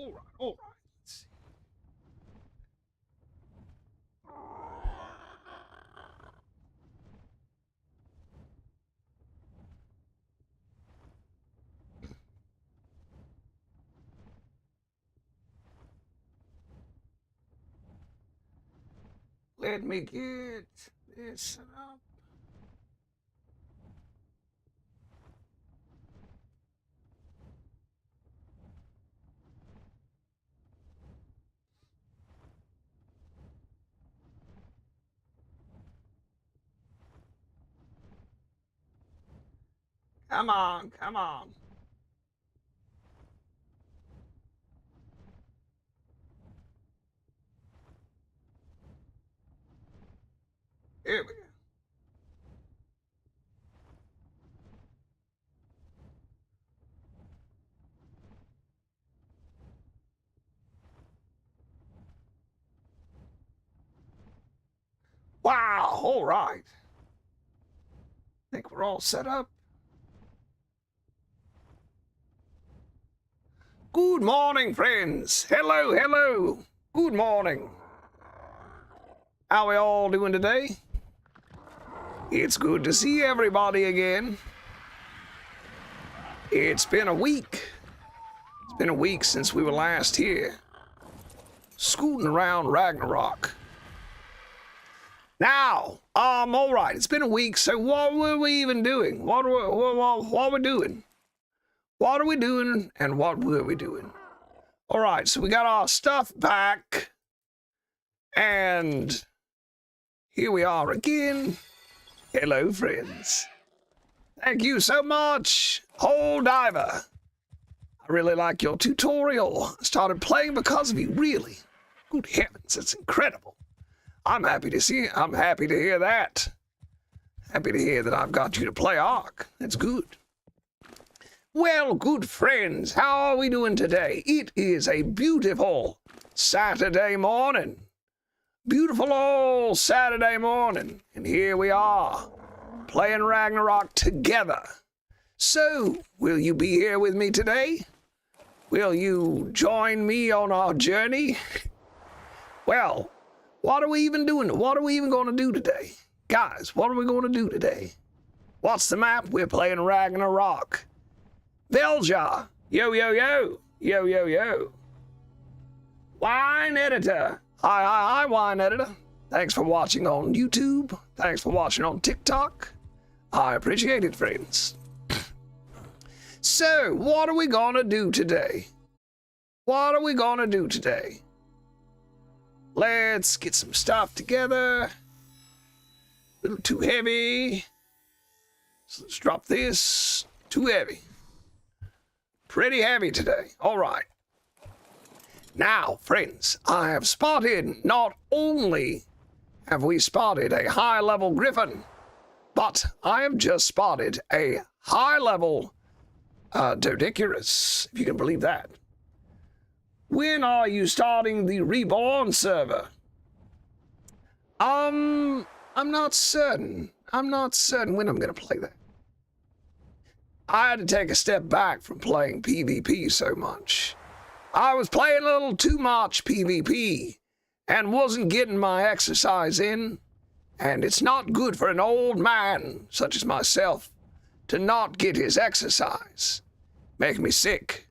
all right, all right. Let's see. Let me get this set up. Come on, come on. Here we go. Wow, all right. I think we're all set up. Good morning, friends. Hello, hello. Good morning. How are we all doing today? It's good to see everybody again. It's been a week. It's been a week since we were last here, scooting around Ragnarok. Now, all right, it's been a week, so what were we even doing? What were we doing? What are we doing, and what were we doing? All right, so we got our stuff back, and here we are again. Hello, friends. Thank you so much, Hole Diver. I really like your tutorial. I started playing because of you, really. Good heavens, it's incredible. I'm happy to hear that. Happy to hear that I've got you to play Ark. That's good. Well, good friends, how are we doing today? It is a beautiful Saturday morning. Beautiful old Saturday morning. And here we are, playing Ragnarok together. So, will you be here with me today? Will you join me on our journey? Well, what are we even doing? What are we even going to do today? Guys, what are we going to do today? What's the map? We're playing Ragnarok. Velja. Yo, yo, yo. Yo, yo, yo. Wine Editor. Hi, Wine Editor. Thanks for watching on YouTube. Thanks for watching on TikTok. I appreciate it, friends. So, what are we going to do today? What are we going to do today? Let's get some stuff together. A little too heavy. So let's drop this. Too heavy. Pretty heavy today. All right. Now, friends, I have spotted, not only have we spotted a high-level griffin, but I have just spotted a high-level Dodicurus, if you can believe that. When are you starting the Reborn server? I'm not certain. I'm not certain when I'm going to play that. I had to take a step back from playing PvP so much. I was playing a little too much PvP and wasn't getting my exercise in, and it's not good for an old man such as myself to not get his exercise. Make me sick.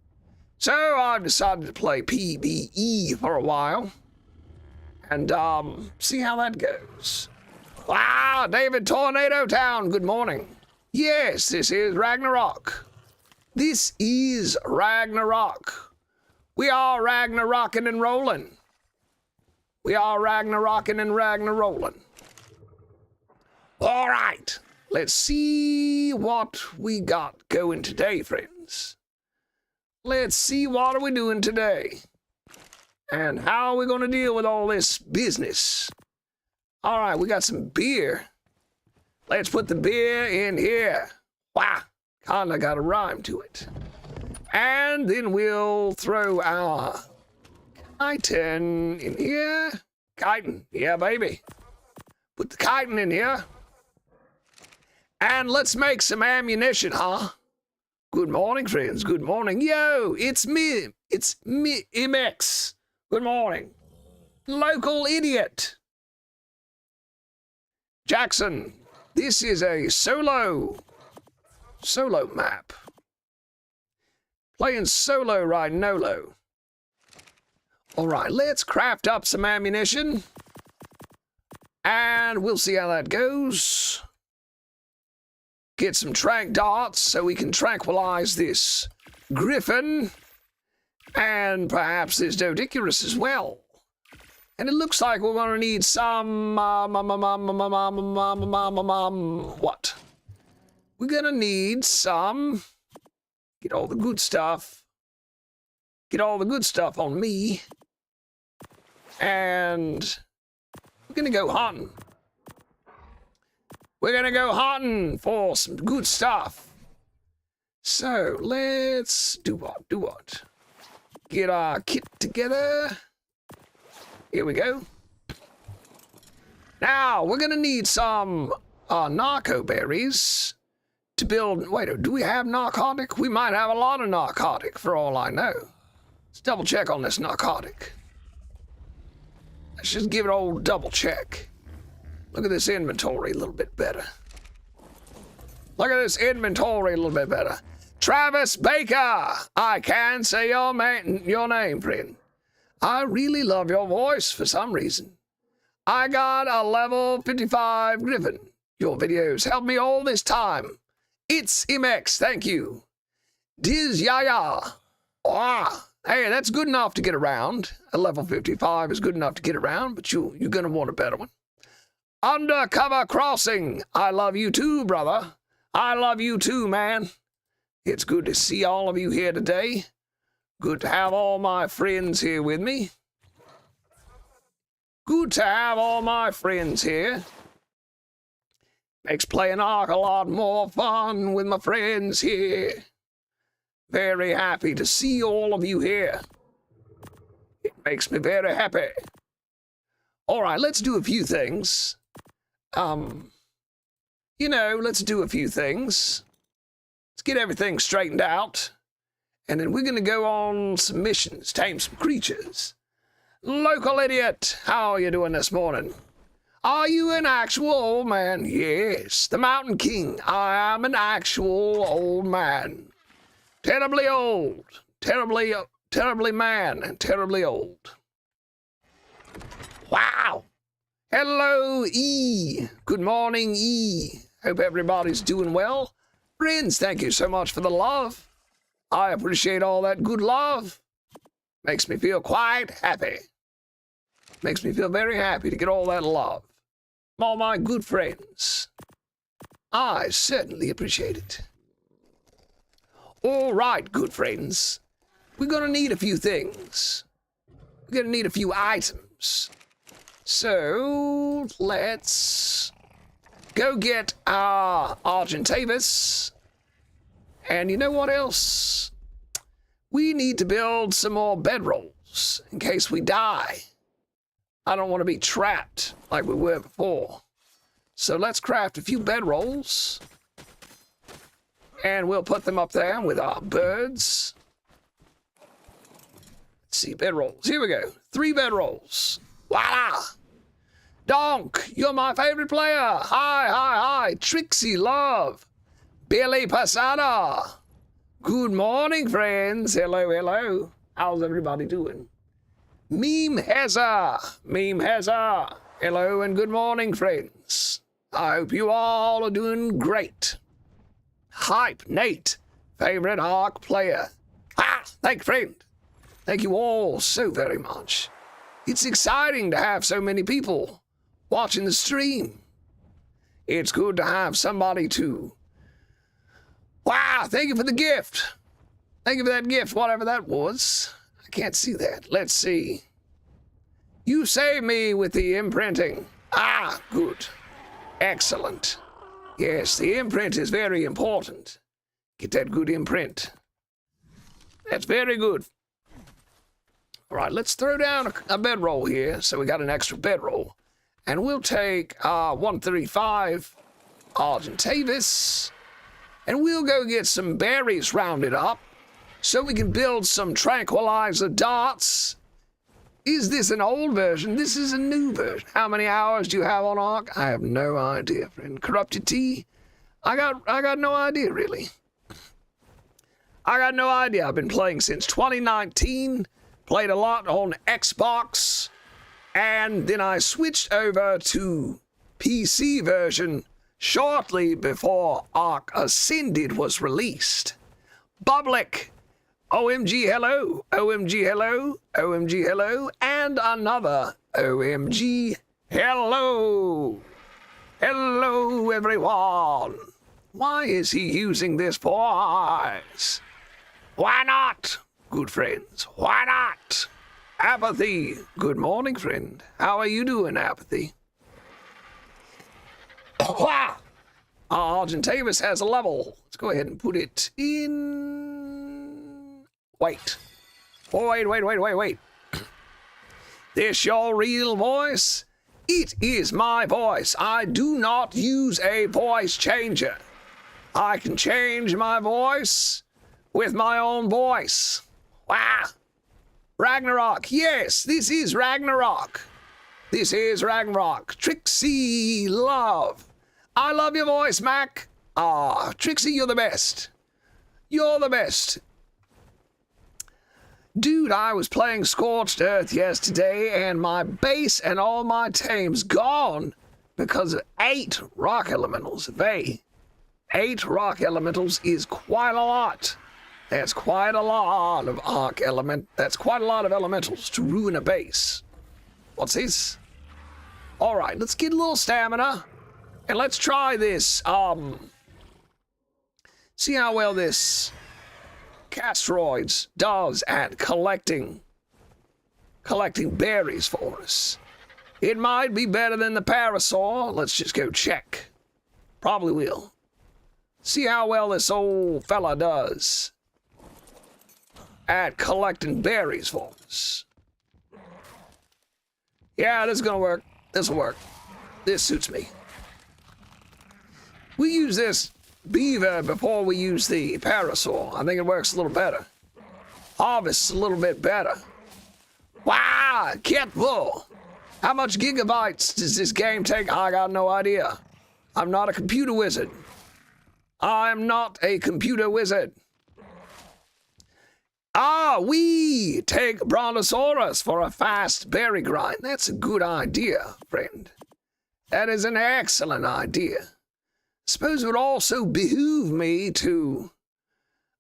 So I've decided to play PvE for a while and see how that goes. Ah, David Tornado Town, good morning. Yes, this is Ragnarok. This is Ragnarok. We are Ragnarocking and rolling. We are Ragnarocking and Ragnarolling. All right, let's see what we got going today, friends. Let's see what are we doing today. And how are we going to deal with all this business? All right, we got some beer. Let's put the beer in here. Wow, kinda got a rhyme to it. And then we'll throw our chitin in here. Chitin, yeah, baby. Put the chitin in here. And let's make some ammunition, huh? Good morning, friends. Good morning. Yo, it's me. It's me, MX. Good morning. Local idiot. Jackson, this is a solo map. Playing solo right nolo. All right, let's craft up some ammunition. And we'll see how that goes. Get some tranq darts so we can tranquilize this griffin. And perhaps this Dodicurus as well. And it looks like we're going to need some... what? We're going to need some... Get all the good stuff. Get all the good stuff on me. And... we're going to go hunting. We're going to go hunting for some good stuff. So, let's do what? Do what? Get our kit together. Here we go. Now, we're going to need some narco berries to build... Wait, do we have narcotic? We might have a lot of narcotic, for all I know. Let's double check on this narcotic. Let's just give it an old double check. Look at this inventory a little bit better. Look at this inventory a little bit better. Travis Baker! I can say your name, friend. I really love your voice for some reason. I got a level 55 Griffin. Your videos helped me all this time. It's MX, thank you. Diz Yaya. Ah, hey, that's good enough to get around. A level 55 is good enough to get around, but you're going to want a better one. Undercover Crossing. I love you too, brother. I love you too, man. It's good to see all of you here today. Good to have all my friends here with me. Good to have all my friends here. Makes playing Ark a lot more fun with my friends here. Very happy to see all of you here. It makes me very happy. All right, let's do a few things. Let's do a few things. Let's get everything straightened out. And then we're going to go on some missions, tame some creatures. Local idiot, how are you doing this morning? Are you an actual old man? Yes, the Mountain King. I am an actual old man. Terribly old. Terribly man and terribly old. Wow. Hello, E. Good morning, E. Hope everybody's doing well. Friends, thank you so much for the love. I appreciate all that good love. Makes me feel quite happy. Makes me feel very happy to get all that love from all my good friends. I certainly appreciate it. All right, good friends. We're going to need a few things. We're going to need a few items. So, let's go get our Argentavis. And you know what else? We need to build some more bedrolls in case we die. I don't want to be trapped like we were before. So let's craft a few bedrolls. And we'll put them up there with our birds. Let's see, bedrolls. Here we go. 3 bedrolls. Voila! Donk, you're my favorite player. Hi. Trixie Love. Billy Pasada. Good morning, friends. Hello. How's everybody doing? Meme Heza. Hello and good morning, friends. I hope you all are doing great. Hype Nate, favorite Ark player. Thank you, friend. Thank you all so very much. It's exciting to have so many people watching the stream. It's good to have somebody to... Wow, thank you for the gift. Thank you for that gift, whatever that was. I can't see that. Let's see. You saved me with the imprinting. Good. Excellent. Yes, the imprint is very important. Get that good imprint. That's very good. All right, let's throw down a bedroll here. So we got an extra bedroll. And we'll take 135 Argentavis. and we'll go get some berries rounded up so we can build some tranquilizer darts. Is this an old version? This is a new version. How many hours do you have on Ark? I have no idea, friend. Corrupted Tea? I got no idea, really. I got no idea. I've been playing since 2019, played a lot on Xbox, and then I switched over to PC version shortly before Ark Ascended was released. Public, OMG hello, OMG hello, OMG hello, and another OMG hello. Hello everyone. Why is he using this voice? Why not, good friends? Why not? Apathy. Good morning, friend. How are you doing, Apathy? Argentavis has a level. Let's go ahead and put it in. Wait. Wait. This your real voice? It is my voice. I do not use a voice changer. I can change my voice with my own voice. Wow. Ragnarok. Yes, this is Ragnarok. This is Ragnarok. Trixie Love. I love your voice, Mac. Ah, Trixie, you're the best. You're the best. Dude, I was playing Scorched Earth yesterday, and my base and all my tames gone because of 8 rock elementals. 8 rock elementals is quite a lot. That's quite a lot of That's quite a lot of elementals to ruin a base. What's this? All right, let's get a little stamina, and let's try this. See how well this Castroids does at collecting berries for us. It might be better than the Parasaur. Let's just go check. Probably will. See how well this old fella does at collecting berries for us. Yeah, this is gonna work. This will work. This suits me. We use this beaver before we use the Parasaur. I think it works a little better. Harvests a little bit better. Wow, cat bull. How much gigabytes does this game take? I got no idea. I'm not a computer wizard. I'm not a computer wizard. We take Brontosaurus for a fast berry grind. That's a good idea, friend. That is an excellent idea. Suppose it would also behoove me to...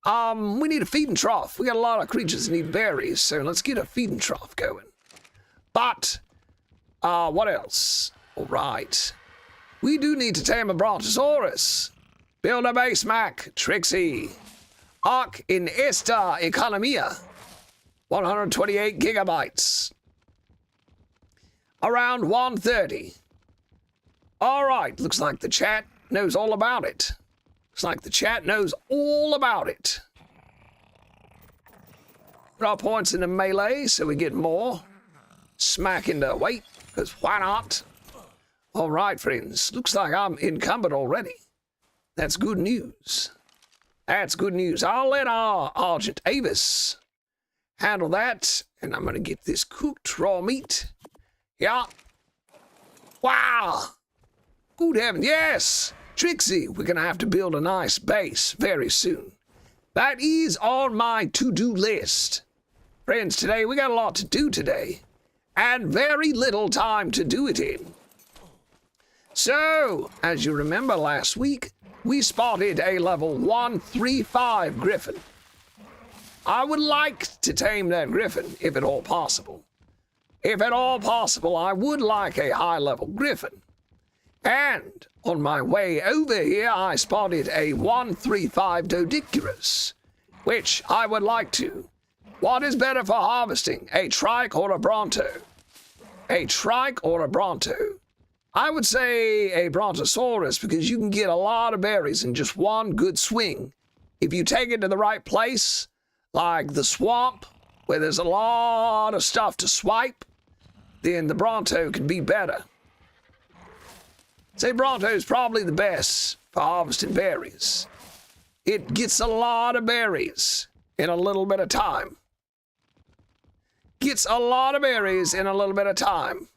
we need a feeding trough. We got a lot of creatures that need berries, so let's get a feeding trough going. But, what else? All right. We do need to tame a Brontosaurus. Build a base, Mac. Trixie. Arc in esta economia. 128 gigabytes. Around 130. All right, looks like the chat knows all about it. Looks like the chat knows all about it. Put our points into melee so we get more. Smack into weight, because why not? All right, friends. Looks like I'm encumbered already. That's good news. That's good news. I'll let our Argent Avis handle that, and I'm going to get this cooked raw meat. Yeah. Wow. Good heavens. Yes. Trixie, we're going to have to build a nice base very soon. That is on my to-do list. Friends, today we got a lot to do today, and very little time to do it in. So, as you remember last week, we spotted a level 135 griffin. I would like to tame that griffin, if at all possible. If at all possible, I would like a high-level griffin. And on my way over here, I spotted a 135 Dodicurus, which I would like to. What is better for harvesting, a trike or a bronto? A trike or a bronto? I would say a brontosaurus, because you can get a lot of berries in just one good swing. If you take it to the right place, like the swamp, where there's a lot of stuff to swipe, then the bronto can be better. Say bronto is probably the best for harvesting berries. It gets a lot of berries in a little bit of time. Gets a lot of berries in a little bit of time.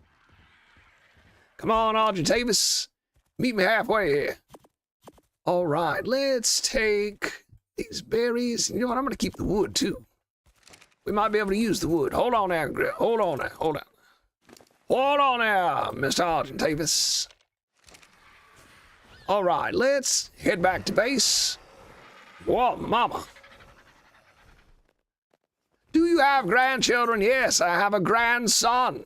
Come on, Argentavis. Meet me halfway here. All right, let's take these berries. You know what? I'm going to keep the wood, too. We might be able to use the wood. Hold on now, hold on now, hold on. Hold on now, Mr. Argentavis. All right, let's head back to base. Whoa, mama. Do you have grandchildren? Yes, I have a grandson.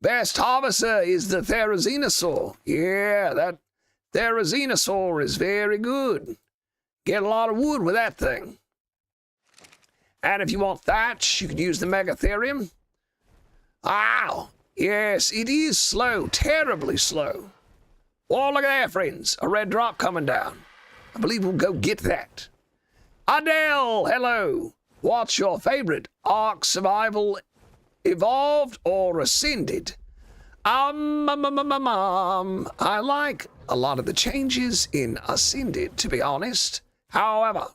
Best harvester is the Therizinosaur. Yeah, that Therizinosaur is very good. Get a lot of wood with that thing. And if you want thatch, you could use the Megatherium. Ow! Yes, it is slow, terribly slow. Oh, look at that, friends. A red drop coming down. I believe we'll go get that. Adele, hello. What's your favorite? Ark Survival Evolved or Ascended? I like a lot of the changes in Ascended, to be honest. However,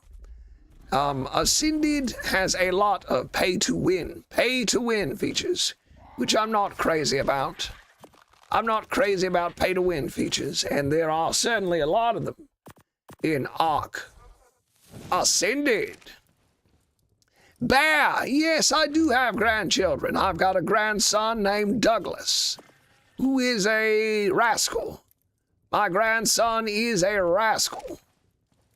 Ascended has a lot of pay-to-win features, which I'm not crazy about. I'm not crazy about pay-to-win features, and there are certainly a lot of them in Ark Ascended. Bear, yes, I do have grandchildren. I've got a grandson named Douglas, who is a rascal. My grandson is a rascal.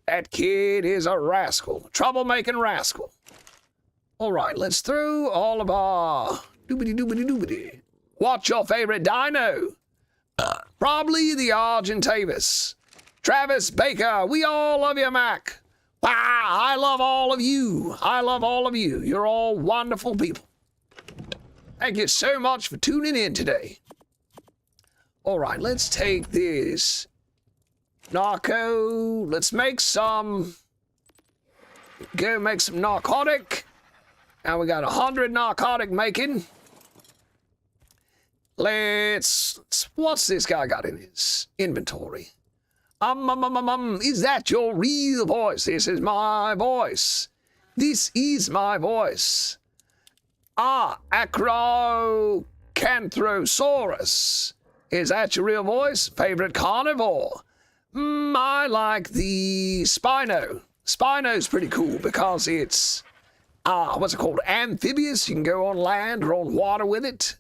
That kid is a rascal, troublemaking rascal. All right, let's throw all of our doobity-doobity-doobity. What's your favorite dino? Probably the Argentavis. Travis Baker, we all love you, Mac. Wow, I love all of you. I love all of you. You're all wonderful people. Thank you so much for tuning in today. All right, let's take this narco. Let's make some. Go make some narcotic. And we got 100 narcotic making. What's this guy got in his inventory? Is that your real voice? This is my voice. This is my voice. Acrocanthrosaurus. Is that your real voice? Favorite carnivore? I like the Spino. Spino's pretty cool because it's, what's it called? Amphibious. You can go on land or on water with it.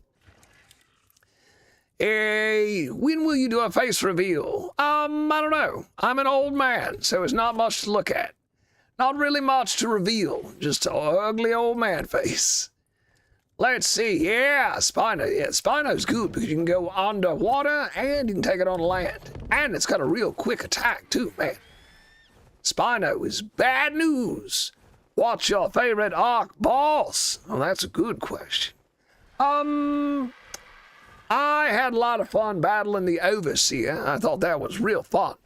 When will you do a face reveal? I don't know. I'm an old man, so it's not much to look at. Not really much to reveal. Just an ugly old man face. Let's see. Yeah, Spino. Yeah, Spino's good because you can go underwater and you can take it on land. And it's got a real quick attack, too, man. Spino is bad news. What's your favorite Ark boss? Oh, that's a good question. I had a lot of fun battling the Overseer. I thought that was real fun.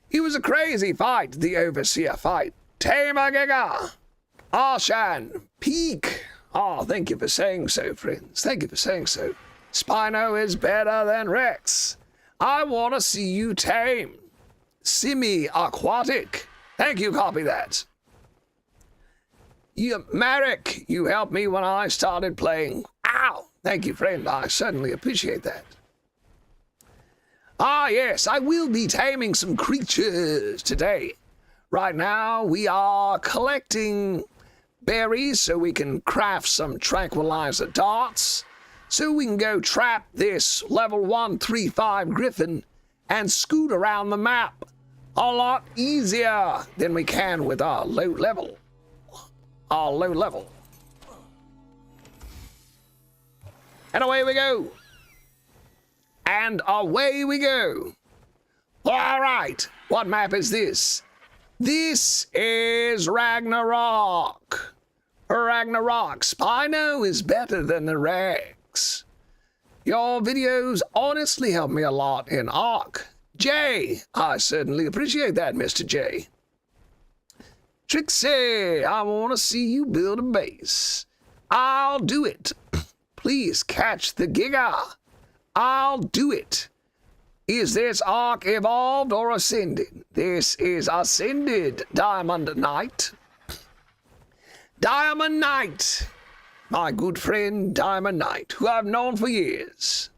It was a crazy fight, the Overseer fight. Taming, Arshan, Peak. Oh, thank you for saying so, friends. Thank you for saying so. Spino is better than Rex. I want to see you tame. Semi-aquatic. Thank you, copy that. Marek, you helped me when I started playing. Ow! Thank you, friend. I certainly appreciate that. Yes, I will be taming some creatures today. Right now, we are collecting berries so we can craft some tranquilizer darts so we can go trap this level 135 griffin and scoot around the map a lot easier than we can with our low level. And away we go. And away we go. All right, what map is this? This is Ragnarok. Ragnarok. Spino is better than the Rex. Your videos honestly help me a lot in Ark. Jay, I certainly appreciate that, Mr. J. Trixie, I want to see you build a base. I'll do it. Please catch the Giga. I'll do it. Is this arc evolved or ascended? This is ascended Diamond Knight. Diamond Knight, my good friend Diamond Knight, who I've known for years.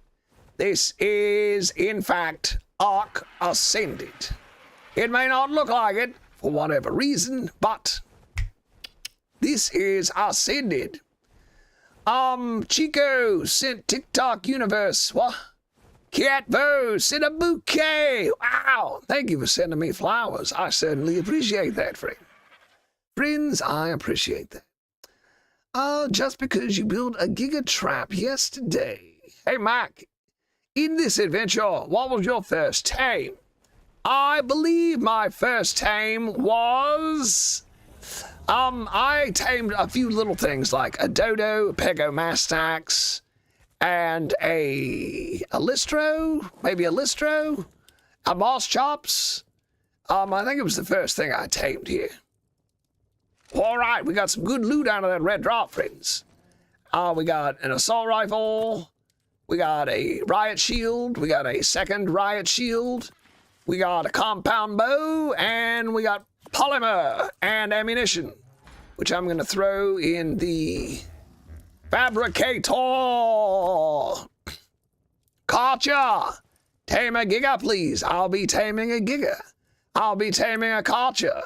This is, in fact, arc ascended. It may not look like it for whatever reason, but this is ascended. Chico sent TikTok Universe. What? Catvo sent a bouquet. Wow. Thank you for sending me flowers. I certainly appreciate that, friend. Friends, I appreciate that. Just because you built a giga trap yesterday. Hey, Mac, in this adventure, what was your first tame? I believe my first tame was... I tamed a few little things like a dodo, a pegomastax, and a listro, maybe a listro, a moss chops. I think it was the first thing I tamed here. All right, we got some good loot out of that red drop, friends. We got an assault rifle, we got a riot shield, we got a second riot shield, we got a compound bow, and we got polymer and ammunition, which I'm going to throw in the fabricator. Karcher, tame a giga, please. I'll be taming a giga. I'll be taming a Karcher.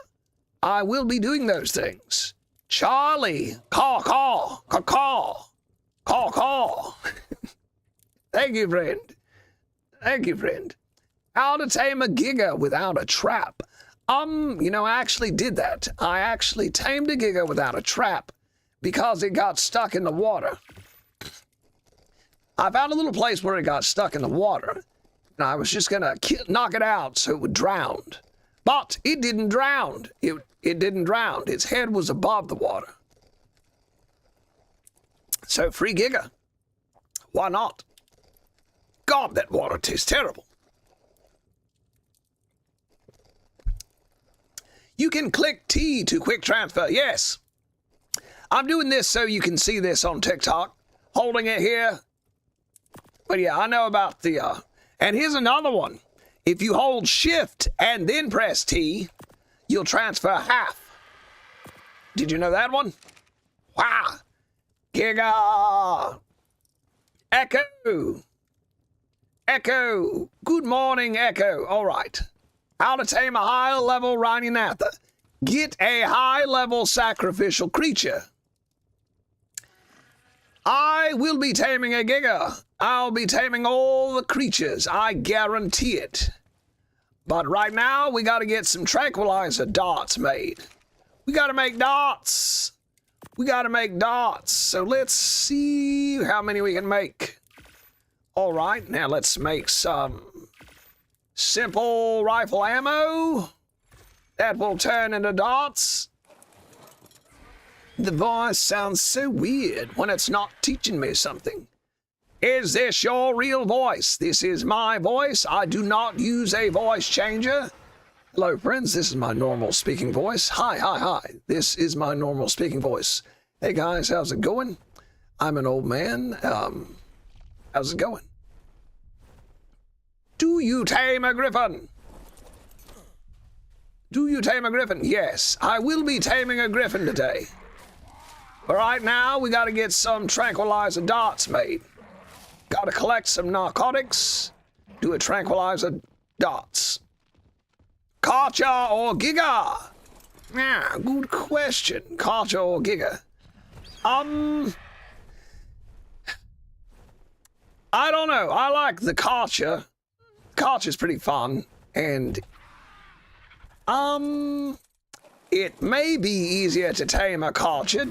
I will be doing those things. Charlie, caw. Thank you, friend. Thank you, friend. How to tame a giga without a trap. I actually did that. I actually tamed a giga without a trap because it got stuck in the water. I found a little place where it got stuck in the water, and I was just gonna knock it out so it would drown. But it didn't drown. It didn't drown. Its head was above the water. So free giga. Why not? God, that water tastes terrible. You can click T to quick transfer. Yes. I'm doing this so you can see this on TikTok. Holding it here. But yeah, I know about the... And here's another one. If you hold Shift and then press T, you'll transfer half. Did you know that one? Wow. Giga. Echo. Echo. Good morning, Echo. All right. How to tame a high-level Rhinatha. Get a high-level sacrificial creature. I will be taming a giga. I'll be taming all the creatures. I guarantee it. But right now, we got to get some tranquilizer dots made. We got to make dots. We got to make dots. So let's see how many we can make. All right, now let's make some simple rifle ammo that will turn into dots. The voice sounds so weird when it's not teaching me something. Is this your real voice? This is my voice. I do not use a voice changer. Hello, friends. This is my normal speaking voice. Hi. This is my normal speaking voice. Hey, guys. How's it going? I'm an old man. How's it going? Do you tame a griffin? Do you tame a griffin? Yes, I will be taming a griffin today. But right now, we got to get some tranquilizer dots made. Got to collect some narcotics, do a tranquilizer dots. Karcher or giga? Yeah, good question. Karcher or giga? I don't know. I like the Karcher. Karcher's pretty fun, and it may be easier to tame a Karcher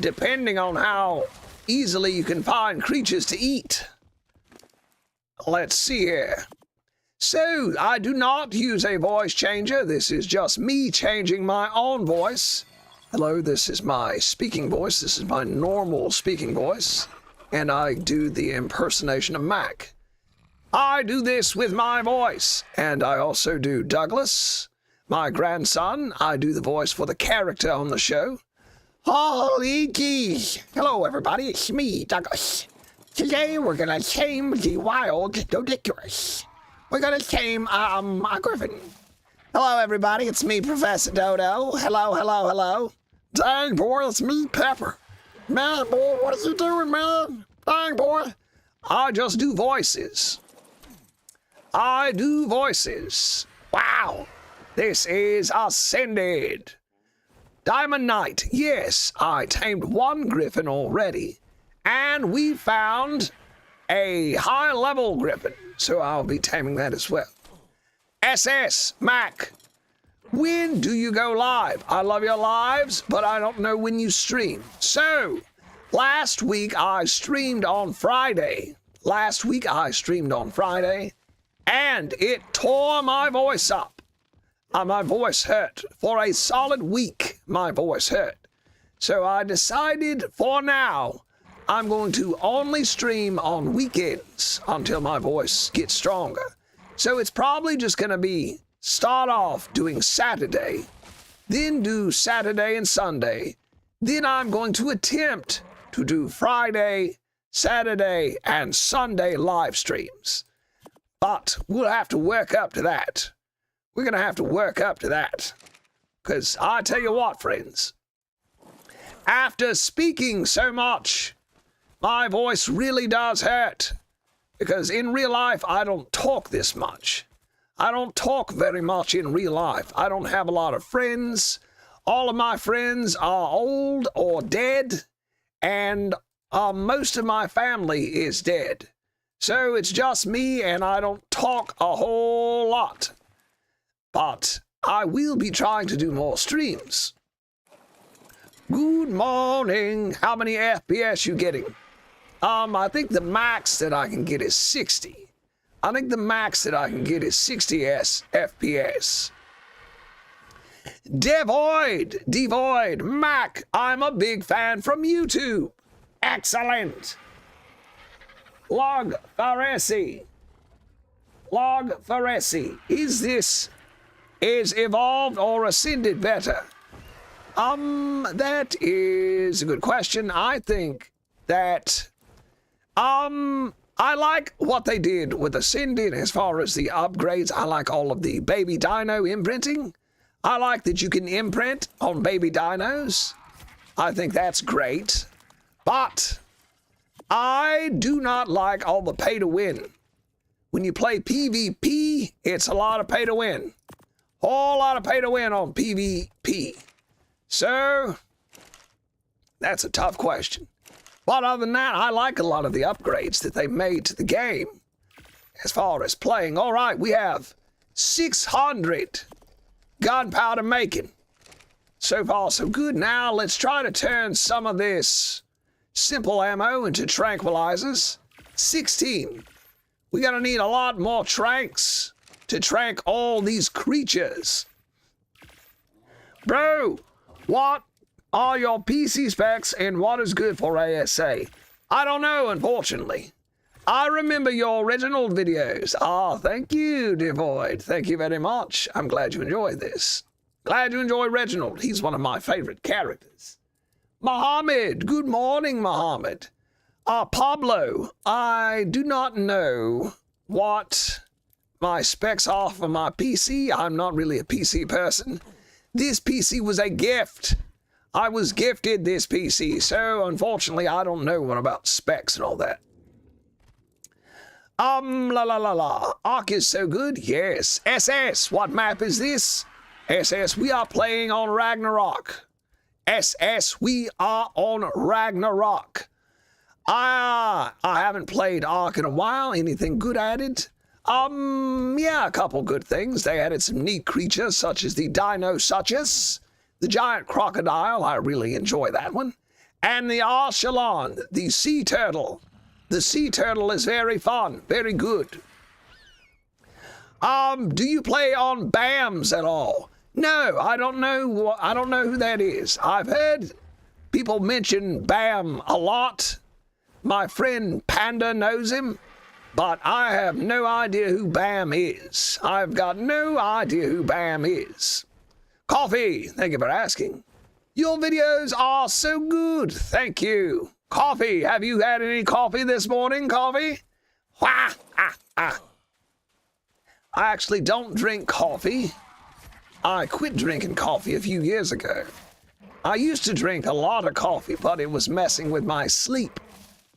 depending on how easily you can find creatures to eat. Let's see here. So, I do not use a voice changer. This is just me changing my own voice. Hello, this is my speaking voice. This is my normal speaking voice. And I do the impersonation of Mac. I do this with my voice. And I also do Douglas, my grandson. I do the voice for the character on the show. Holy geez. Hello, everybody. It's me, Douglas. Today we're gonna tame the wild Dodicurus. We're gonna tame a griffin. Hello everybody, it's me, Professor Dodo. Hello. Dang boy, it's me, Pepper. Man boy, what is you doing, man? Dang boy. I just do voices. I do voices. Wow. This is Ascended. Diamond Knight. Yes, I tamed one griffin already. And we found a high-level griffin, so I'll be taming that as well. SS, Mac, when do you go live? I love your lives, but I don't know when you stream. So, last week I streamed on Friday. And it tore my voice up. My voice hurt. For a solid week, my voice hurt. So I decided for now, I'm going to only stream on weekends until my voice gets stronger. So it's probably just going to be start off doing Saturday, then do Saturday and Sunday. Then I'm going to attempt to do Friday, Saturday, and Sunday live streams. But we'll have to work up to that. We're going to have to work up to that. Because I tell you what, friends, after speaking so much, my voice really does hurt, because in real life, I don't talk this much. I don't talk very much in real life. I don't have a lot of friends. All of my friends are old or dead, and most of my family is dead. So it's just me, and I don't talk a whole lot. But I will be trying to do more streams. Good morning. How many FPS you getting? I think the max that I can get is 60. I think the max that I can get is 60 FPS. Devoid, Mac, I'm a big fan from YouTube. Excellent. Log Faresi, is evolved or ascended better? That is a good question. I think that I like what they did with Ascended as far as the upgrades. I like all of the baby dino imprinting. I like that you can imprint on baby dinos. I think that's great. But I do not like all the pay to win. When you play PvP, it's a lot of pay to win. Whole lot of pay to win on PvP. So, that's a tough question. But other than that, I like a lot of the upgrades that they made to the game. As far as playing, all right, we have 600 gunpowder making. So far, so good. Now, let's try to turn some of this simple ammo into tranquilizers. 16. We're gonna need a lot more tranks to trank all these creatures. Bro, what are your PC specs and what is good for ASA? I don't know, unfortunately. I remember your original videos. Thank you, Devoid. Thank you very much. I'm glad you enjoyed this. Glad you enjoy Reginald. He's one of my favorite characters. Mohammed. Good morning, Mohammed. Pablo. I do not know what my specs are for my PC. I'm not really a PC person. This PC was a gift. I was gifted this PC, so unfortunately I don't know what about specs and all that. Ark is so good, yes. SS, what map is this? SS, we are playing on Ragnarok. SS, we are on Ragnarok. I haven't played Ark in a while. Anything good added? Yeah, a couple good things. They added some neat creatures such as the Dinosuchus. The giant crocodile, I really enjoy that one. And the Archelon, the sea turtle. The sea turtle is very fun, very good. Do you play on BAMs at all? No, I don't know who that is. I've heard people mention BAM a lot. My friend Panda knows him, but I have no idea who BAM is. I've got no idea who BAM is. Coffee, thank you for asking. Your videos are so good. Thank you. Coffee. Have you had any coffee this morning? Coffee? Wah, ah, ah. I actually don't drink coffee. I quit drinking coffee a few years ago. I used to drink a lot of coffee, but it was messing with my sleep.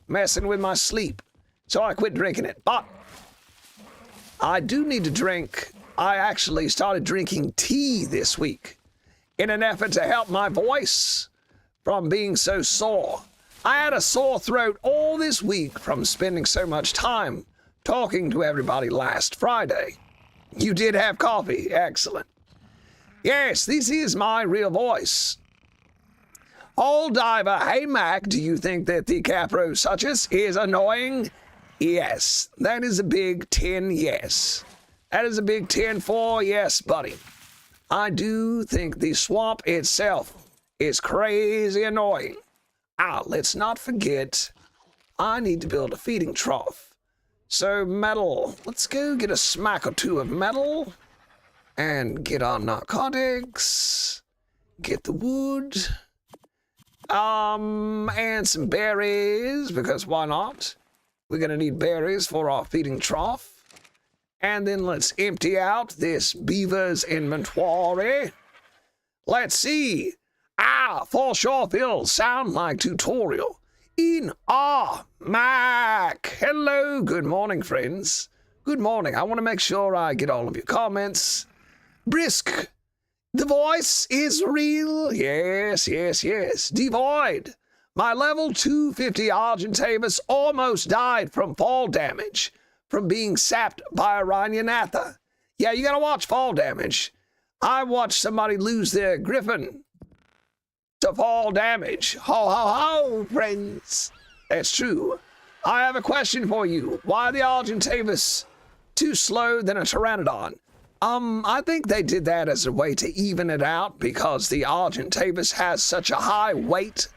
So I quit drinking it. But I do need to drink. I actually started drinking tea this week in an effort to help my voice from being so sore. I had a sore throat all this week from spending so much time talking to everybody last Friday. You did have coffee. Excellent. Yes, this is my real voice. Old Diver, hey Mac, do you think that the Capro Suchus is annoying? Yes, that is a big 10 yes. That is a big 10-4 yes, buddy. I do think the swamp itself is crazy annoying. Let's not forget, I need to build a feeding trough. So metal, let's go get a smack or two of metal and get our narcotics, get the wood, and some berries, because why not? We're gonna need berries for our feeding trough. And then let's empty out this beaver's inventory. Let's see. For sure will sound like tutorial in Mac. Hello, good morning, friends. Good morning. I want to make sure I get all of your comments. Brisk. The voice is real. Yes. Devoid. My level 250 Argentavis almost died from fall damage from being sapped by a Rhinianatha. Yeah, you gotta watch fall damage. I watched somebody lose their griffin to fall damage. Ho, ho, ho, friends. That's true. I have a question for you. Why are the Argentavis too slow than a Pteranodon? I think they did that as a way to even it out because the Argentavis has such high weight,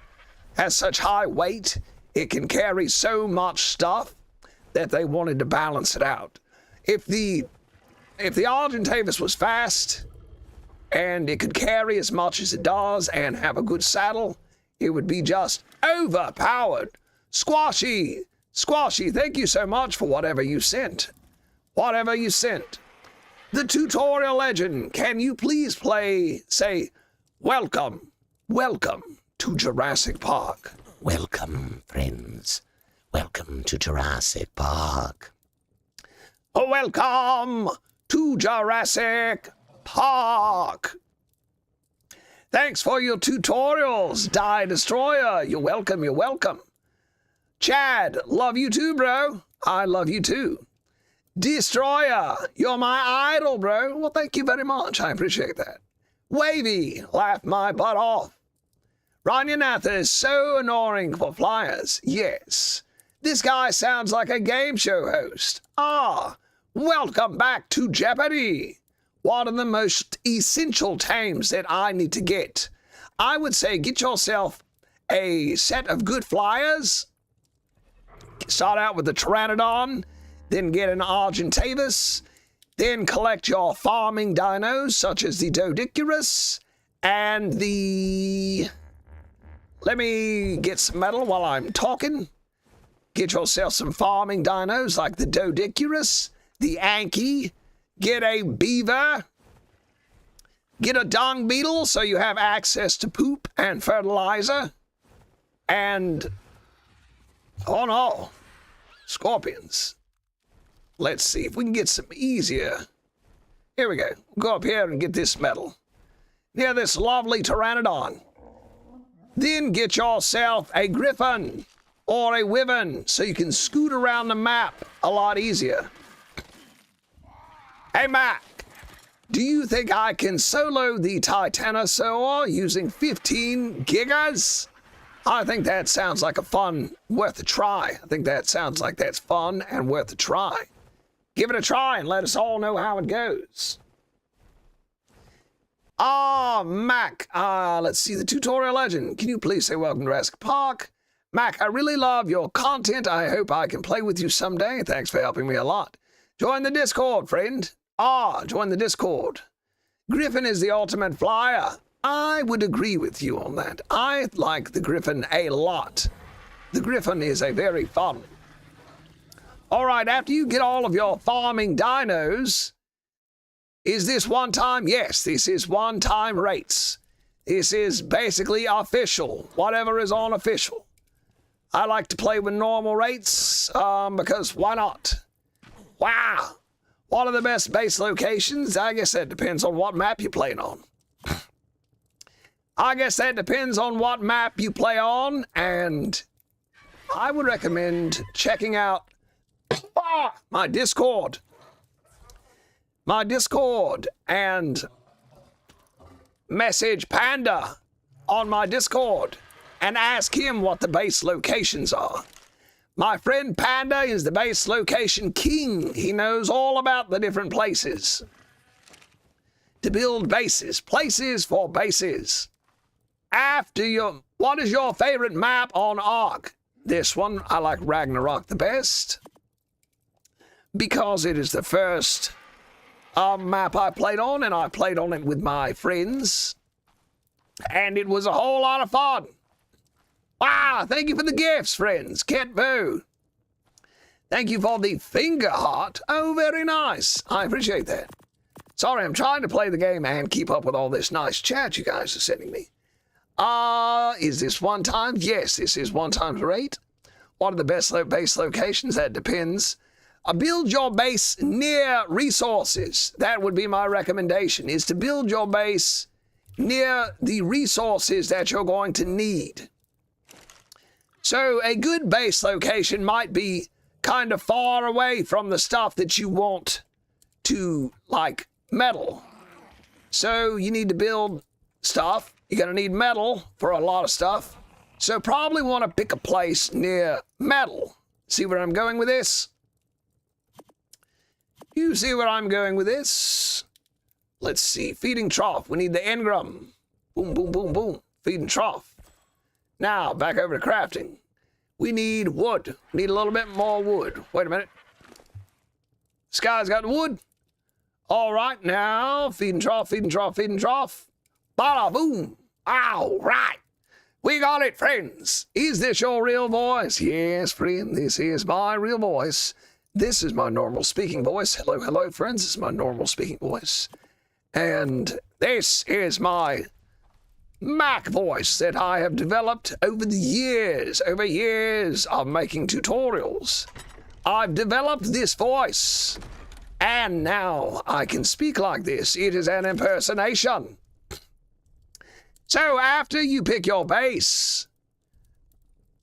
it can carry so much stuff that they wanted to balance it out. If the Argentavis was fast and it could carry as much as it does and have a good saddle, it would be just overpowered. Squashy, thank you so much for whatever you sent. The tutorial legend, can you please say, welcome to Jurassic Park. Welcome, friends. Welcome to Jurassic Park. Welcome to Jurassic Park. Thanks for your tutorials, Die Destroyer. You're welcome. Chad, love you too, bro. I love you too. Destroyer, you're my idol, bro. Well, thank you very much. I appreciate that. Wavy, laugh my butt off. Rhinianatha is so annoying for flyers. Yes. This guy sounds like a game show host. Welcome back to Jeopardy. One of the most essential tames that I need to get. I would say get yourself a set of good flyers. Start out with the Pteranodon, then get an Argentavis, then collect your farming dinos such as the Dodicurus and the... Let me get some metal while I'm talking. Get yourself some farming dinos like the Dodicurus, the Anki, get a beaver, get a dung beetle so you have access to poop and fertilizer, and, oh no, scorpions. Let's see if we can get some easier. Here we go. Go up here and get this metal. Near this lovely Pteranodon. Then get yourself a griffin or a wyvern so you can scoot around the map a lot easier. Hey, Mac, do you think I can solo the Titanosaur using 15 gigas? I think that sounds like worth a try. I think that sounds like that's fun and worth a try. Give it a try and let us all know how it goes. Mac, let's see, the tutorial legend. Can you please say welcome to Jurassic Park? Mac, I really love your content. I hope I can play with you someday. Thanks for helping me a lot. Join the Discord, friend. Join the Discord. Griffin is the ultimate flyer. I would agree with you on that. I like the Griffin a lot. The Griffin is a very fun. All right, after you get all of your farming dinos, is this one time? Yes, this is one-time rates. This is basically official, whatever is on official. I like to play with normal rates because why not? Wow. One of the best base locations? I guess that depends on what map you're playing on. I guess that depends on what map you play on, and I would recommend checking out my Discord. My Discord, and message Panda on my Discord and ask him what the base locations are. My friend Panda is the base location king. He knows all about the different places to build bases. Places for bases. What is your favorite map on Ark? This one, I like Ragnarok the best because it is the first map I played on, and I played on it with my friends, and it was a whole lot of fun. Wow, thank you for the gifts, friends. Cat Boo. Thank you for the finger heart. Oh, very nice. I appreciate that. Sorry, I'm trying to play the game and keep up with all this nice chat you guys are sending me. Is this one time? Yes, this is one times rate. What are the best base locations? That depends. Build your base near resources. That would be my recommendation, is to build your base near the resources that you're going to need. So a good base location might be kind of far away from the stuff that you want to, like metal. So you need to build stuff. You're going to need metal for a lot of stuff. So probably want to pick a place near metal. See where I'm going with this? You see where I'm going with this? Let's see. Feeding trough. We need the engram. Boom, boom, boom, boom. Feeding trough. Now, back over to crafting. We need wood. Need a little bit more wood. Wait a minute. This guy's got wood. All right, now, feeding trough, feeding trough, feeding trough. Bada boom. All right. We got it, friends. Is this your real voice? Yes, friend, this is my real voice. This is my normal speaking voice. Hello, hello, friends. This is my normal speaking voice. And this is my Mac voice that I have developed over the years, of making tutorials. I've developed this voice, and now I can speak like this. It is an impersonation. So after you pick your base,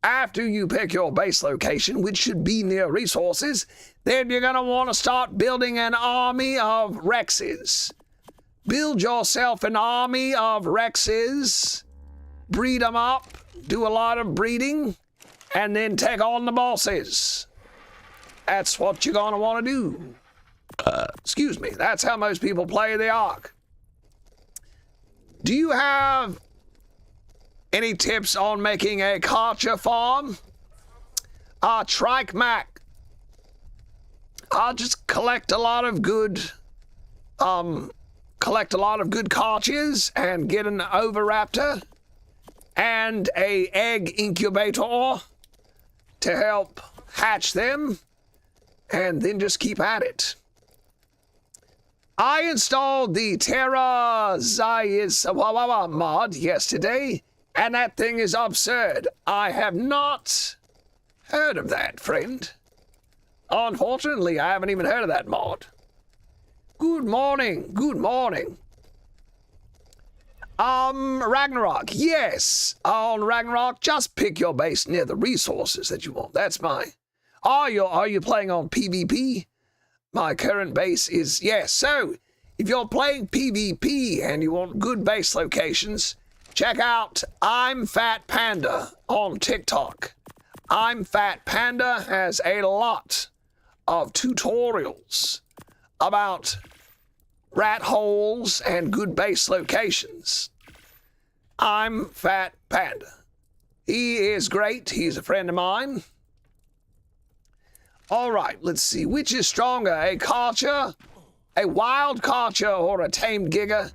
location, which should be near resources, then you're going to want to start building an army of Rexes. Build yourself an army of Rexes, breed them up, do a lot of breeding, and then take on the bosses. That's what you're going to want to do. Excuse me, that's how most people play the Ark. Do you have any tips on making a Karcher farm? Trike Mac. I'll just collect a lot of good Karchers and get an Oviraptor and a egg incubator to help hatch them, and then just keep at it. I installed the Terra Zayis mod yesterday, and that thing is absurd. I have not heard of that, friend. Unfortunately, I haven't even heard of that mod. Good morning, good morning. Ragnarok, yes. On Ragnarok, just pick your base near the resources that you want. That's mine. Are you playing on PvP? My current base is, yes. So, if you're playing PvP and you want good base locations, check out I'm Fat Panda on TikTok. I'm Fat Panda has a lot of tutorials about rat holes and good base locations. I'm Fat Panda. He is great. He's a friend of mine. All right, let's see. Which is stronger, a Karcher, a wild Karcher, or a tamed Giga?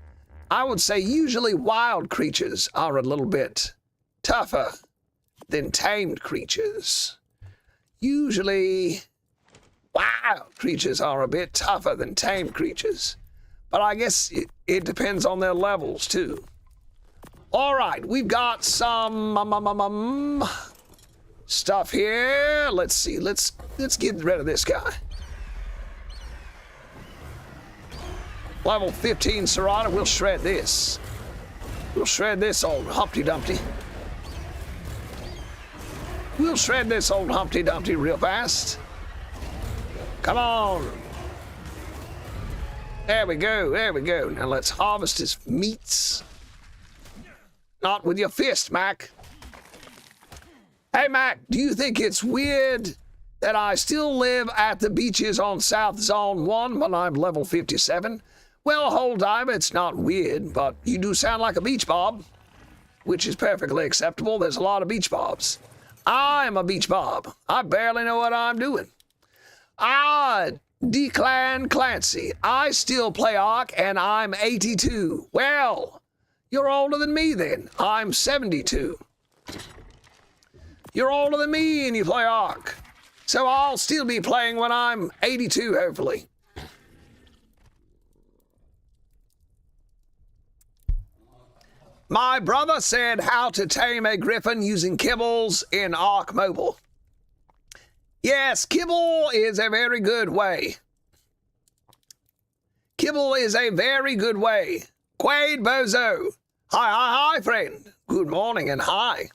I would say usually wild creatures are a little bit tougher than tamed creatures. Usually, wild creatures are a bit tougher than tamed creatures. But I guess it depends on their levels, too. All right, we've got some stuff here. Let's see. Let's get rid of this guy. Level 15 Serrata. We'll shred this. We'll shred this old Humpty Dumpty. We'll shred this old Humpty Dumpty real fast. Come on. There we go. There we go. Now let's harvest his meats. Not with your fist, Mac. Hey, Mac, do you think it's weird that I still live at the beaches on South Zone 1 when I'm level 57? Well, whole time, it's not weird, but you do sound like a beach bob, which is perfectly acceptable. There's a lot of beach bobs. I'm a beach bob. I barely know what I'm doing. Declan Clancy. I still play Ark, and I'm 82. Well, you're older than me then. I'm 72. You're older than me and you play Ark. So I'll still be playing when I'm 82, hopefully. My brother said how to tame a griffin using kibbles in Ark Mobile. Yes, kibble is a very good way. Kibble is a very good way. Quaid Bozo. Hi, friend. Good morning and hi.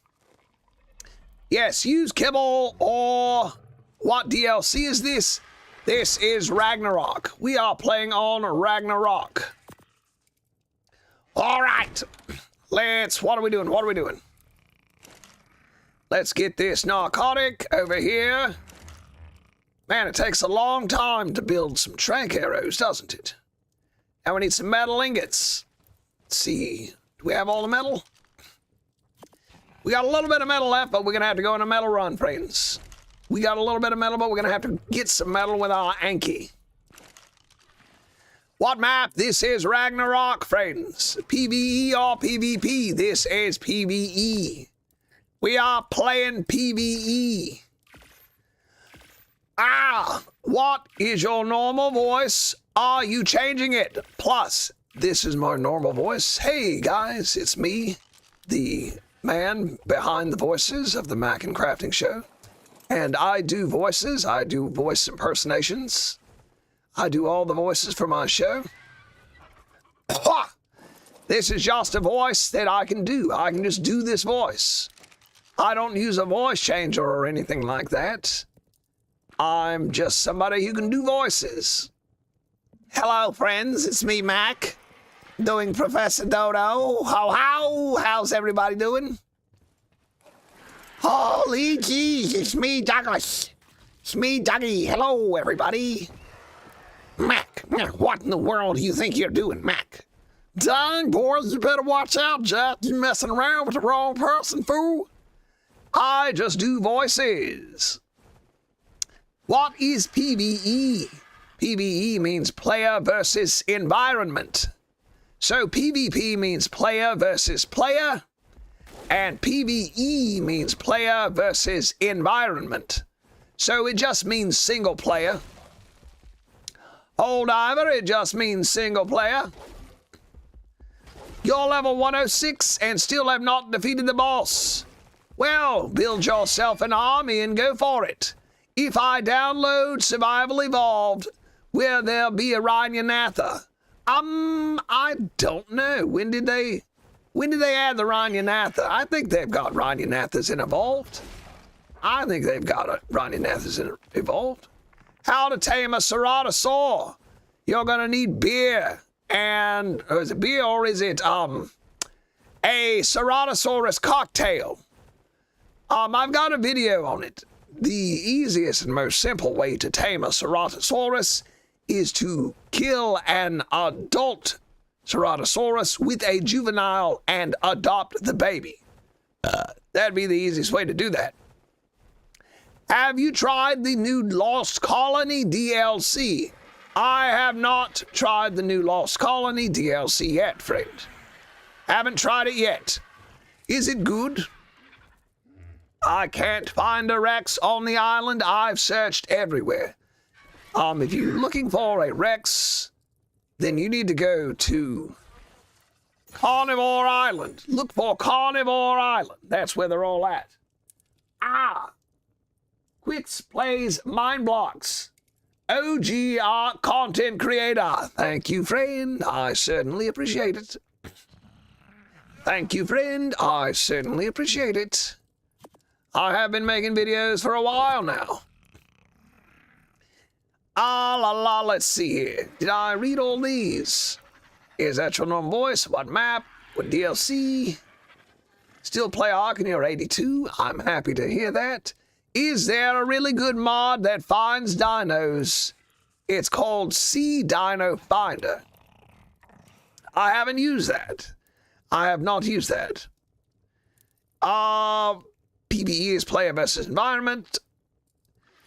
Yes, use kibble or what DLC is this? This is Ragnarok. We are playing on Ragnarok. All right. What are we doing? Let's get this narcotic over here. Man, it takes a long time to build some trank arrows, doesn't it? Now we need some metal ingots. Let's see. Do we have all the metal? We got a little bit of metal left, but we're going to have to go on a metal run, friends. We got a little bit of metal, but we're going to have to get some metal with our Anki. What map? This is Ragnarok, friends. PvE or PvP? This is PvE. We are playing PvE. What is your normal voice? Are you changing it? Plus, this is my normal voice. Hey, guys, it's me, the man behind the voices of the Mac and Crafting Show. And I do voices. I do voice impersonations. I do all the voices for my show. This is just a voice that I can do. I can just do this voice. I don't use a voice changer or anything like that. I'm just somebody who can do voices. Hello, friends. It's me, Mac, doing Professor Dodo. How's everybody doing? Holy jeez, it's me, Douglas. It's me, Dougie. Hello, everybody. Mac, what in the world do you think you're doing, Mac? Dang, boys, you better watch out, Jack. You messing around with the wrong person, fool. I just do voices. What is PvE? PvE means player versus environment. So PvP means player versus player, and PvE means player versus environment. So it just means single player. Old Ivor, it just means single player. You're level 106 and still have not defeated the boss. Well, build yourself an army and go for it. If I download Survival Evolved, will there be a Rhynyanatha? I don't know. When did they add the Rhynyanatha? I think they've got Rhynyanathas in Evolved. I think they've got Rhynanathas in Evolved. How to tame a Ceratosaur? You're gonna need beer and is it beer or is it a Ceratosaurus cocktail? I've got a video on it. The easiest and most simple way to tame a Ceratosaurus is to kill an adult Ceratosaurus with a juvenile and adopt the baby. That'd be the easiest way to do that. Have you tried the new Lost Colony DLC? I have not tried the new Lost Colony DLC yet, friend. Haven't tried it yet. Is it good? I can't find a Rex on the island. I've searched everywhere. If you're looking for a Rex, then you need to go to Carnivore Island. Look for Carnivore Island. That's where they're all at. Quicks plays Mind Blocks. OG content creator. Thank you, friend. I certainly appreciate it. Thank you, friend. I certainly appreciate it. I have been making videos for a while now. Let's see here. Did I read all these? Is that your normal voice? What map? What DLC? Still play Arcaneer 82? I'm happy to hear that. Is there a really good mod that finds dinos? It's called Sea Dino Finder. I haven't used that. I have not used that. PvE is player versus environment.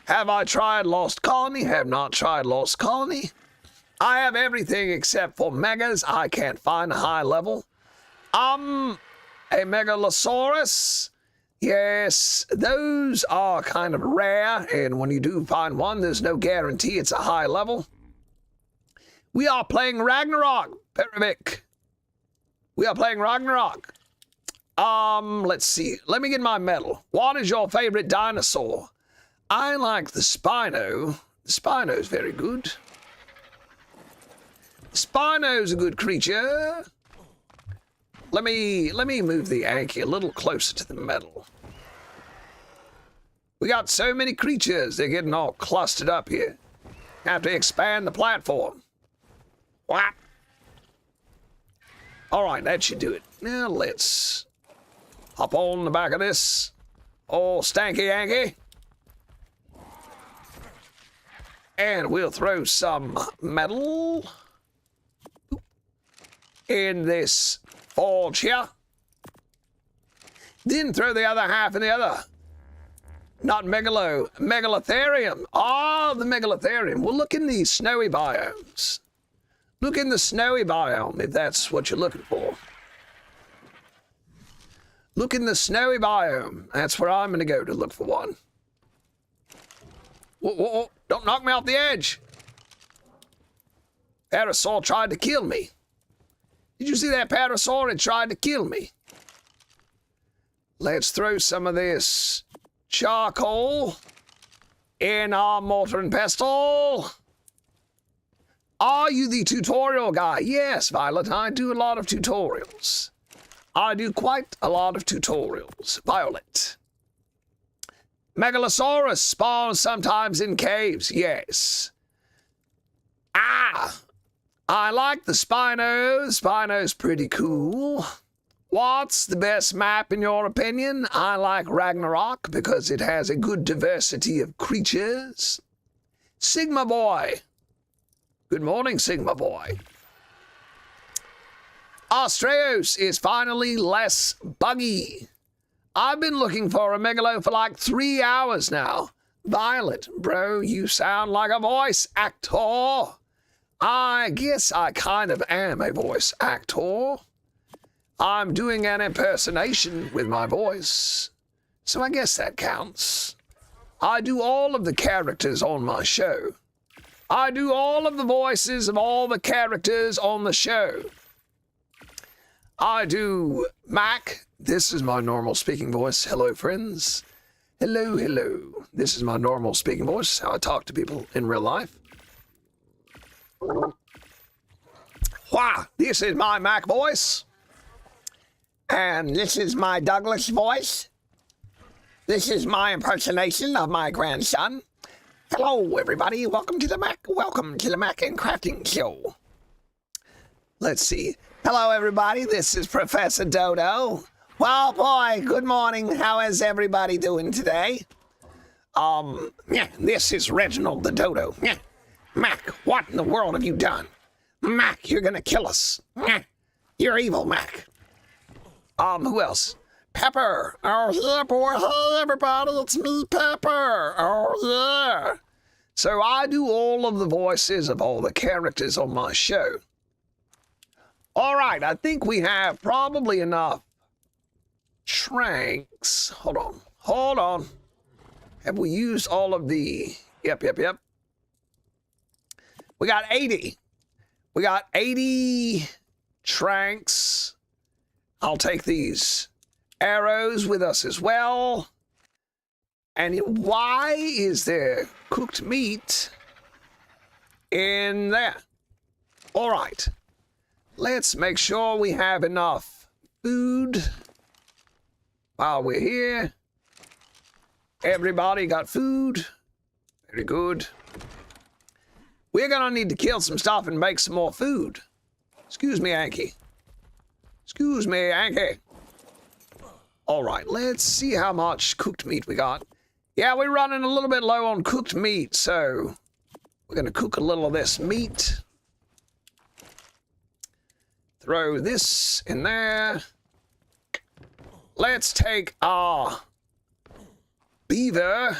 Have I tried Lost Colony? Have not tried Lost Colony. I have everything except for megas. I can't find a high level. A Megalosaurus. Yes, those are kind of rare, and when you do find one, there's no guarantee it's a high level. We are playing Ragnarok, Perivic. We are playing Ragnarok. Let's see. Let me get my medal. What is your favorite dinosaur? I like the Spino. The Spino's very good. Spino's a good creature. Let me move the Anki a little closer to the medal. We got so many creatures, they're getting all clustered up here. Have to expand the platform. What? All right, that should do it. Now let's hop on the back of this old stanky Anki. And we'll throw some metal in this forge here. Then throw the other half in the other. Not Megalotherium. The Megalotherium. Well, look in the snowy biomes. Look in the snowy biome, if that's what you're looking for. Look in the snowy biome. That's where I'm going to go to look for one. Whoa, whoa, whoa. Don't knock me off the edge. Parasaur tried to kill me. Did you see that Parasaur? It tried to kill me. Let's throw some of this charcoal in our mortar and pestle. Are you the tutorial guy? Yes, Violet, I do a lot of tutorials. I do quite a lot of tutorials. Violet. Megalosaurus spawns sometimes in caves, yes. I like the Spino. Spino's pretty cool. What's the best map in your opinion? I like Ragnarok because it has a good diversity of creatures. Sigma Boy. Good morning, Sigma Boy. Astreos is finally less buggy. I've been looking for a Megalo for like 3 hours now. Violet, bro, you sound like a voice actor. I guess I kind of am a voice actor. I'm doing an impersonation with my voice, so I guess that counts. I do all of the characters on my show. I do all of the voices of all the characters on the show. I do Mac. This is my normal speaking voice. Hello, friends. Hello, hello. This is my normal speaking voice, how I talk to people in real life. Why, this is my Mac voice. And this is my Douglas voice. This is my impersonation of my grandson. Hello, everybody. Welcome to the Mac and Crafting Show. Let's see. Hello, everybody. This is Professor Dodo. Well, boy, good morning. How is everybody doing today? This is Reginald the Dodo. Mac, what in the world have you done? Mac, you're gonna kill us. You're evil, Mac. Who else? Pepper. Oh, yeah, boy. Hey, everybody, it's me, Pepper. Oh, yeah. So I do all of the voices of all the characters on my show. All right, I think we have probably enough tranks. Hold Hold on. Have we used all of the... Yep. We got 80. We got 80 tranks. I'll take these arrows with us as well. And why is there cooked meat in there? All right. Let's make sure we have enough food while we're here. Everybody got food. Very good. We're gonna need to kill some stuff and make some more food. Excuse me, Anki. Excuse me, Anki. All right, let's see how much cooked meat we got. Yeah, we're running a little bit low on cooked meat, so we're gonna cook a little of this meat. Throw this in there. Let's take our beaver.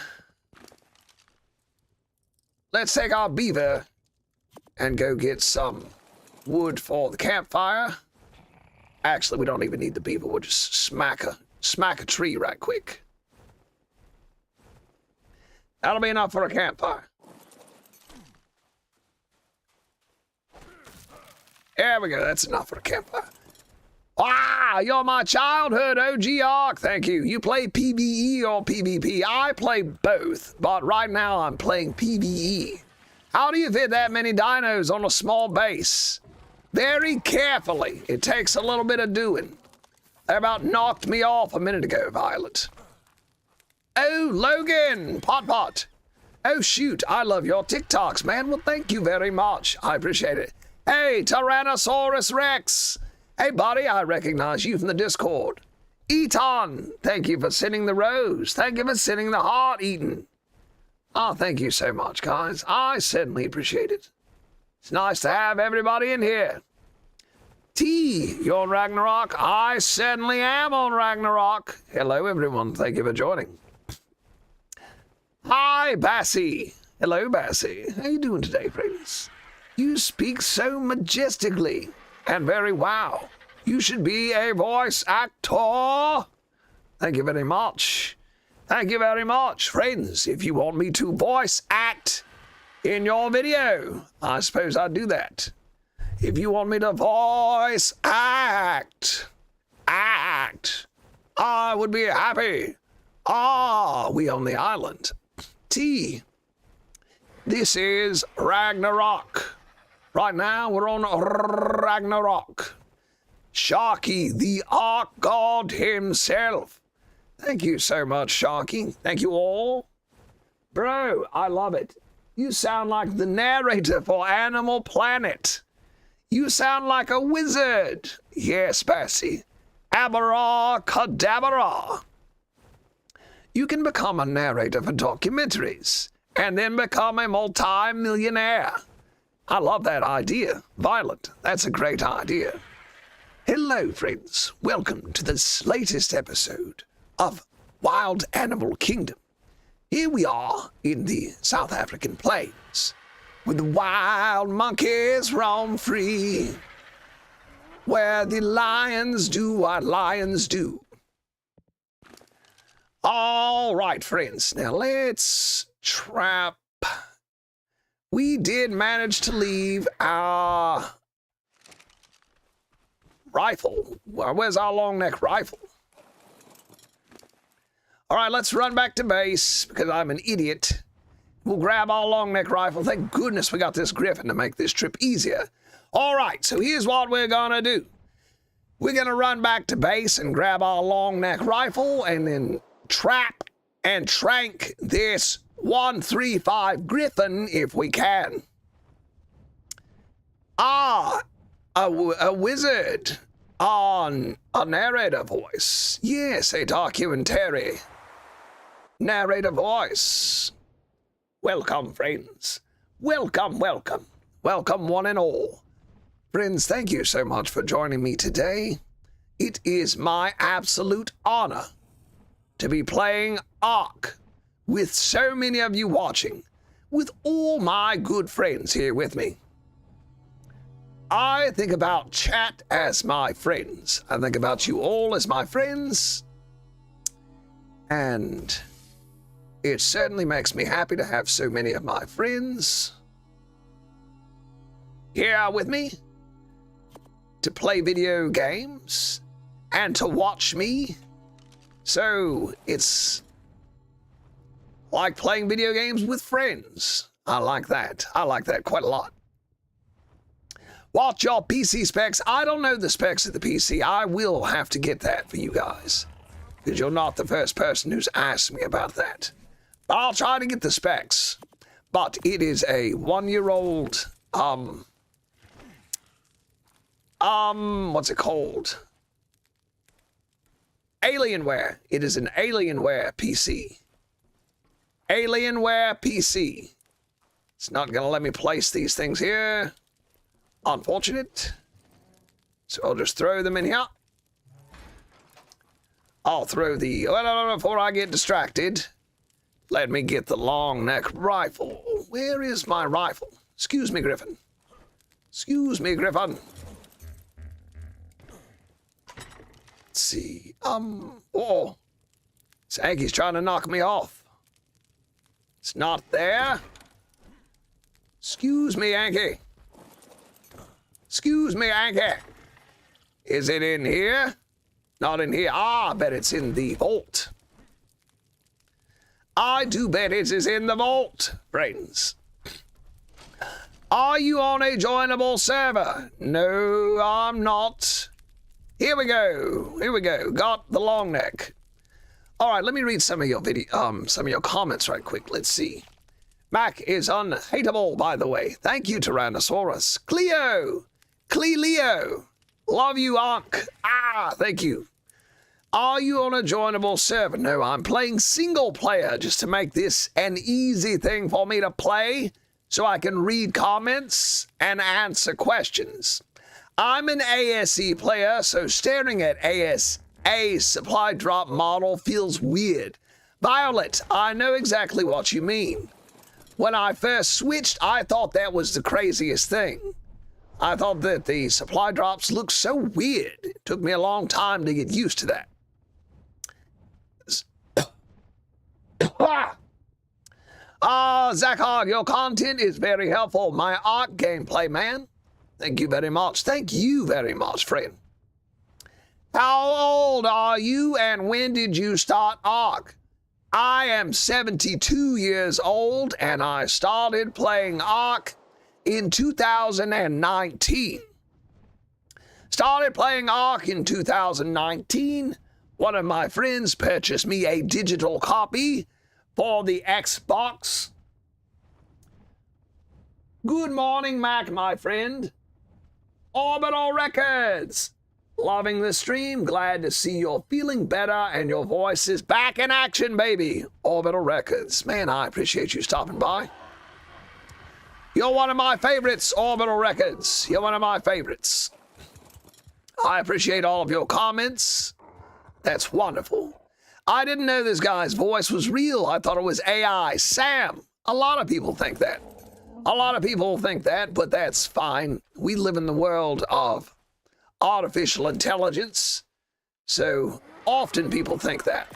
Let's take our beaver and go get some wood for the campfire. Actually, we don't even need the beaver. We'll just smack a tree right quick. That'll be enough for a campfire. There we go. That's enough for a campfire. Ah, you're my childhood OG Ark. Thank you. You play PvE or PvP? I play both, but right now I'm playing PvE. How do you fit that many dinos on a small base? Very carefully. It takes a little bit of doing. They about knocked me off a minute ago, Violet. Oh, Logan! Pot. Oh, shoot. I love your TikToks, man. Well, thank you very much. I appreciate it. Hey, Tyrannosaurus Rex. Hey, buddy, I recognize you from the Discord. Eton, thank you for sending the rose. Thank you for sending the heart, Eaton. Oh, thank you so much, guys. I certainly appreciate it. It's nice to have everybody in here. T, you're on Ragnarok? I certainly am on Ragnarok. Hello, everyone. Thank you for joining. Hi, Bassie. Hello, Bassie. How you doing today, friends? You speak so majestically and very wow. You should be a voice actor. Thank you very much. Thank you very much, friends. If you want me to voice act in your video, I suppose I'd do that. If you want me to voice act, I would be happy. We on the island. T. This is Ragnarok. Right now, we're on Ragnarok. Sharky, the Ark God himself. Thank you so much, Sharky. Thank you all. Bro, I love it. You sound like the narrator for Animal Planet. You sound like a wizard. Yes, Bessie. Abracadabra. You can become a narrator for documentaries and then become a multi-millionaire. I love that idea. Violet, that's a great idea. Hello, friends. Welcome to this latest episode of Wild Animal Kingdom. Here we are in the South African plains, where the wild monkeys roam free, where the lions do what lions do. All right, friends. Now let's trap. We did manage to leave our rifle. Where's our long neck rifle? All right, let's run back to base because I'm an idiot. We'll grab our long neck rifle. Thank goodness we got this griffin to make this trip easier. All right, so here's what we're gonna do. We're gonna run back to base and grab our long neck rifle and then trap and trank this 135 griffin if we can. A wizard on a narrator voice. Yes, a documentary narrator voice. Welcome, friends. Welcome, welcome. Welcome, one and all. Friends, thank you so much for joining me today. It is my absolute honor to be playing Ark with so many of you watching, with all my good friends here with me. I think about chat as my friends. I think about you all as my friends. And it certainly makes me happy to have so many of my friends here with me to play video games and to watch me. So it's like playing video games with friends. I like that. I like that quite a lot. Watch your PC specs. I don't know the specs of the PC. I will have to get that for you guys, because you're not the first person who's asked me about that. But I'll try to get the specs. But it is a 1-year-old, what's it called? Alienware. It is an Alienware PC. Alienware PC. It's not going to let me place these things here. Unfortunate. So I'll just throw them in here. I'll throw the... Well, before I get distracted, let me get the long neck rifle. Where is my rifle? Excuse me, Griffin. Excuse me, Griffin. Let's see. Oh. Sankey's trying to knock me off. It's not there. Excuse me, Yankee. Excuse me, Yankee. Is it in here? Not in here. Ah, I bet it's in the vault. I do bet it is in the vault, friends. Are you on a joinable server? No, I'm not. Here we go. Here we go. Got the long neck. All right, let me read some of your some of your comments right quick. Let's see. Mac is unhateable, by the way. Thank you, Tyrannosaurus. Cleo. Love you, Ankh. Ah, thank you. Are you on a joinable server? No, I'm playing single player just to make this an easy thing for me to play so I can read comments and answer questions. I'm an ASE player, so staring at ASA supply drop model feels weird. Violet, I know exactly what you mean. When I first switched, I thought that was the craziest thing. I thought that the supply drops looked so weird. It took me a long time to get used to that. Zach Hogg, your content is very helpful. My Ark gameplay, man. Thank you very much. Thank you very much, friend. How old are you and when did you start Ark? I am 72 years old and I started playing Ark in 2019. Started playing Ark in 2019. One of my friends purchased me a digital copy for the Xbox. Good morning, Mac, my friend. Orbital Records. Loving the stream. Glad to see you're feeling better and your voice is back in action, baby. Orbital Records. Man, I appreciate you stopping by. You're one of my favorites, Orbital Records. You're one of my favorites. I appreciate all of your comments. That's wonderful. I didn't know this guy's voice was real. I thought it was AI. Sam. A lot of people think that. A lot of people think that, but that's fine. We live in the world of artificial intelligence, so often people think that.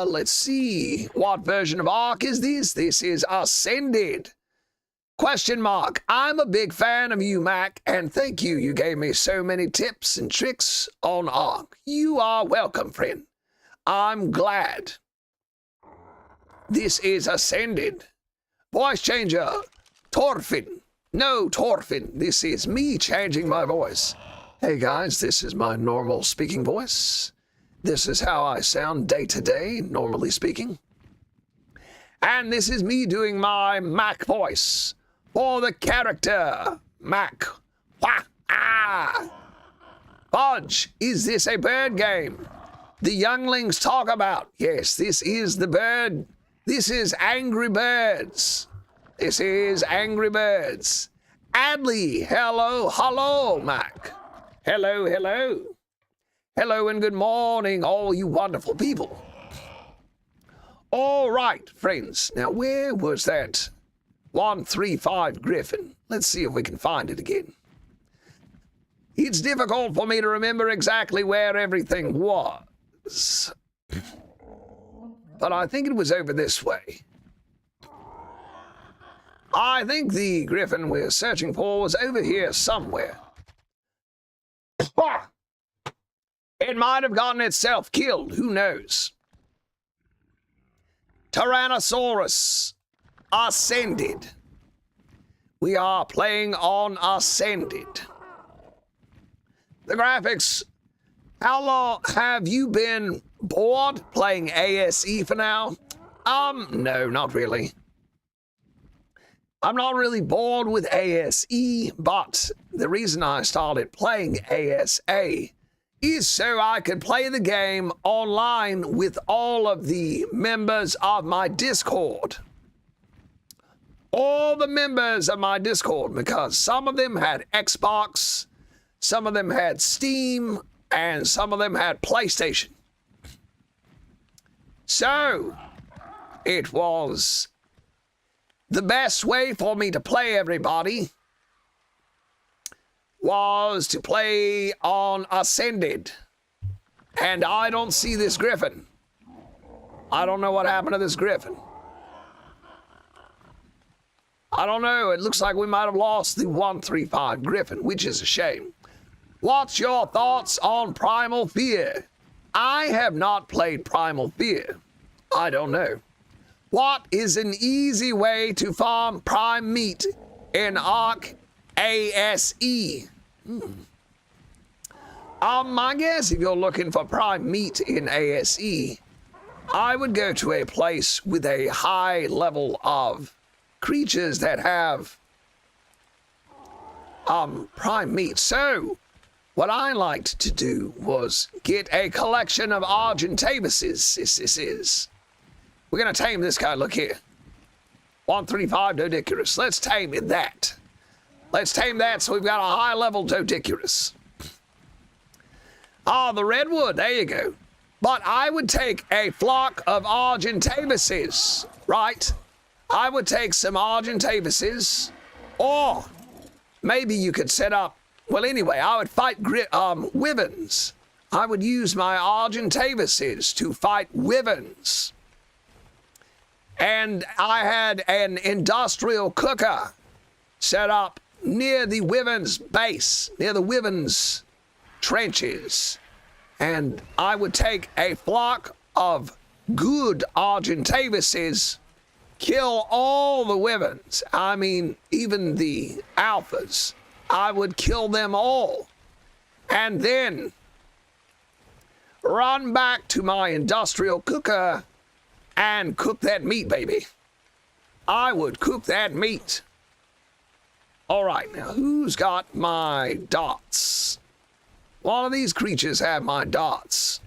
Let's see. What version of Ark is this? This is Ascended. Question mark. I'm a big fan of you, Mac, and thank you. You gave me so many tips and tricks on Ark. You are welcome, friend. I'm glad. This is Ascended. Voice changer. Torfin. No, Torfin. This is me changing my voice. Hey, guys, this is my normal speaking voice. This is how I sound day to day, normally speaking. And this is me doing my Mac voice for the character Mac. Wah, ah. Fudge, is this a bird game? The younglings talk about. Yes, this is the bird. This is Angry Birds. This is Angry Birds. Adley, hello, Mac. Hello. Hello and good morning, all you wonderful people. All right, friends. Now, where was that 135 Griffin? Let's see if we can find it again. It's difficult for me to remember exactly where everything was. But I think it was over this way. I think the griffin we're searching for was over here somewhere. It might have gotten itself killed. Who knows? Tyrannosaurus Ascended. We are playing on Ascended. The graphics. How long have you been bored playing ASE for now? No, not really. I'm not really bored with ASE, but the reason I started playing ASA is so I could play the game online with all of the members of my Discord. All the members of my Discord, because some of them had Xbox, some of them had Steam, and some of them had PlayStation. So, it was the best way for me to play everybody was to play on Ascended. And I don't see this griffin. I don't know what happened to this griffin. I don't know. It looks like we might have lost the 135 griffin, which is a shame. What's your thoughts on Primal Fear? I have not played Primal Fear. I don't know. What is an easy way to farm prime meat in Ark ASE? I guess if you're looking for prime meat in ASE, I would go to a place with a high level of creatures that have prime meat. So, what I liked to do was get a collection of Argentavises. We're going to tame this guy. Look here. 135 Dodicurus. Let's tame that. Let's tame that so we've got a high-level Dodicurus. The redwood. There you go. But I would take a flock of Argentavises, right? I would take some Argentavises. Or maybe you could set up... Well, anyway, I would fight wyverns. I would use my Argentavises to fight wyverns. And I had an industrial cooker set up near the wyvern's base, near the wyvern's trenches. And I would take a flock of good Argentavises, kill all the wyverns. I mean, even the alphas. I would kill them all. And then run back to my industrial cooker and cook that meat, baby. I would cook that meat. All right, now who's got my dots? One of these creatures have my dots.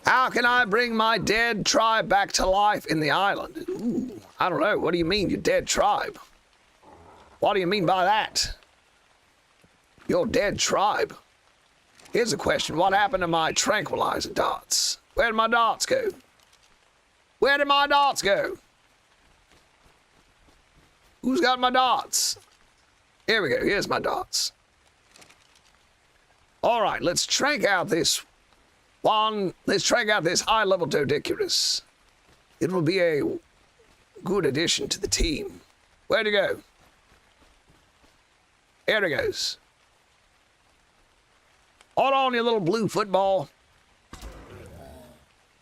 How can I bring my dead tribe back to life in the island? Ooh, I don't know. What do you mean, your dead tribe? What do you mean by that? Your dead tribe? Here's a question. What happened to my tranquilizer dots? Where did my dots go? Where did my dots go? Who's got my dots? Here we go. Here's my dots. All right, let's trank out this one. Let's trank out this high-level Dodicurus. It will be a good addition to the team. Where'd it go? Here it goes. Hold on, you little blue football.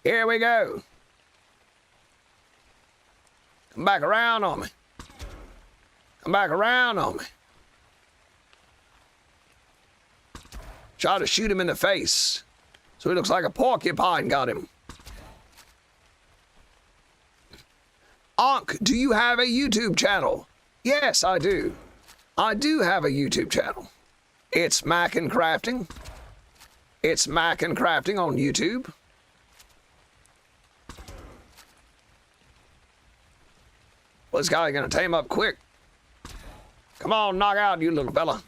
Here we go. Come back around on me. Come back around on me. Try to shoot him in the face. So he looks like a porcupine got him. Ankh, do you have a YouTube channel? Yes, I do. I do have a YouTube channel. It's Mac and Crafting. It's Mac and Crafting on YouTube. Well, this guy gonna tame up quick. Come on, knock out, you little fella.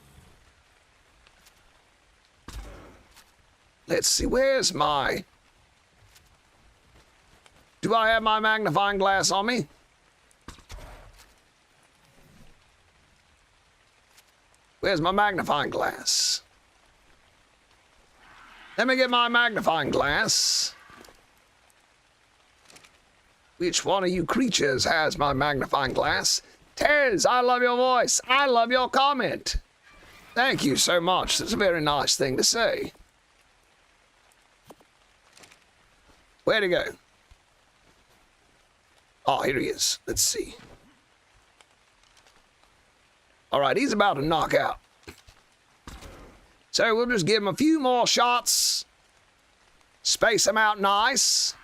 Let's see, where's my... Do I have my magnifying glass on me? Where's my magnifying glass? Let me get my magnifying glass. Which one of you creatures has my magnifying glass? Tez, I love your voice. I love your comment. Thank you so much. That's a very nice thing to say. Where'd he go? Oh, here he is. Let's see. All right, he's about to knock out. So we'll just give him a few more shots. Space him out nice.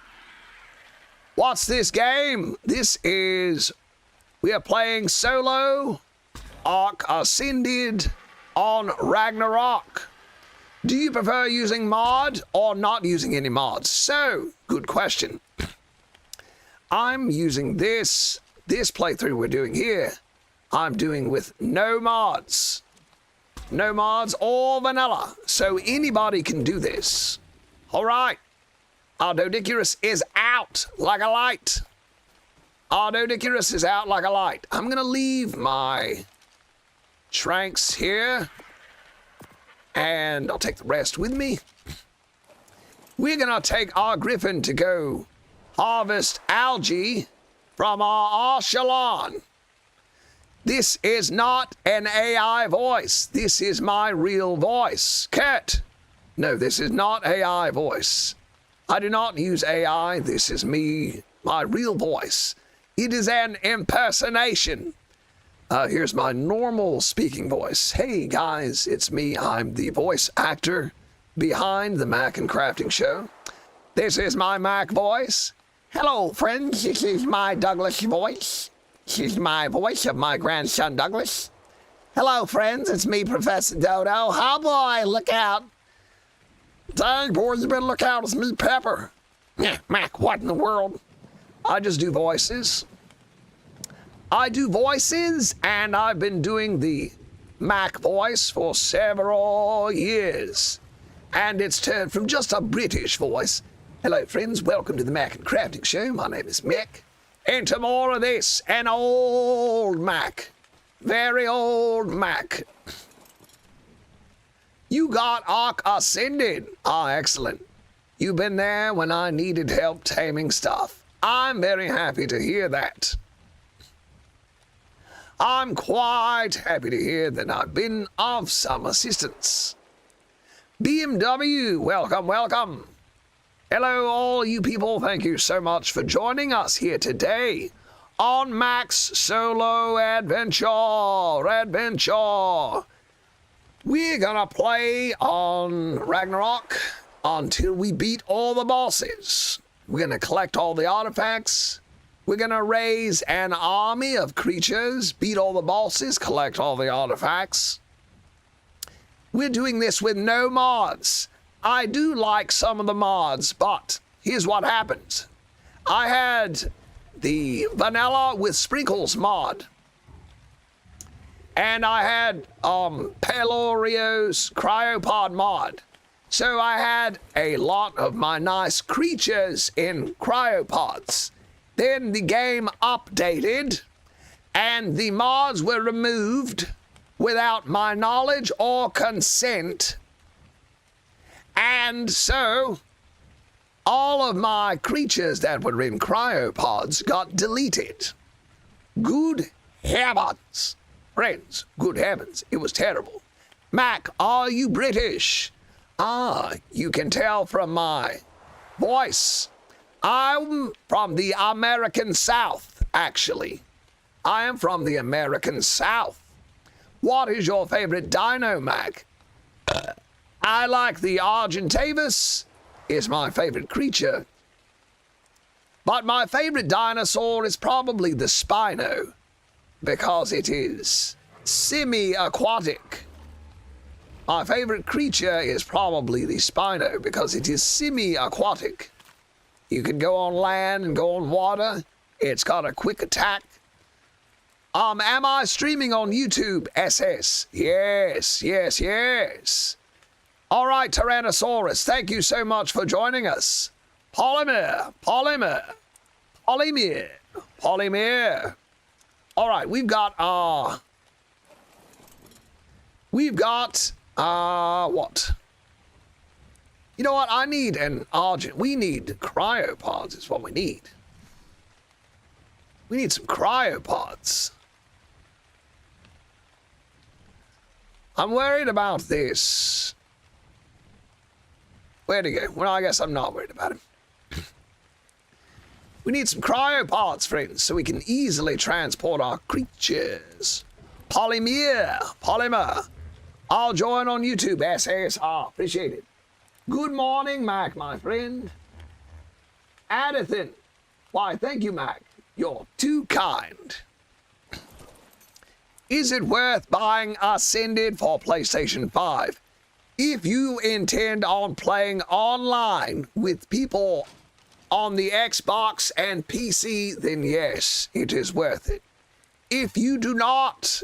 What's this game? We are playing solo Ark Ascended on Ragnarok. Do you prefer using mod or not using any mods? So, good question. I'm using this playthrough we're doing here. I'm doing with no mods. No mods or vanilla. So anybody can do this. All right. Our Dodicurus is out like a light. Our Dodicurus is out like a light. I'm going to leave my tranks here. And I'll take the rest with me. We're going to take our griffin to go harvest algae from our Arshalon. This is not an AI voice. This is my real voice. Kurt. No, this is not AI voice. I do not use AI. This is me, my real voice. It is an impersonation. Here's my normal speaking voice. Hey guys, it's me. I'm the voice actor behind the Mac and Crafting Show. This is my Mac voice. Hello, friends. This is my Douglas voice. This is my voice of my grandson, Douglas. Hello, friends. It's me, Professor Dodo. Oh, boy, look out. Dang, boys, you better look out. It's me, Pepper. Yeah, Mac, what in the world? I just do voices. I do voices, and I've been doing the Mac voice for several years. And it's turned from just a British voice. Hello, friends. Welcome to the Mac and Crafting Show. My name is Mick. Into more of this, an old Mac. Very old Mac. You got Ark Ascended. Ah, excellent. You've been there when I needed help taming stuff. I'm very happy to hear that. I'm quite happy to hear that I've been of some assistance. BMW, welcome, welcome. Hello, all you people. Thank you so much for joining us here today on Mac's Solo Adventure. We're gonna play on Ragnarok until we beat all the bosses. We're gonna collect all the artifacts. We're gonna raise an army of creatures, beat all the bosses, collect all the artifacts. We're doing this with no mods. I do like some of the mods, but here's what happens. I had the vanilla with sprinkles mod. And I had Pelorio's Cryopod mod. So I had a lot of my nice creatures in cryopods. Then the game updated, and the mods were removed without my knowledge or consent. And so, all of my creatures that were in cryopods got deleted. Good heavens. Friends, good heavens, it was terrible. Mac, are you British? Ah, you can tell from my voice. I'm from the American South, actually. I am from the American South. What is your favorite dino, Mac? I like the Argentavis. It's my favorite creature. But my favorite dinosaur is probably the Spino, because it is semi-aquatic. My favorite creature is probably the Spino, because it is semi-aquatic. You can go on land and go on water. It's got a quick attack. Am I streaming on YouTube, SS? Yes. All right, Tyrannosaurus, thank you so much for joining us. Polymer. All right, we've got We've got, what? You know what? I need an Argent. We need cryopods is what we need. We need some cryopods. I'm worried about this. Where'd he go? Well, I guess I'm not worried about him. We need some cryopods, friends, so we can easily transport our creatures. Polymer. I'll join on YouTube, SSR. Appreciate it. Good morning, Mac, my friend. Addithan. Why, thank you, Mac. You're too kind. Is it worth buying Ascended for PlayStation 5? If you intend on playing online with people on the Xbox and PC, then yes, it is worth it. If you do not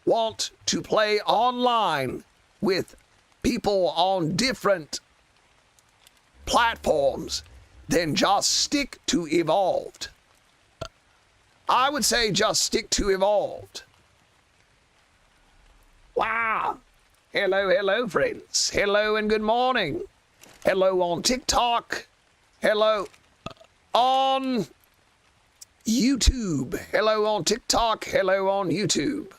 want to play online with people on different platforms, then just stick to Evolved. I would say just stick to Evolved. Wow. Hello, friends. Hello and good morning. Hello on TikTok. Hello on YouTube. Hello on TikTok. Hello on YouTube.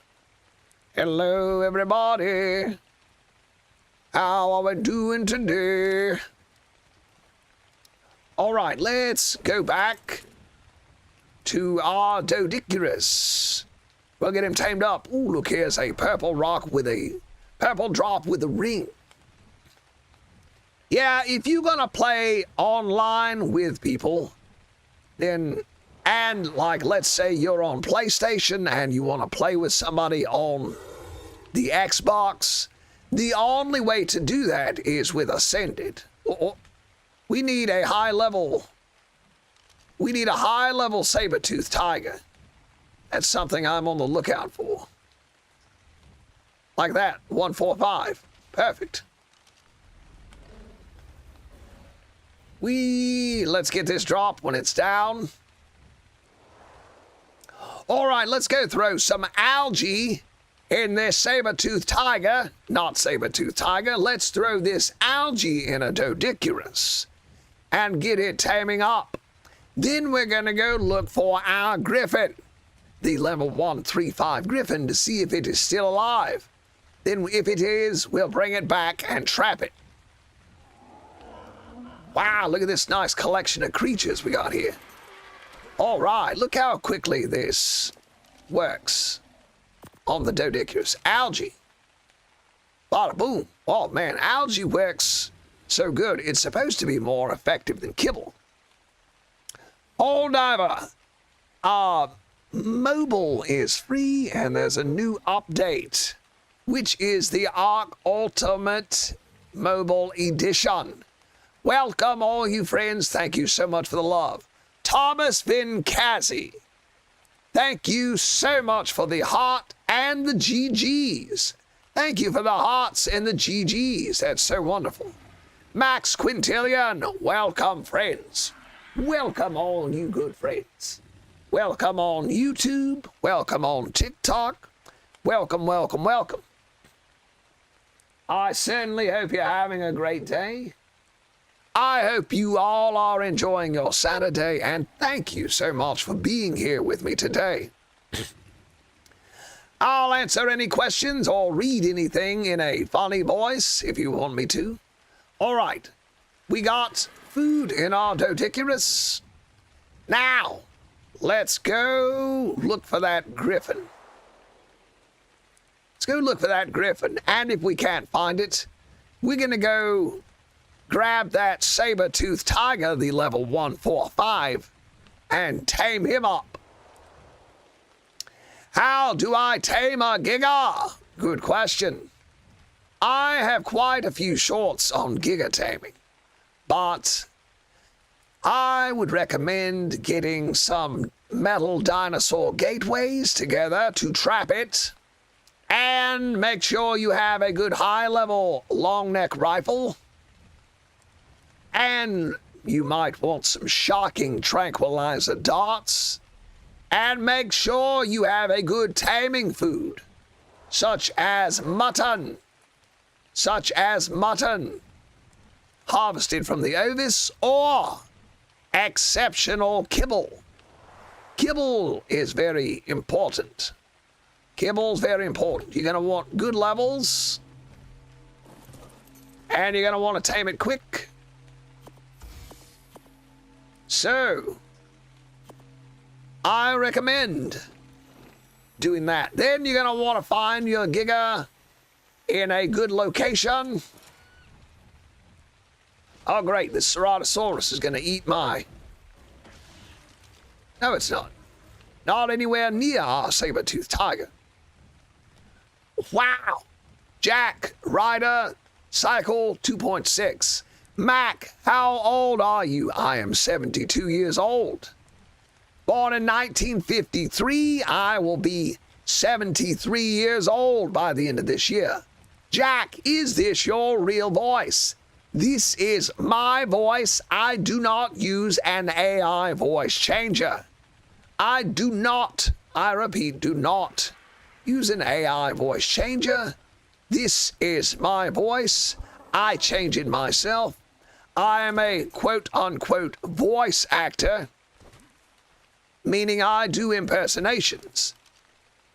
Hello, everybody. How are we doing today? All right, let's go back to our Dodicurus. We'll get him tamed up. Ooh, look, here's a purple rock with a purple drop with a ring. Yeah, if you're gonna play online with people, then, and like, let's say you're on PlayStation and you want to play with somebody on the Xbox, the only way to do that is with Ascended. We need a high level saber-tooth tiger. That's something I'm on the lookout for. Like that, 145. Perfect. Let's get this drop when it's down. All right, let's go throw some algae in this saber-tooth tiger. Not saber-tooth tiger. Let's throw this algae in a Dodicurus and get it taming up. Then we're going to go look for our griffin, the level 135 griffin, to see if it is still alive. Then if it is, we'll bring it back and trap it. Wow, look at this nice collection of creatures we got here. All right, look how quickly this works on the Dodicurus. Algae. Bada boom. Oh man, algae works so good. It's supposed to be more effective than kibble. Hole diver. Mobile is free and there's a new update, which is the Ark Ultimate Mobile Edition. Welcome all you friends. Thank you so much for the love. Thomas Vincazzi. Thank you so much for the heart and the GGs. Thank you for the hearts and the GGs. That's so wonderful. Max Quintillion. Welcome friends. Welcome all you good friends. Welcome on YouTube. Welcome on TikTok. Welcome, welcome, welcome. I certainly hope you're having a great day. I hope you all are enjoying your Saturday, and thank you so much for being here with me today. I'll answer any questions or read anything in a funny voice if you want me to. All right, we got food in our Dodicurus. Now, let's go look for that griffin. Let's go look for that griffin, and if we can't find it, we're going to go grab that saber-tooth tiger, the level 145, and tame him up. How do I tame a giga? Good question. I have quite a few shorts on giga taming, but I would recommend getting some metal dinosaur gateways together to trap it, and make sure you have a good high-level long neck rifle. And you might want some shocking tranquilizer darts. And make sure you have a good taming food. such as mutton, harvested from the ovis, or exceptional kibble. Kibble is very important. Kibble's very important. You're going to want good levels, and you're going to want to tame it quick. So, I recommend doing that. Then you're going to want to find your Giga in a good location. Oh, great. The Ceratosaurus is going to eat my... No, it's not. Not anywhere near our saber-tooth tiger. Wow. Jack, Ryder, Cycle 2.6. Mac, how old are you? I am 72 years old. Born in 1953, I will be 73 years old by the end of this year. Jack, is this your real voice? This is my voice. I do not use an AI voice changer. I do not, I repeat, do not use an AI voice changer. This is my voice. I change it myself. I am a quote-unquote voice actor, meaning I do impersonations.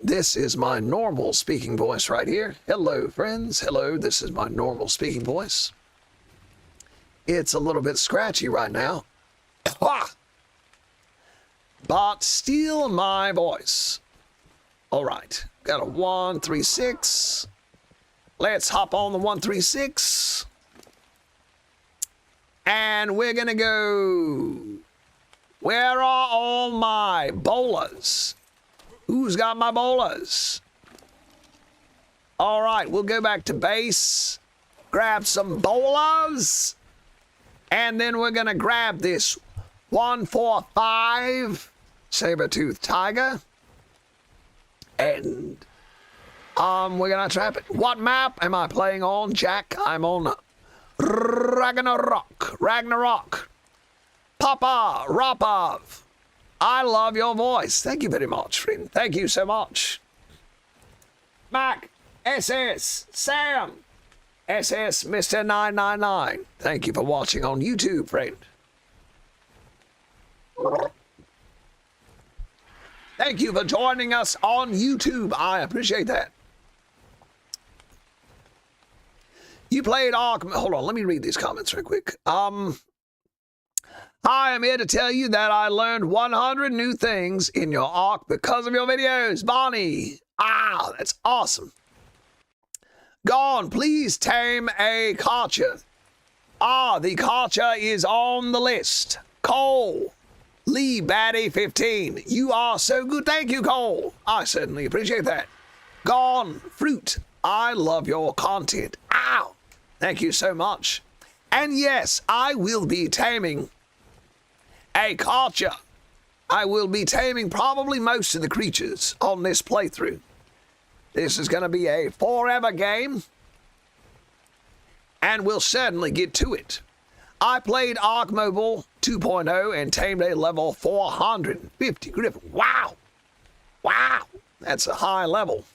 This is my normal speaking voice right here. Hello, friends. Hello, this is my normal speaking voice. It's a little bit scratchy right now. But still my voice. All right, got a 136. Let's hop on the 136. And we're gonna go. Where are all my bolas? Who's got my bolas? All right, we'll go back to base, grab some bolas, and then we're gonna grab this 145 saber-tooth tiger, and we're gonna trap it. What map am I playing on, Jack? I'm on Ragnarok. Papa Ropov. I love your voice. Thank you very much, friend. Thank you so much. Mac, SS, Sam, SS, Mr. 999. Thank you for watching on YouTube, friend. Thank you for joining us on YouTube. I appreciate that. You played Ark. Hold on, let me read these comments real quick. I am here to tell you that I learned 100 new things in your Ark because of your videos. Bonnie. Ah, that's awesome. Gone, please tame a Karcher. Ah, the Karcher is on the list. Cole. Lee Batty 15. You are so good. Thank you, Cole. I certainly appreciate that. Gone, Fruit. I love your content. Ow. Thank you so much. And yes, I will be taming a Karcher. I will be taming probably most of the creatures on this playthrough. This is going to be a forever game, and we'll certainly get to it. I played Ark Mobile 2.0 and tamed a level 450 Griffin. Wow. Wow. That's a high level.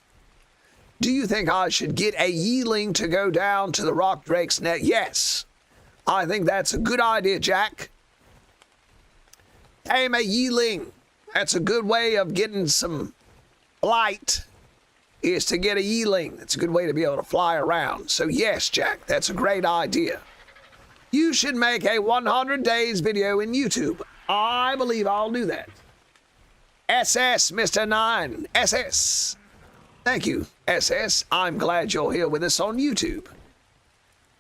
Do you think I should get a yearling to go down to the Rock Drake's net? Yes. I think that's a good idea, Jack. Tame a yearling. That's a good way of getting some flight, is to get a yearling. That's a good way to be able to fly around. So yes, Jack, that's a great idea. You should make a 100 days video in YouTube. I believe I'll do that. SS, Mr. 9. SS. Thank you, SS. I'm glad you're here with us on YouTube.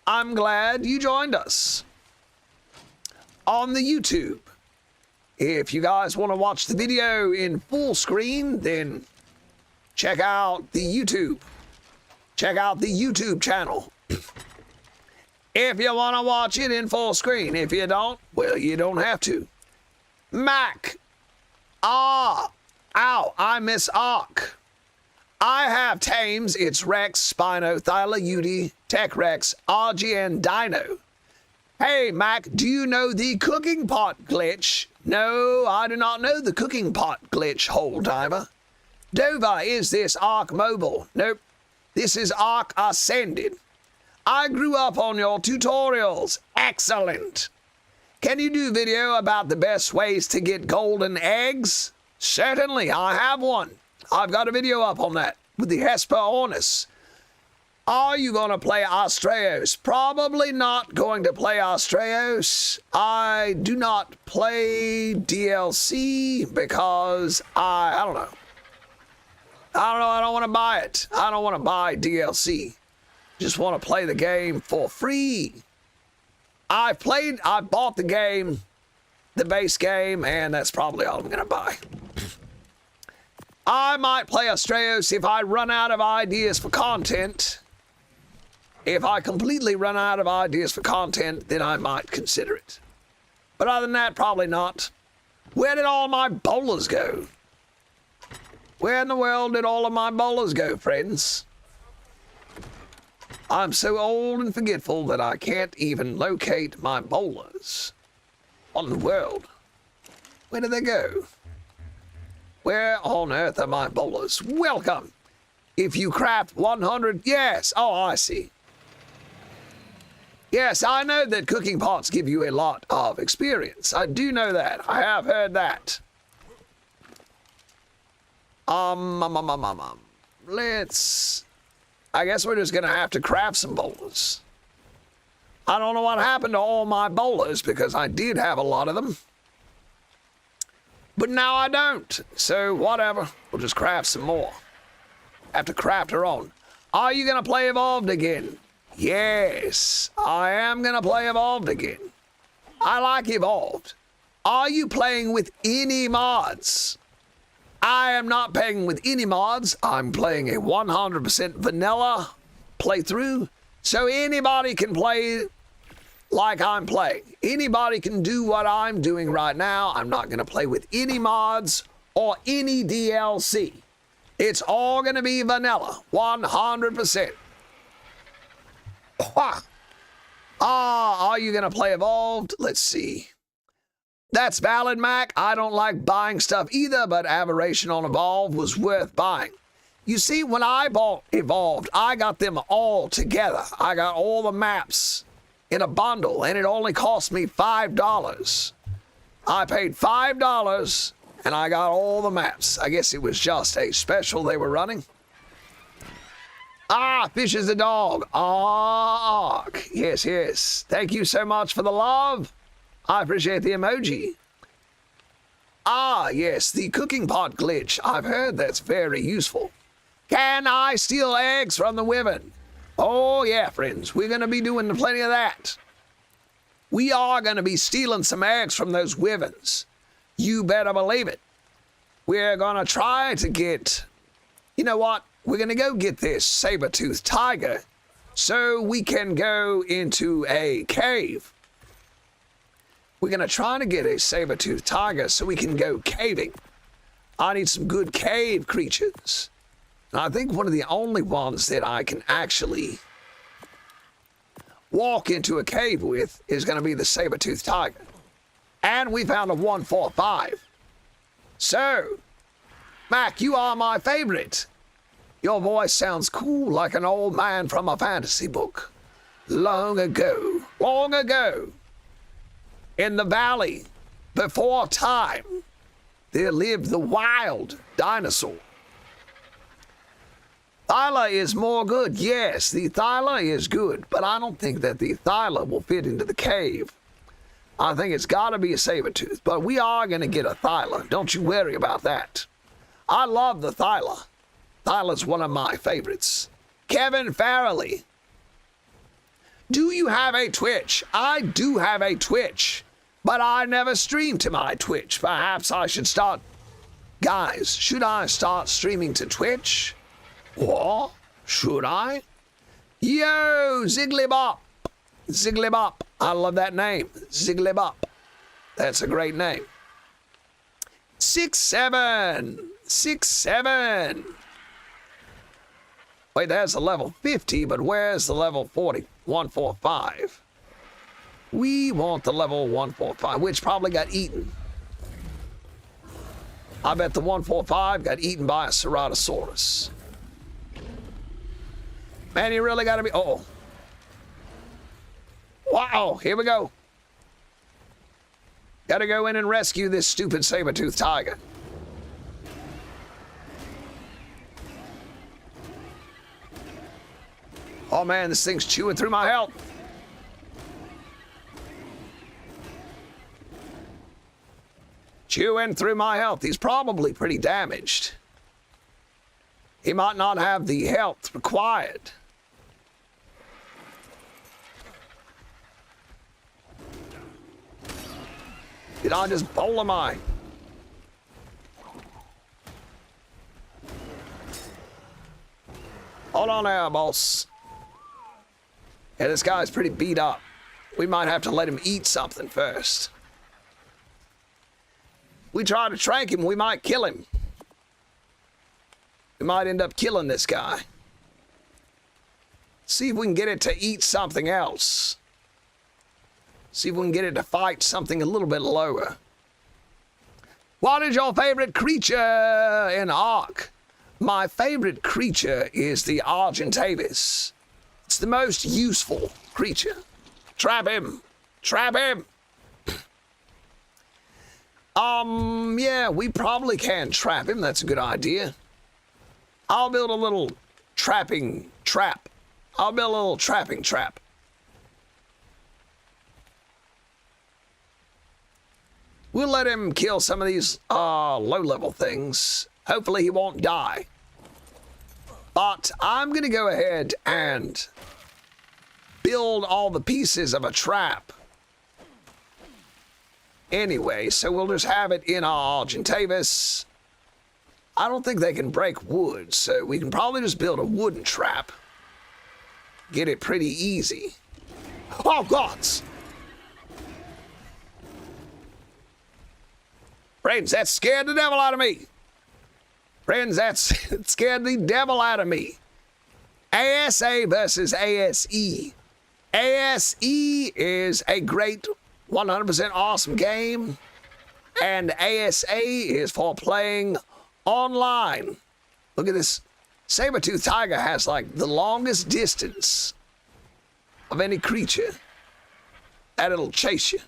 I'm glad you joined us on the YouTube. If you guys want to watch the video in full screen, then check out the YouTube. Check out the YouTube channel. If you want to watch it in full screen. If you don't, well, you don't have to. Mac. Ah. Ow. I miss Ark. I have tames. It's Rex, Spino, Thyla, Udi, Tech Rex, RGN, Dino. Hey, Mac, do you know the cooking pot glitch? No, I do not know the cooking pot glitch, Hole Diver. Dover, is this Ark Mobile? Nope, This is Ark Ascended. I grew up on your tutorials. Excellent. Can you do video about the best ways to get golden eggs? Certainly, I have one. I've got a video up on that with the Hesperornis. Are you going to play Astreos? Probably not going to play Astreos. I do not play DLC because I don't know. I don't want to buy it. I don't want to buy DLC. Just want to play the game for free. I bought the game, the base game, and that's probably all I'm going to buy. I might play Astreos if I run out of ideas for content. If I completely run out of ideas for content, then I might consider it. But other than that, probably not. Where did all my bowlers go? Where in the world did all of my bowlers go, friends? I'm so old and forgetful that I can't even locate my bowlers. What in the world? Where did they go? Where on earth are my bowlers? Welcome. If you craft 100, yes. Oh, I see. Yes, I know that cooking pots give you a lot of experience. I do know that. I have heard that. Let's... I guess we're just going to have to craft some bowlers. I don't know what happened to all my bowlers because I did have a lot of them. But now I don't. So whatever. We'll just craft some more. Have to craft our own. Are you going to play Evolved again? Yes, I am going to play Evolved again. I like Evolved. Are you playing with any mods? I am not playing with any mods. I'm playing a 100% vanilla playthrough. So anybody can play like I'm playing. Anybody can do what I'm doing right now. I'm not going to play with any mods or any DLC. It's all going to be vanilla, 100%. Are you going to play Evolved? Let's see. That's valid, Mac. I don't like buying stuff either, but Aberration on Evolved was worth buying. You see, when I bought Evolved, I got them all together. I got all the maps in a bundle, and it only cost me $5. I paid $5, and I got all the maps. I guess it was just a special they were running. Fish is a dog. Yes, yes. Thank you so much for the love. I appreciate the emoji. Yes, the cooking pot glitch. I've heard that's very useful. Can I steal eggs from the wyvern? Oh, yeah, friends. We're going to be doing plenty of that. We are going to be stealing some eggs from those wyverns. You better believe it. We're going to try to get... You know what? We're going to go get this saber-tooth tiger so we can go into a cave. We're going to try to get a saber-tooth tiger so we can go caving. I need some good cave creatures. And I think one of the only ones that I can actually walk into a cave with is going to be the saber-tooth tiger. And we found a 145. So, Mac, you are my favorite. Your voice sounds cool like an old man from a fantasy book. Long ago, in the valley, before time, there lived the wild dinosaur. Thyla is more good. Yes, the Thyla is good, but I don't think that the Thyla will fit into the cave. I think it's got to be a saber-tooth, but we are going to get a Thyla. Don't you worry about that. I love the Thyla. Thyla's one of my favorites. Kevin Farrelly. Do you have a Twitch? I do have a Twitch, but I never stream to my Twitch. Perhaps I should start... Guys, should I start streaming to Twitch? Or should I? Yo, Zigglybop. Zigglybop. I love that name. Zigglybop. That's a great name. 6-7. 6-7. Wait, there's a level 50, but where's the level 40? 145. We want the level 145, which probably got eaten. I bet the 145 got eaten by a Ceratosaurus. Man, you really gotta be... Oh. Wow, here we go. Gotta go in and rescue this stupid saber-tooth tiger. Oh man, this thing's chewing through my health. Chewing through my health. He's probably pretty damaged. He might not have the health required. Did I just bowl him? Hold on now, boss. Yeah, this guy's pretty beat up. We might have to let him eat something first. We try to trank him, we might kill him. We might end up killing this guy. See if we can get it to eat something else. See if we can get it to fight something a little bit lower. What is your favorite creature in Ark? My favorite creature is the Argentavis. It's the most useful creature. Trap him. Trap him. Yeah, we probably can trap him. That's a good idea. I'll build a little trapping trap. I'll build a little trapping trap. We'll let him kill some of these low-level things. Hopefully he won't die. But I'm going to go ahead and build all the pieces of a trap. Anyway, so we'll just have it in our Argentavis. I don't think they can break wood, so we can probably just build a wooden trap. Get it pretty easy. Oh, gods! Friends, that scared the devil out of me. Friends, that's scared the devil out of me. ASA versus ASE. ASE is a great 100% awesome game, and ASA is for playing online. Look at this. Saber-tooth tiger has like the longest distance of any creature that it'll chase you.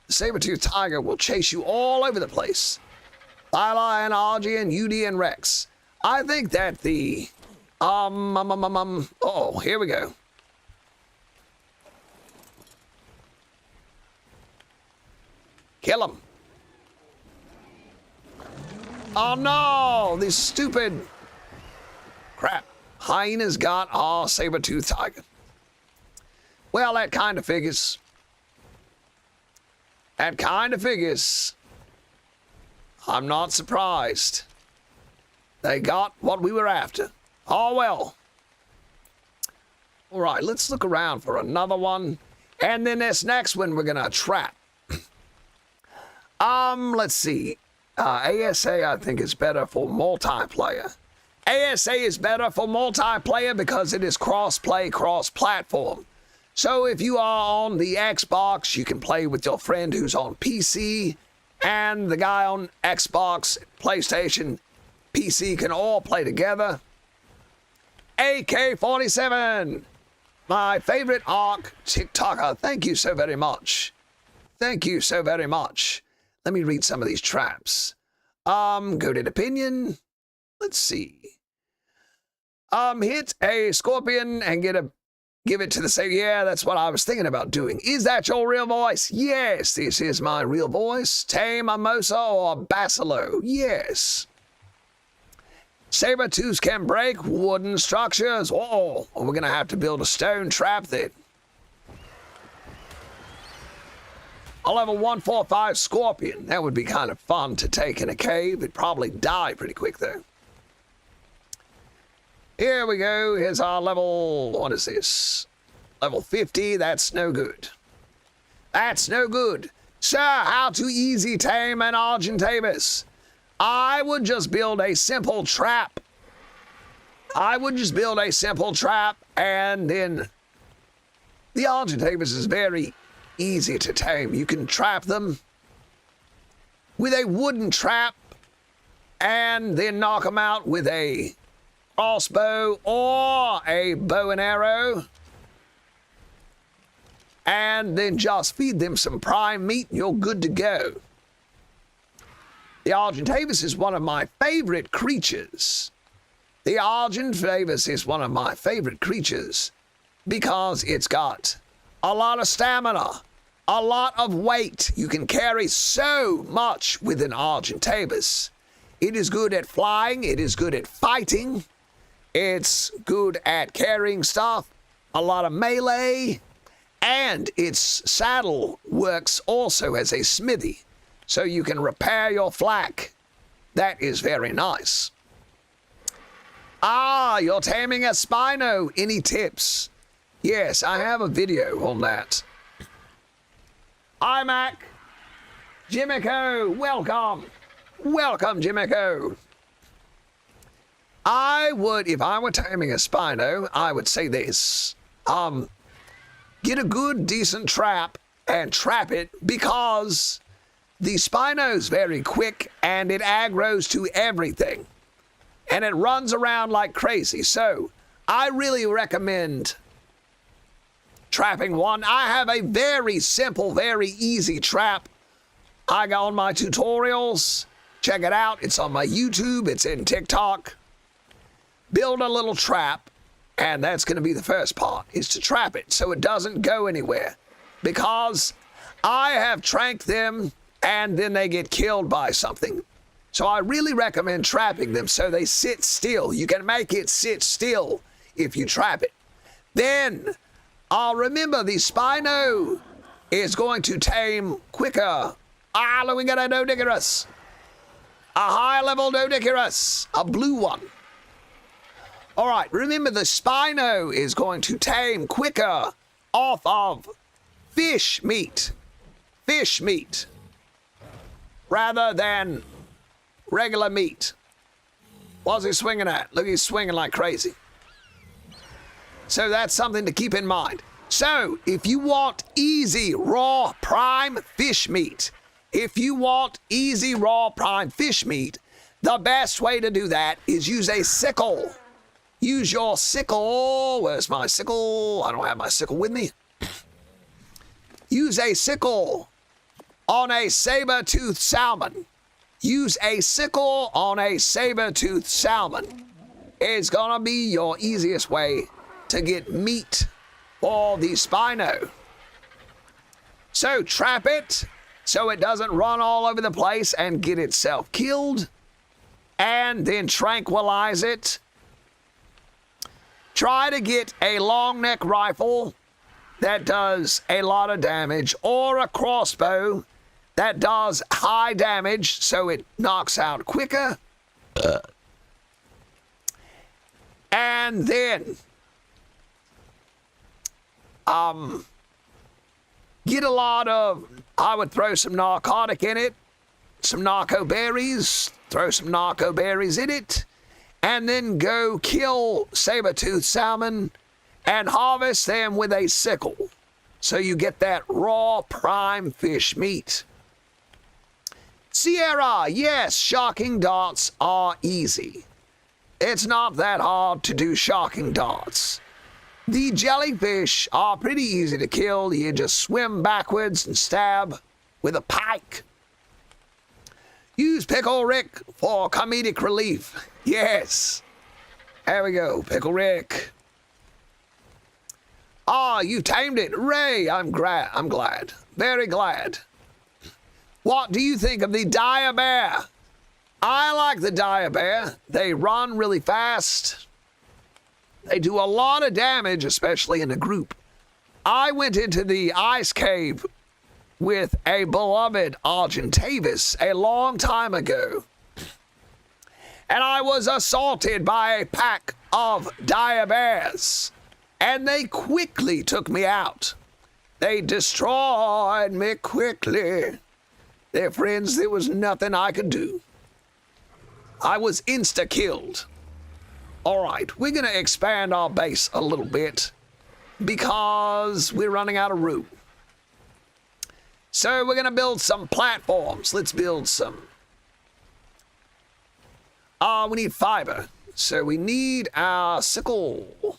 The saber-tooth tiger will chase you all over the place. Thyla and Argy and UD and Rex. I think that the oh, here we go. Kill him. Oh no, this stupid crap. Hyena's got our saber-tooth tiger. Well, that kind of figures. That kind of figures. I'm not surprised. They got what we were after. Oh well. All right, let's look around for another one. And then this next one we're gonna trap. Let's see. ASA, I think, is better for multiplayer. ASA is better for multiplayer because it is cross-play, cross-platform. So if you are on the Xbox, you can play with your friend who's on PC, and the guy on Xbox, PlayStation, PC can all play together. AK-47, my favorite Ark TikToker. Thank you so very much. Thank you so very much. Let me read some of these traps. Goated opinion. Let's see. Hit a scorpion and give it to the saber. Yeah, that's what I was thinking about doing. Is that your real voice? Yes, this is my real voice. Tame, Mimosa, or Basilo? Yes. Saber-tooths can break wooden structures. Oh, we're gonna have to build a stone trap then. A level 145 scorpion. That would be kind of fun to take in a cave. It'd probably die pretty quick though. Here we go. Here's our level, what is this? Level 50. That's no good. That's no good. Sir, how to easy tame an Argentavis? I would just build a simple trap. I would just build a simple trap, and then the Argentavis is very easy to tame. You can trap them with a wooden trap and then knock them out with a crossbow or a bow and arrow. And then just feed them some prime meat and you're good to go. The Argentavis is one of my favorite creatures. The Argentavis is one of my favorite creatures because it's got a lot of stamina, a lot of weight. You can carry so much with an Argentavis. It is good at flying. It is good at fighting. It's good at carrying stuff, a lot of melee, and its saddle works also as a smithy, so you can repair your flak. That is very nice. Ah, you're taming a Spino. Any tips? Yes, I have a video on that. Hi, Mac. Jimmico, welcome. Welcome, Jimmico. I would, if I were taming a Spino, I would say this. Get a good, decent trap and trap it because the Spino's very quick and it aggroes to everything. And it runs around like crazy. So I really recommend trapping one. I have a very simple, very easy trap. I got on my tutorials. Check it out. It's on my YouTube. It's in TikTok. Build a little trap. And that's going to be the first part, is to trap it so it doesn't go anywhere. Because I have tranked them and then they get killed by something. So I really recommend trapping them so they sit still. You can make it sit still if you trap it. Then, remember the Spino is going to tame quicker. We got a Dodicurus. A high-level Dodicurus. A blue one. All right, remember the Spino is going to tame quicker off of fish meat. Fish meat. Rather than regular meat. What's he swinging at? Look, he's swinging like crazy. So that's something to keep in mind. So, if you want easy, raw, prime fish meat, the best way to do that is use a sickle. Use your sickle. Where's my sickle? I don't have my sickle with me. Use a sickle on a saber-tooth salmon. Use a sickle on a saber-tooth salmon. It's gonna be your easiest way to get meat for the Spino. So trap it so it doesn't run all over the place and get itself killed. And then tranquilize it. Try to get a long neck rifle that does a lot of damage, or a crossbow that does high damage so it knocks out quicker. And then get a lot of, I would throw some narcotic in it, some narco berries, throw some narco berries in it, and then go kill saber-tooth salmon and harvest them with a sickle. So you get that raw prime fish meat. Sierra, yes, shocking darts are easy. It's not that hard to do shocking darts. The jellyfish are pretty easy to kill. You just swim backwards and stab with a pike. Use Pickle Rick for comedic relief. Yes. There we go, Pickle Rick. You tamed it. Ray, I'm glad. Very glad. What do you think of the dire bear? I like the dire bear. They run really fast. They do a lot of damage, especially in a group. I went into the ice cave with a beloved Argentavis a long time ago. And I was assaulted by a pack of dire bears. And they quickly took me out. They destroyed me quickly. Their friends, there was nothing I could do. I was insta-killed. All right, we're going to expand our base a little bit because we're running out of room. So we're going to build some platforms. Let's build some. We need fiber. So we need our sickle.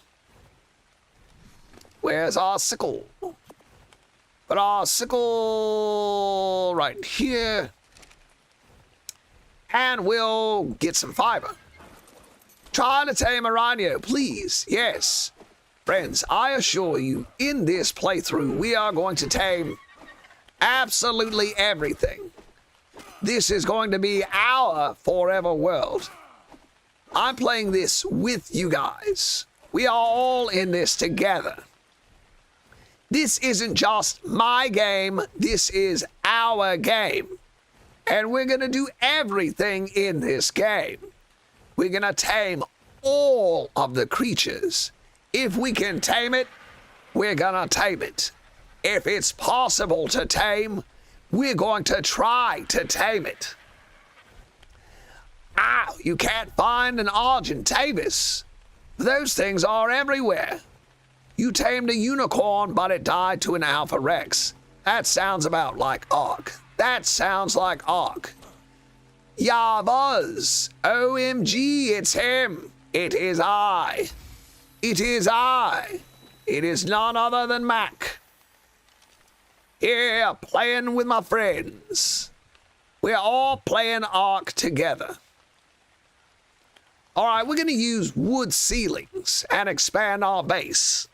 Where's our sickle? Put our sickle right here. And we'll get some fiber. Try to tame a rhino, please. Yes. Friends, I assure you, in this playthrough, we are going to tame absolutely everything. This is going to be our forever world. I'm playing this with you guys. We are all in this together. This isn't just my game. This is our game. And we're going to do everything in this game. We're going to tame all of the creatures. If we can tame it, we're going to tame it. If it's possible to tame, we're going to try to tame it. You can't find an Argentavis. Those things are everywhere. You tamed a unicorn, but it died to an Alpha Rex. That sounds about like Ark. That sounds like Ark. Yavuz. OMG, it's him. It is I. It is I. It is none other than Mac. Here, playing with my friends. We're all playing Ark together. All right, we're going to use wood ceilings and expand our base.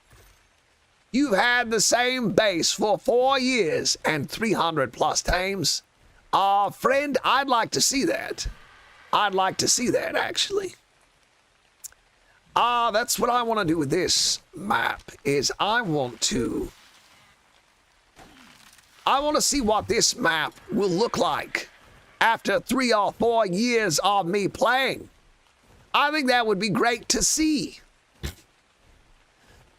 You've had the same base for 4 years and 300 plus tames. Friend, I'd like to see that. I'd like to see that, actually. That's what I want to do with this map, is I want to see what this map will look like after 3 or 4 years of me playing. I think that would be great to see.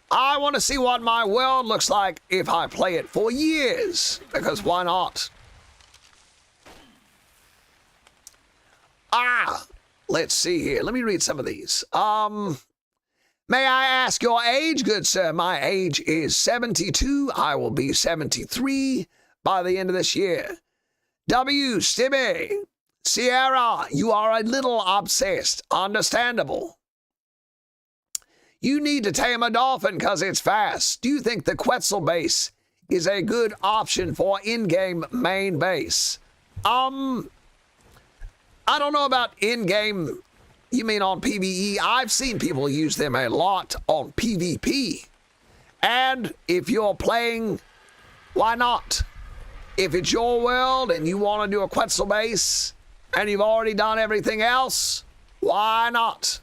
I want to see what my world looks like if I play it for years, because why not? Let's see here. Let me read some of these. May I ask your age, good sir? My age is 72. I will be 73 by the end of this year. W. Stibby. Sierra, you are a little obsessed. Understandable. You need to tame a dolphin because it's fast. Do you think the Quetzal base is a good option for in-game main base? I don't know about in-game. You mean on PvE? I've seen people use them a lot on PvP. And if you're playing, why not? If it's your world and you want to do a Quetzal base and you've already done everything else, why not?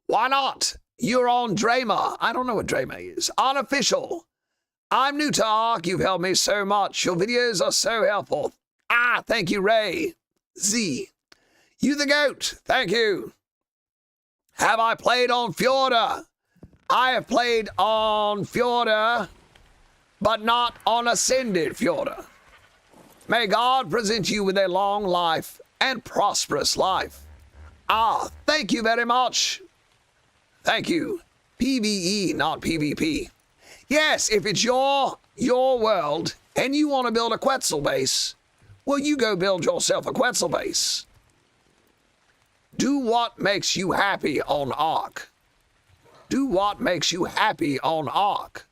Why not? You're on Drama. I don't know what Drama is. Unofficial. I'm new to Ark. You've helped me so much. Your videos are so helpful. Thank you, Ray. Z. You the goat. Thank you. Have I played on Fjorda? I have played on Fjorda, but not on Ascended Fjorda. May God present you with a long life and prosperous life. Thank you very much. Thank you. PvE, not PvP. Yes, if it's your world and you want to build a Quetzal base, well, you go build yourself a Quetzal base. Do what makes you happy on Ark. Do what makes you happy on Ark.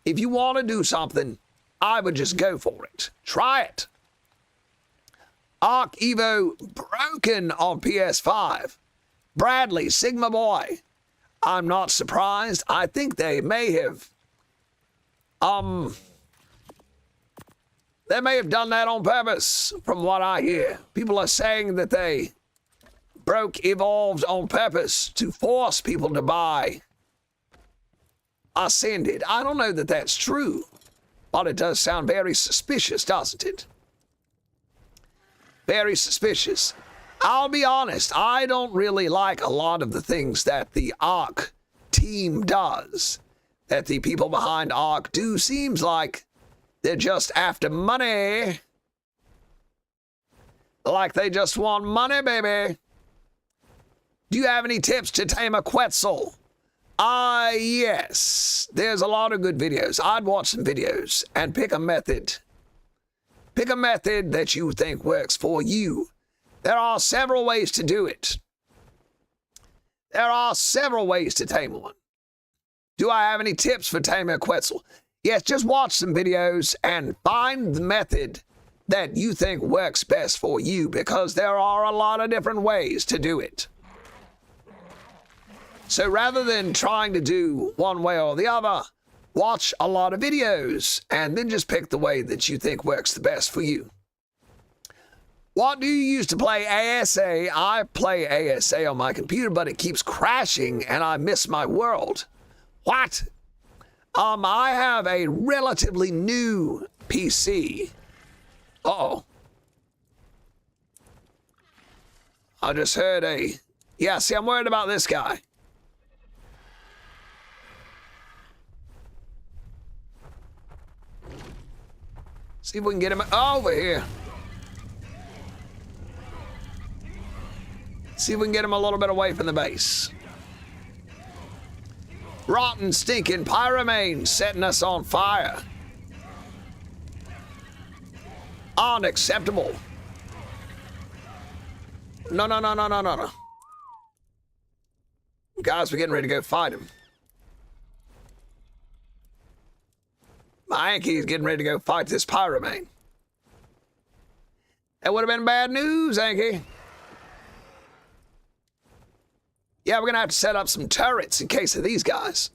If you want to do something, I would just go for it. Try it. Ark Evo broken on PS5. Bradley, Sigma Boy. I'm not surprised. I think they may have done that on purpose, from what I hear. People are saying that they broke Evolved on purpose to force people to buy Ascended. I don't know that that's true, but it does sound very suspicious, doesn't it? Very suspicious. I'll be honest, I don't really like a lot of the things that the Ark team does, that the people behind Ark do. Seems like they're just after money. Like they just want money, baby. Do you have any tips to tame a Quetzal? Yes. There's a lot of good videos. I'd watch some videos and pick a method. Pick a method that you think works for you. There are several ways to do it. There are several ways to tame one. Do I have any tips for taming a Quetzal? Yes, just watch some videos and find the method that you think works best for you, because there are a lot of different ways to do it. So rather than trying to do one way or the other, watch a lot of videos and then just pick the way that you think works the best for you. What do you use to play ASA? I play ASA on my computer, but it keeps crashing and I miss my world. What? I have a relatively new PC. Uh-oh. I just heard a... Yeah, see, I'm worried about this guy. See if we can get him over here. See if we can get him a little bit away from the base. Rotten, stinking pyromane setting us on fire. Unacceptable. No. Guys, we're getting ready to go fight him. My Yankee's getting ready to go fight this pyromane. That would have been bad news, Yankee. Yeah, we're going to have to set up some turrets in case of these guys.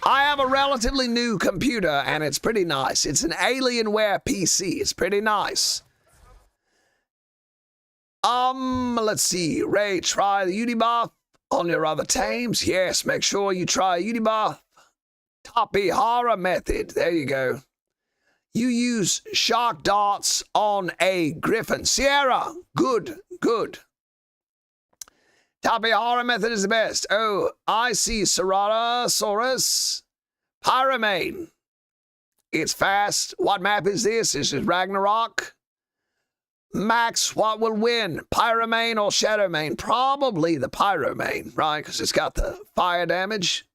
I have a relatively new computer, and it's pretty nice. It's an Alienware PC. It's pretty nice. Let's see. Ray, try the Unibuff on your other tames. Yes, make sure you try Unibuff. Toppy Horror Method. There you go. You use shark darts on a griffin. Sierra. Good. Toppy Horror Method is the best. Oh, I see Ceratosaurus. Pyromane. It's fast. What map is this? This is Ragnarok. Max, what will win? Pyromane or Shadowmane? Probably the Pyromane, right? Because it's got the fire damage.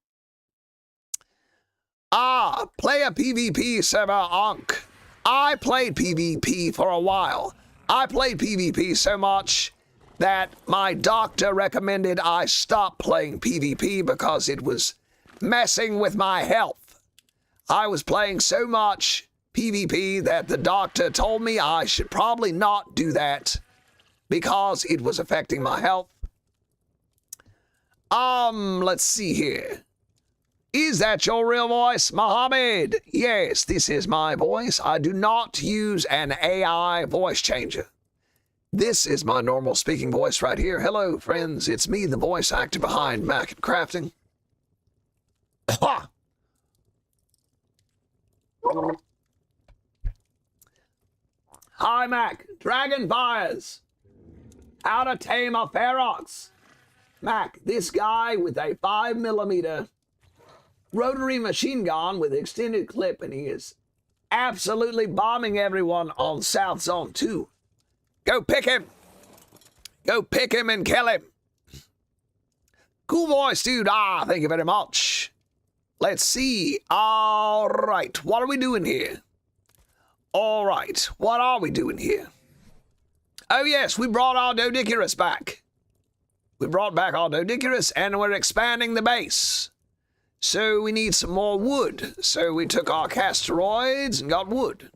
Play a PvP server, Onk. I played PvP for a while. I played PvP so much that my doctor recommended I stop playing PvP because it was messing with my health. I was playing so much PvP that the doctor told me I should probably not do that because it was affecting my health. Let's see here. Is that your real voice, Mohammed? Yes, this is my voice. I do not use an AI voice changer. This is my normal speaking voice right here. Hello, friends. It's me, the voice actor behind Mac and Crafting. Hi, Mac. Dragon fires. How to tame a ferox. Mac, this guy with a 5mm rotary machine gun with extended clip, and he is absolutely bombing everyone on South Zone 2. Go pick him. Go pick him and kill him. Cool voice, dude. Thank you very much. Let's see. All right. What are we doing here? All right. What are we doing here? Oh, yes. We brought our Dodicurus back. We brought back our Dodicurus, and we're expanding the base. So we need some more wood. So we took our casteroids and got wood.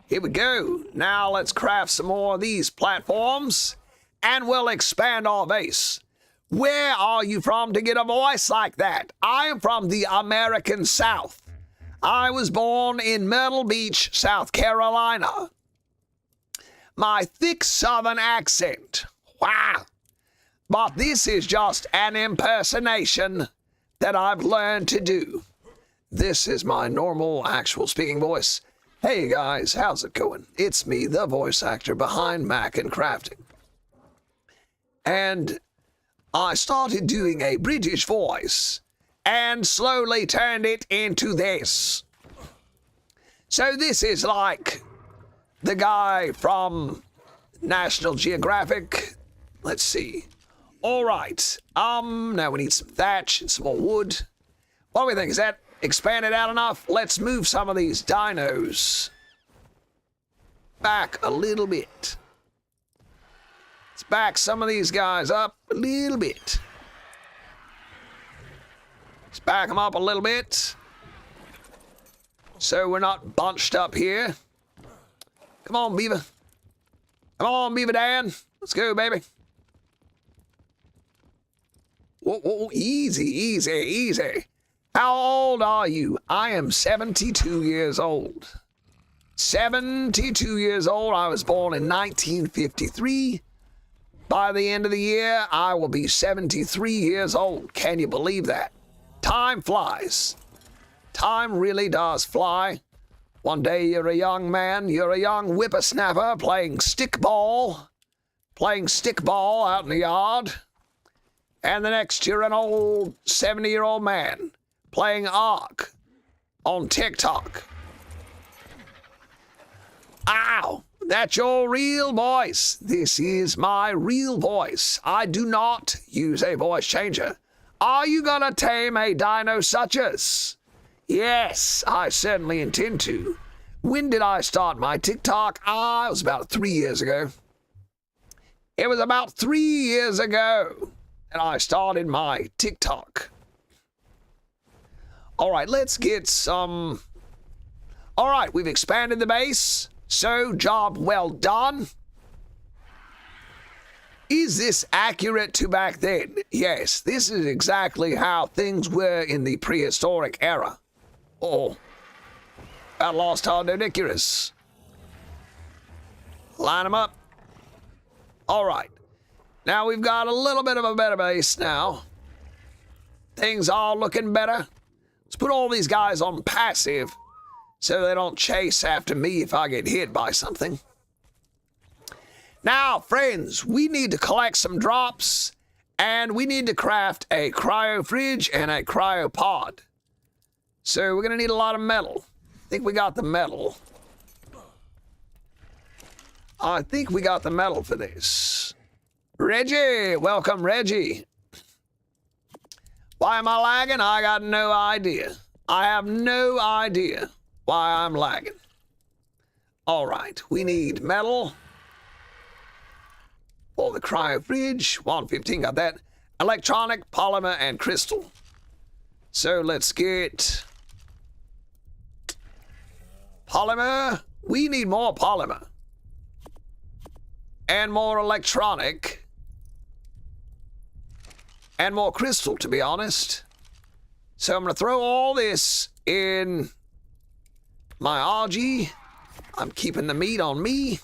Here we go. Now let's craft some more of these platforms and we'll expand our base. Where are you from to get a voice like that? I am from the American South. I was born in Myrtle Beach, South Carolina. My thick Southern accent. Wow. But this is just an impersonation that I've learned to do. This is my normal, actual speaking voice. Hey guys, how's it going? It's me, the voice actor behind Mac and Crafting. And I started doing a British voice and slowly turned it into this. So this is like the guy from National Geographic. Let's see. All right. Now we need some thatch and some more wood. What do we think? Is that expanded out enough? Let's move some of these dinos. back a little bit. Let's back some of these guys up a little bit. Let's back them up a little bit. So we're not bunched up here. Come on, Beaver. Come on, Beaver Dan. Let's go, baby. Whoa, whoa, easy, easy, easy. How old are you? I am 72 years old. 72 years old. I was born in 1953. By the end of the year, I will be 73 years old. Can you believe that? Time flies. Time really does fly. One day you're a young man, you're a young whippersnapper playing stickball out in the yard. And the next you're an old 70-year-old man playing Ark on TikTok. Ow! That's your real voice. This is my real voice. I do not use a voice changer. Are you gonna tame a dino such as? Yes, I certainly intend to. When did I start my TikTok? It was about 3 years ago. It was about 3 years ago that I started my TikTok. All right, let's get some... All right, we've expanded the base. So, job well done. Is this accurate to back then? Yes, this is exactly how things were in the prehistoric era. Oh, I lost our Dodicurus. Line them up. All right. Now we've got a little bit of a better base now. Things are looking better. Let's put all these guys on passive so they don't chase after me if I get hit by something. Now, friends, we need to collect some drops, and we need to craft a cryo fridge and a cryopod. So we're going to need a lot of metal. I think we got the metal. I think we got the metal for this. Reggie, welcome, Reggie. Why am I lagging? I got no idea. I have no idea why I'm lagging. All right, we need metal for the cryo fridge. 115, got that. Electronic, polymer, and crystal. So let's get polymer. We need more polymer. And more electronic. And more crystal, to be honest. So I'm going to throw all this in my RG. I'm keeping the meat on me.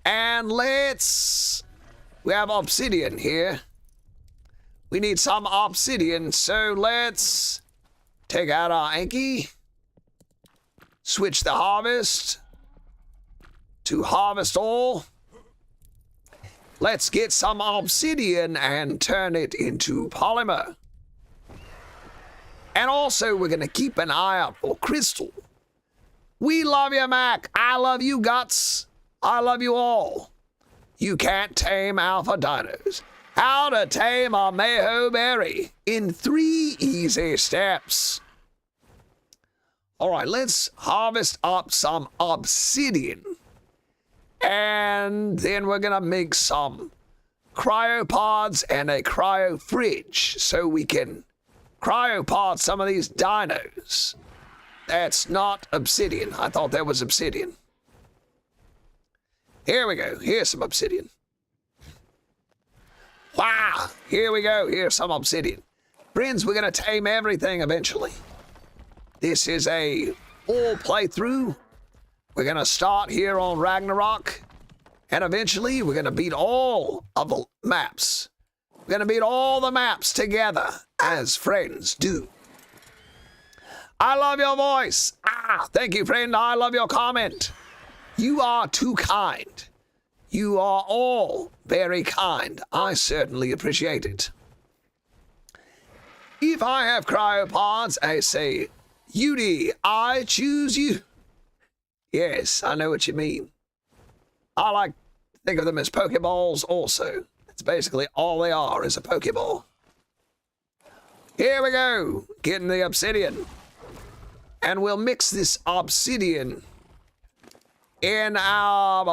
And we have obsidian here. We need some obsidian, so let's take out our Anki. Switch the harvest to harvest all. Let's get some obsidian and turn it into polymer. And also, we're going to keep an eye out for crystal. We love you, Mac. I love you, Guts. I love you all. You can't tame alpha dinos. How to tame a Mayho berry in 3 easy steps. All right, let's harvest up some obsidian. And then we're going to make some cryopods and a cryo fridge so we can cryopod some of these dinos. That's not obsidian. I thought that was obsidian. Here we go. Here's some obsidian. Wow. Here we go. Here's some obsidian. Friends, we're going to tame everything eventually. This is a full playthrough. We're going to start here on Ragnarok, and eventually we're going to beat all of the maps. We're going to beat all the maps together, as friends do. I love your voice. Thank you, friend. I love your comment. You are too kind. You are all very kind. I certainly appreciate it. If I have cryopods, I say, Yudi, I choose you. Yes, I know what you mean. I like to think of them as Pokeballs also. That's basically all they are, is a Pokeball. Here we go, getting the obsidian. And we'll mix this obsidian in our...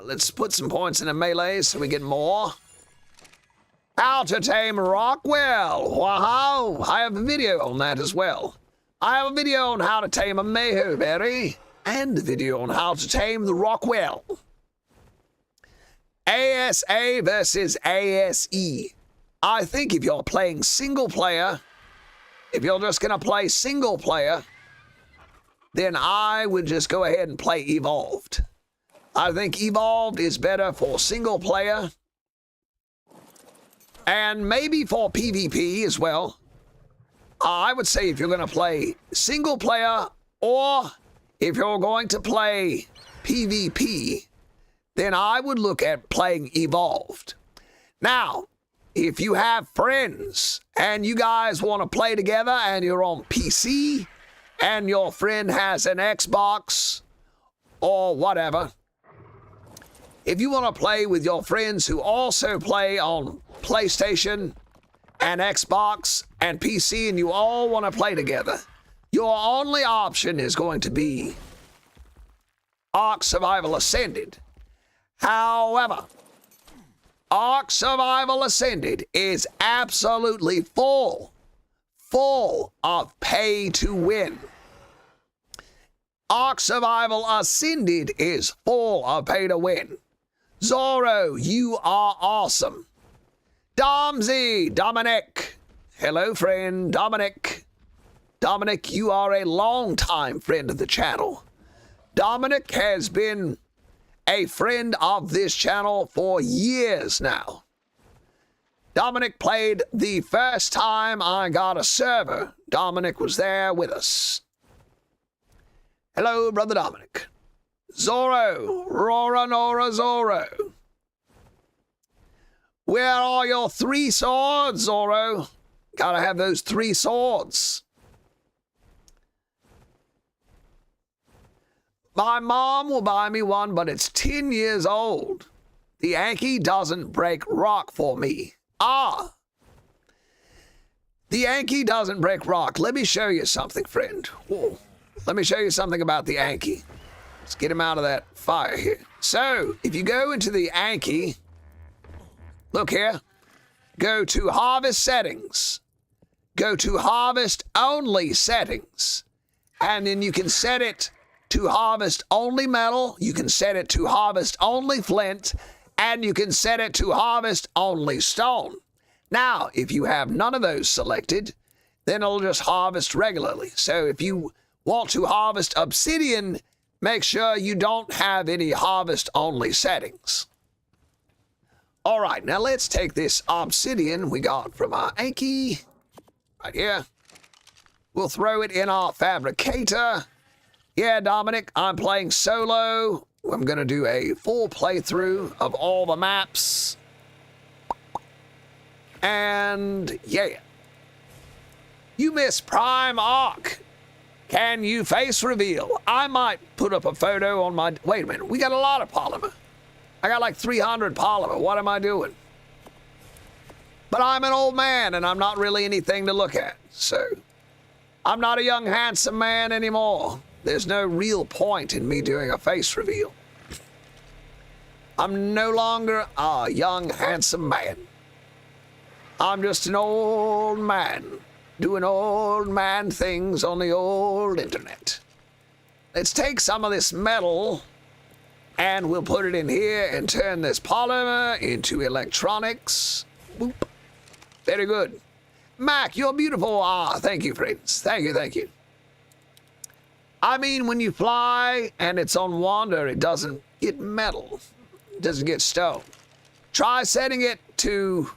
Let's put some points in a melee so we get more. How to tame Rockwell. Wow, I have a video on that as well. I have a video on how to tame a Mayho Berry and a video on how to tame the Rockwell. ASA versus ASE. I think if you're playing single player, if you're just going to play single player, then I would just go ahead and play Evolved. I think Evolved is better for single player and maybe for PvP as well. I would say if you're going to play single player or if you're going to play PvP, then I would look at playing Evolved. Now, if you have friends and you guys want to play together and you're on PC and your friend has an Xbox or whatever, if you want to play with your friends who also play on PlayStation and Xbox and PC and you all want to play together, your only option is going to be Ark Survival Ascended. However, Ark Survival Ascended is absolutely full of pay to win. Ark Survival Ascended is full of pay to win. Zorro, you are awesome. Dominic. Hello, friend, Dominic. Dominic, you are a long-time friend of the channel. Dominic has been a friend of this channel for years now. Dominic played the first time I got a server. Dominic was there with us. Hello, brother Dominic. Zorro, Rora Nora Zorro. Where are your 3 swords, Zorro? Gotta have those 3 swords. My mom will buy me one, but it's 10 years old. The Yankee doesn't break rock for me. Ah! The Yankee doesn't break rock. Let me show you something, friend. Whoa. Let me show you something about the Yankee. Let's get him out of that fire here. So, if you go into the Yankee, look here, go to Harvest Settings. Go to Harvest Only Settings. And then you can set it to harvest only metal, you can set it to harvest only flint, and you can set it to harvest only stone. Now, if you have none of those selected, then it'll just harvest regularly. So if you want to harvest obsidian, make sure you don't have any harvest only settings. All right, now let's take this obsidian we got from our Anki right here. We'll throw it in our fabricator. Yeah, Dominic, I'm playing solo. I'm going to do a full playthrough of all the maps. And, yeah. You miss Prime Arc. Can you face reveal? I might put up a photo on my... Wait a minute, we got a lot of polymer. I got like 300 polymer. What am I doing? But I'm an old man, and I'm not really anything to look at. So, I'm not a young, handsome man anymore. There's no real point in me doing a face reveal. I'm no longer a young, handsome man. I'm just an old man doing old man things on the old internet. Let's take some of this metal and we'll put it in here and turn this polymer into electronics. Boop. Very good. Mac, you're beautiful. Ah, thank you, friends. Thank you, thank you. I mean, when you fly and it's on wander, it doesn't get metal. It doesn't get stone. Try setting it to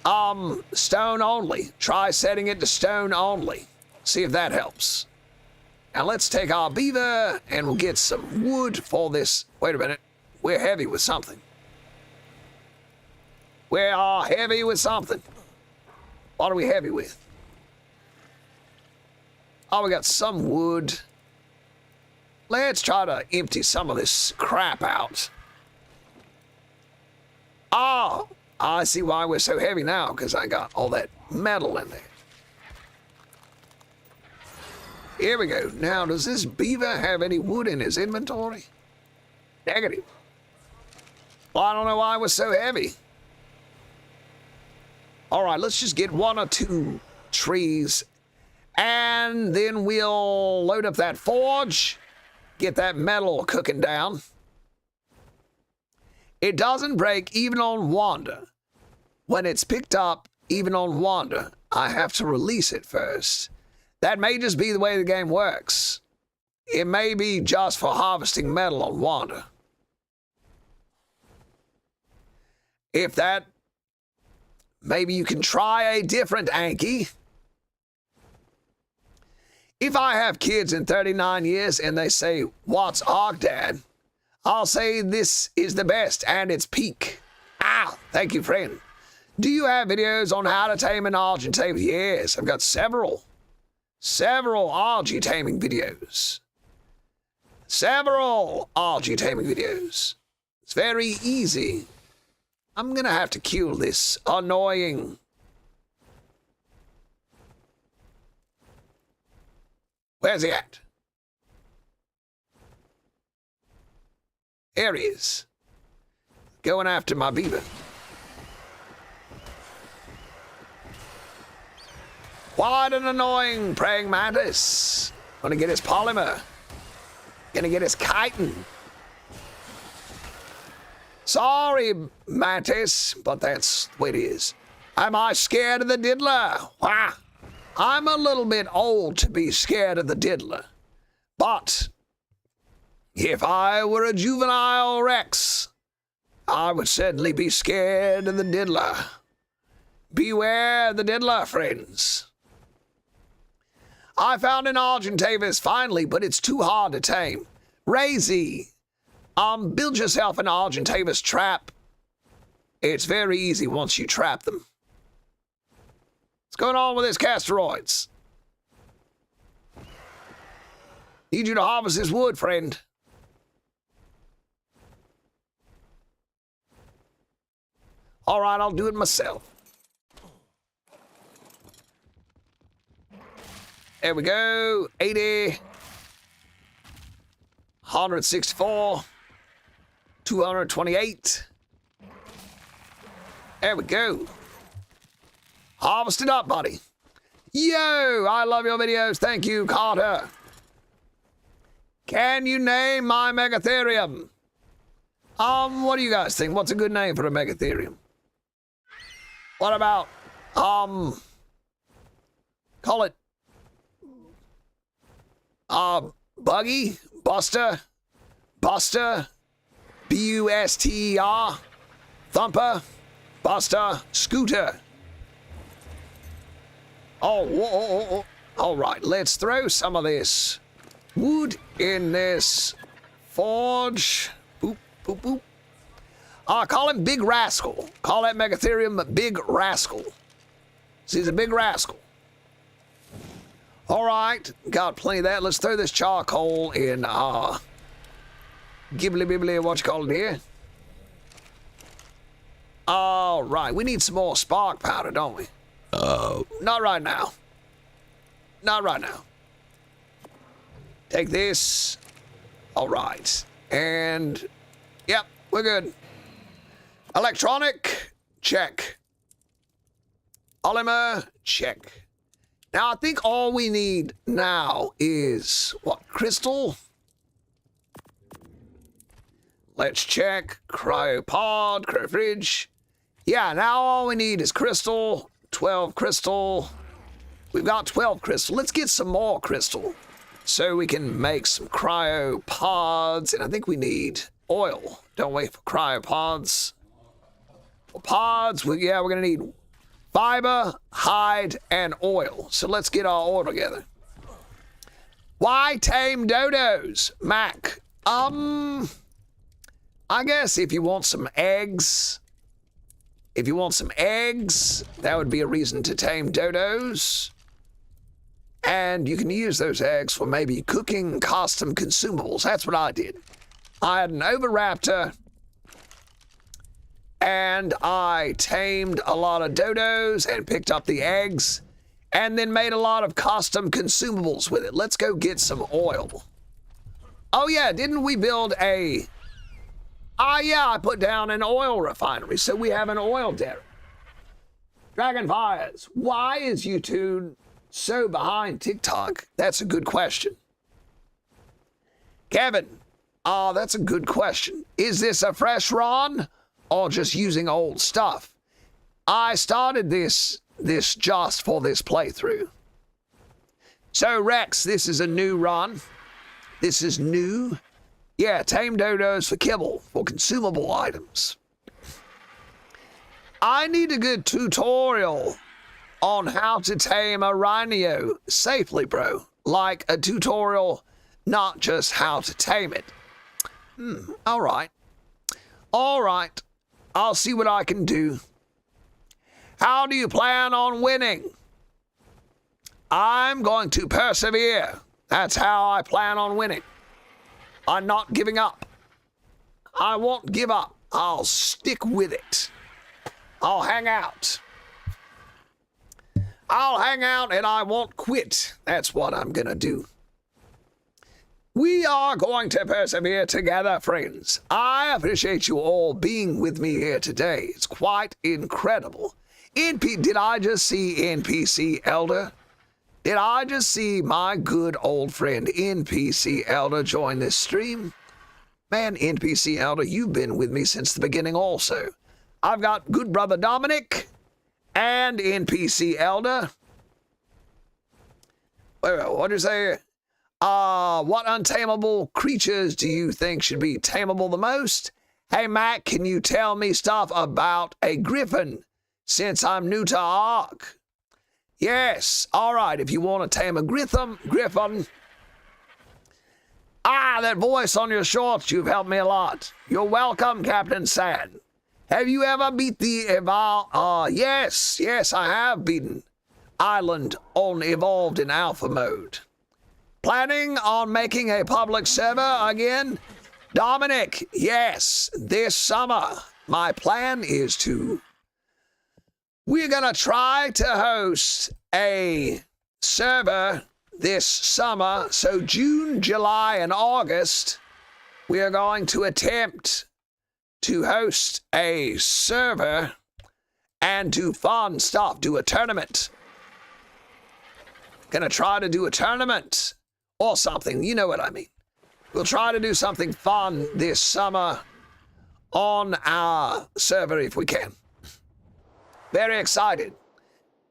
stone only. Try setting it to stone only. See if that helps. Now let's take our beaver and we'll get some wood for this. Wait a minute. We're heavy with something. We are heavy with something. What are we heavy with? Oh, we got some wood. Let's try to empty some of this crap out. Oh, I see why we're so heavy now, because I got all that metal in there. Here we go. Now, does this beaver have any wood in his inventory? Negative. Well, I don't know why it was so heavy. All right, let's just get 1 or 2 trees, and then we'll load up that forge, get that metal cooking down. It doesn't break even on Wander. When it's picked up, even on Wander, I have to release it first. That may just be the way the game works. It may be just for harvesting metal on Wander. If that, maybe you can try a different Anki. If I have kids in 39 years and they say, "What's Ark, Dad?" I'll say this is the best and it's peak. Ah, thank you, friend. Do you have videos on how to tame an Argentine? Yes, I've got several Argy taming videos. Several Argy taming videos. It's very easy. I'm gonna have to kill this annoying. Where's he at? There he is. Going after my beaver. What an annoying praying mantis. Gonna get his polymer. Gonna get his chitin. Sorry, mantis, but that's the way it is. Am I scared of the diddler? Wah. I'm a little bit old to be scared of the diddler. But if I were a juvenile Rex, I would certainly be scared of the diddler. Beware the diddler, friends. I found an Argentavis finally, but it's too hard to tame. Razy, build yourself an Argentavis trap. It's very easy once you trap them. What's going on with his casteroids? Need you to harvest this wood, friend. All right, I'll do it myself. There we go. 80. 164. 228. There we go. Harvest it up, buddy. Yo, I love your videos. Thank you, Carter. Can you name my Megatherium? What do you guys think? What's a good name for a Megatherium? What about, call it, Buggy, Buster, B-U-S-T-E-R, Thumper, Buster, Scooter. Oh, whoa, whoa, whoa. All right, let's throw some of this wood in this forge. Boop, boop, boop. Call him Big Rascal. Call that Megatherium Big Rascal. So he's a big rascal. All right, got plenty of that. Let's throw this charcoal in, gibbly bibbly, what you call it here? All right, we need some more spark powder, don't we? Not right now. Not right now. Take this. All right. And, yep, we're good. Electronic, check. Polymer, check. Now, I think all we need now is, what, crystal? Let's check. Cryopod, cryofridge. Yeah, now all we need is crystal. 12 crystal. We've got 12 crystal. Let's get some more crystal so we can make some cryopods. And I think we need oil, don't we, for cryopods? Pods, yeah, we're going to need fiber, hide, and oil. So let's get our oil together. Why tame dodos, Mac? I guess if you want some eggs, that would be a reason to tame dodos. And you can use those eggs for maybe cooking custom consumables. That's what I did. I had an Oviraptor, and I tamed a lot of dodos and picked up the eggs, and then made a lot of custom consumables with it. Let's go get some oil. Oh yeah, didn't we build a... yeah, I put down an oil refinery, so we have an oil derrick. Dragonfires, why is YouTube so behind TikTok? That's a good question. Kevin, that's a good question. Is this a fresh run or just using old stuff? I started this just for this playthrough. So Rex, this is a new run. This is new. Yeah, tame dodos for kibble, for consumable items. I need a good tutorial on how to tame a rhino safely, bro. Like a tutorial, not just how to tame it. All right. I'll see what I can do. How do you plan on winning? I'm going to persevere. That's how I plan on winning. I'm not giving up. I won't give up. I'll stick with it. I'll hang out. I'll hang out and I won't quit. That's what I'm gonna do. We are going to persevere together, friends. I appreciate you all being with me here today. It's quite incredible. Did I just see NPC Elder? Did I just see my good old friend NPC Elder join this stream? Man, NPC Elder, you've been with me since the beginning also. I've got good brother Dominic and NPC Elder. What did you say? What untamable creatures do you think should be tameable the most? Hey, Matt, can you tell me stuff about a griffin since I'm new to Ark? Yes, all right, if you want to tame a griffin. That voice on your shorts, you've helped me a lot. You're welcome, Captain Sad. Have you ever beat the yes, I have beaten Island on Evolved in Alpha mode. Planning on making a public server again? Dominic, yes, this summer. My plan is we're gonna try to host a server this summer. So June, July, and August, we are going to attempt to host a server and do fun stuff, do a tournament. Gonna try to do a tournament or something, you know what I mean. We'll try to do something fun this summer on our server if we can. Very excited.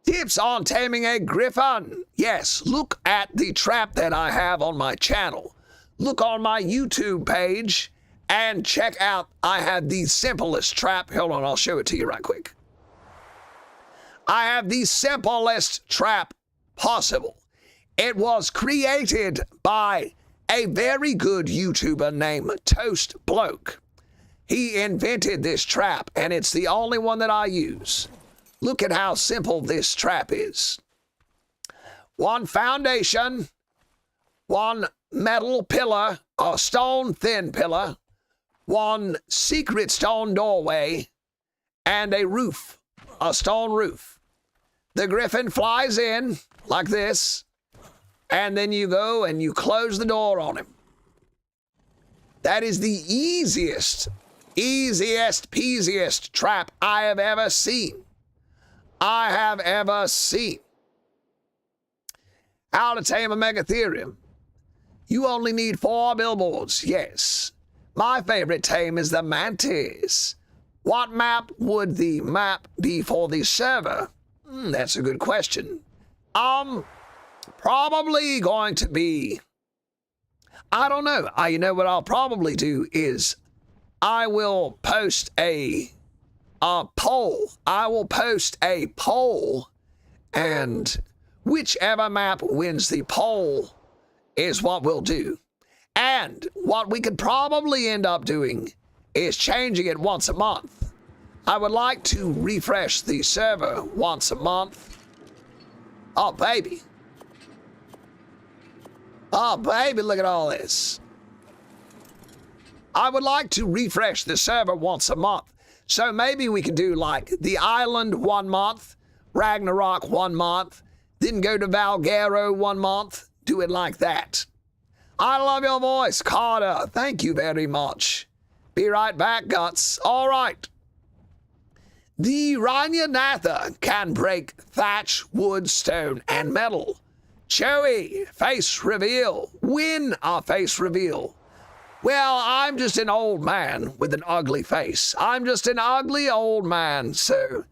Tips on taming a griffin. Yes, look at the trap that I have on my channel. Look on my YouTube page and check out, I have the simplest trap. Hold on, I'll show it to you right quick. I have the simplest trap possible. It was created by a very good YouTuber named Toast Bloke. He invented this trap, and it's the only one that I use. Look at how simple this trap is. One foundation, one metal pillar, a stone thin pillar, one secret stone doorway, and a roof, a stone roof. The griffin flies in like this, and then you go and you close the door on him. That is the easiest peasiest trap I have ever seen. How to tame a Megatherium. You only need 4 billboards, yes. My favorite tame is the Mantis. What map would the map be for the server? That's a good question. Probably going to be, I don't know. You know what I'll probably do is I will post a poll. I will post a poll, and whichever map wins the poll is what we'll do. And what we could probably end up doing is changing it once a month. I would like to refresh the server once a month. Oh, baby. Oh, baby, look at all this. I would like to refresh the server once a month. So maybe we could do like the Island 1 month, Ragnarok 1 month, then go to Valgaro 1 month. Do it like that. I love your voice, Carter. Thank you very much. Be right back, Guts. All right. The Rhynanatha can break thatch, wood, stone, and metal. Joey, face reveal. Win a face reveal. Well, I'm just an old man with an ugly face. I'm just an ugly old man, so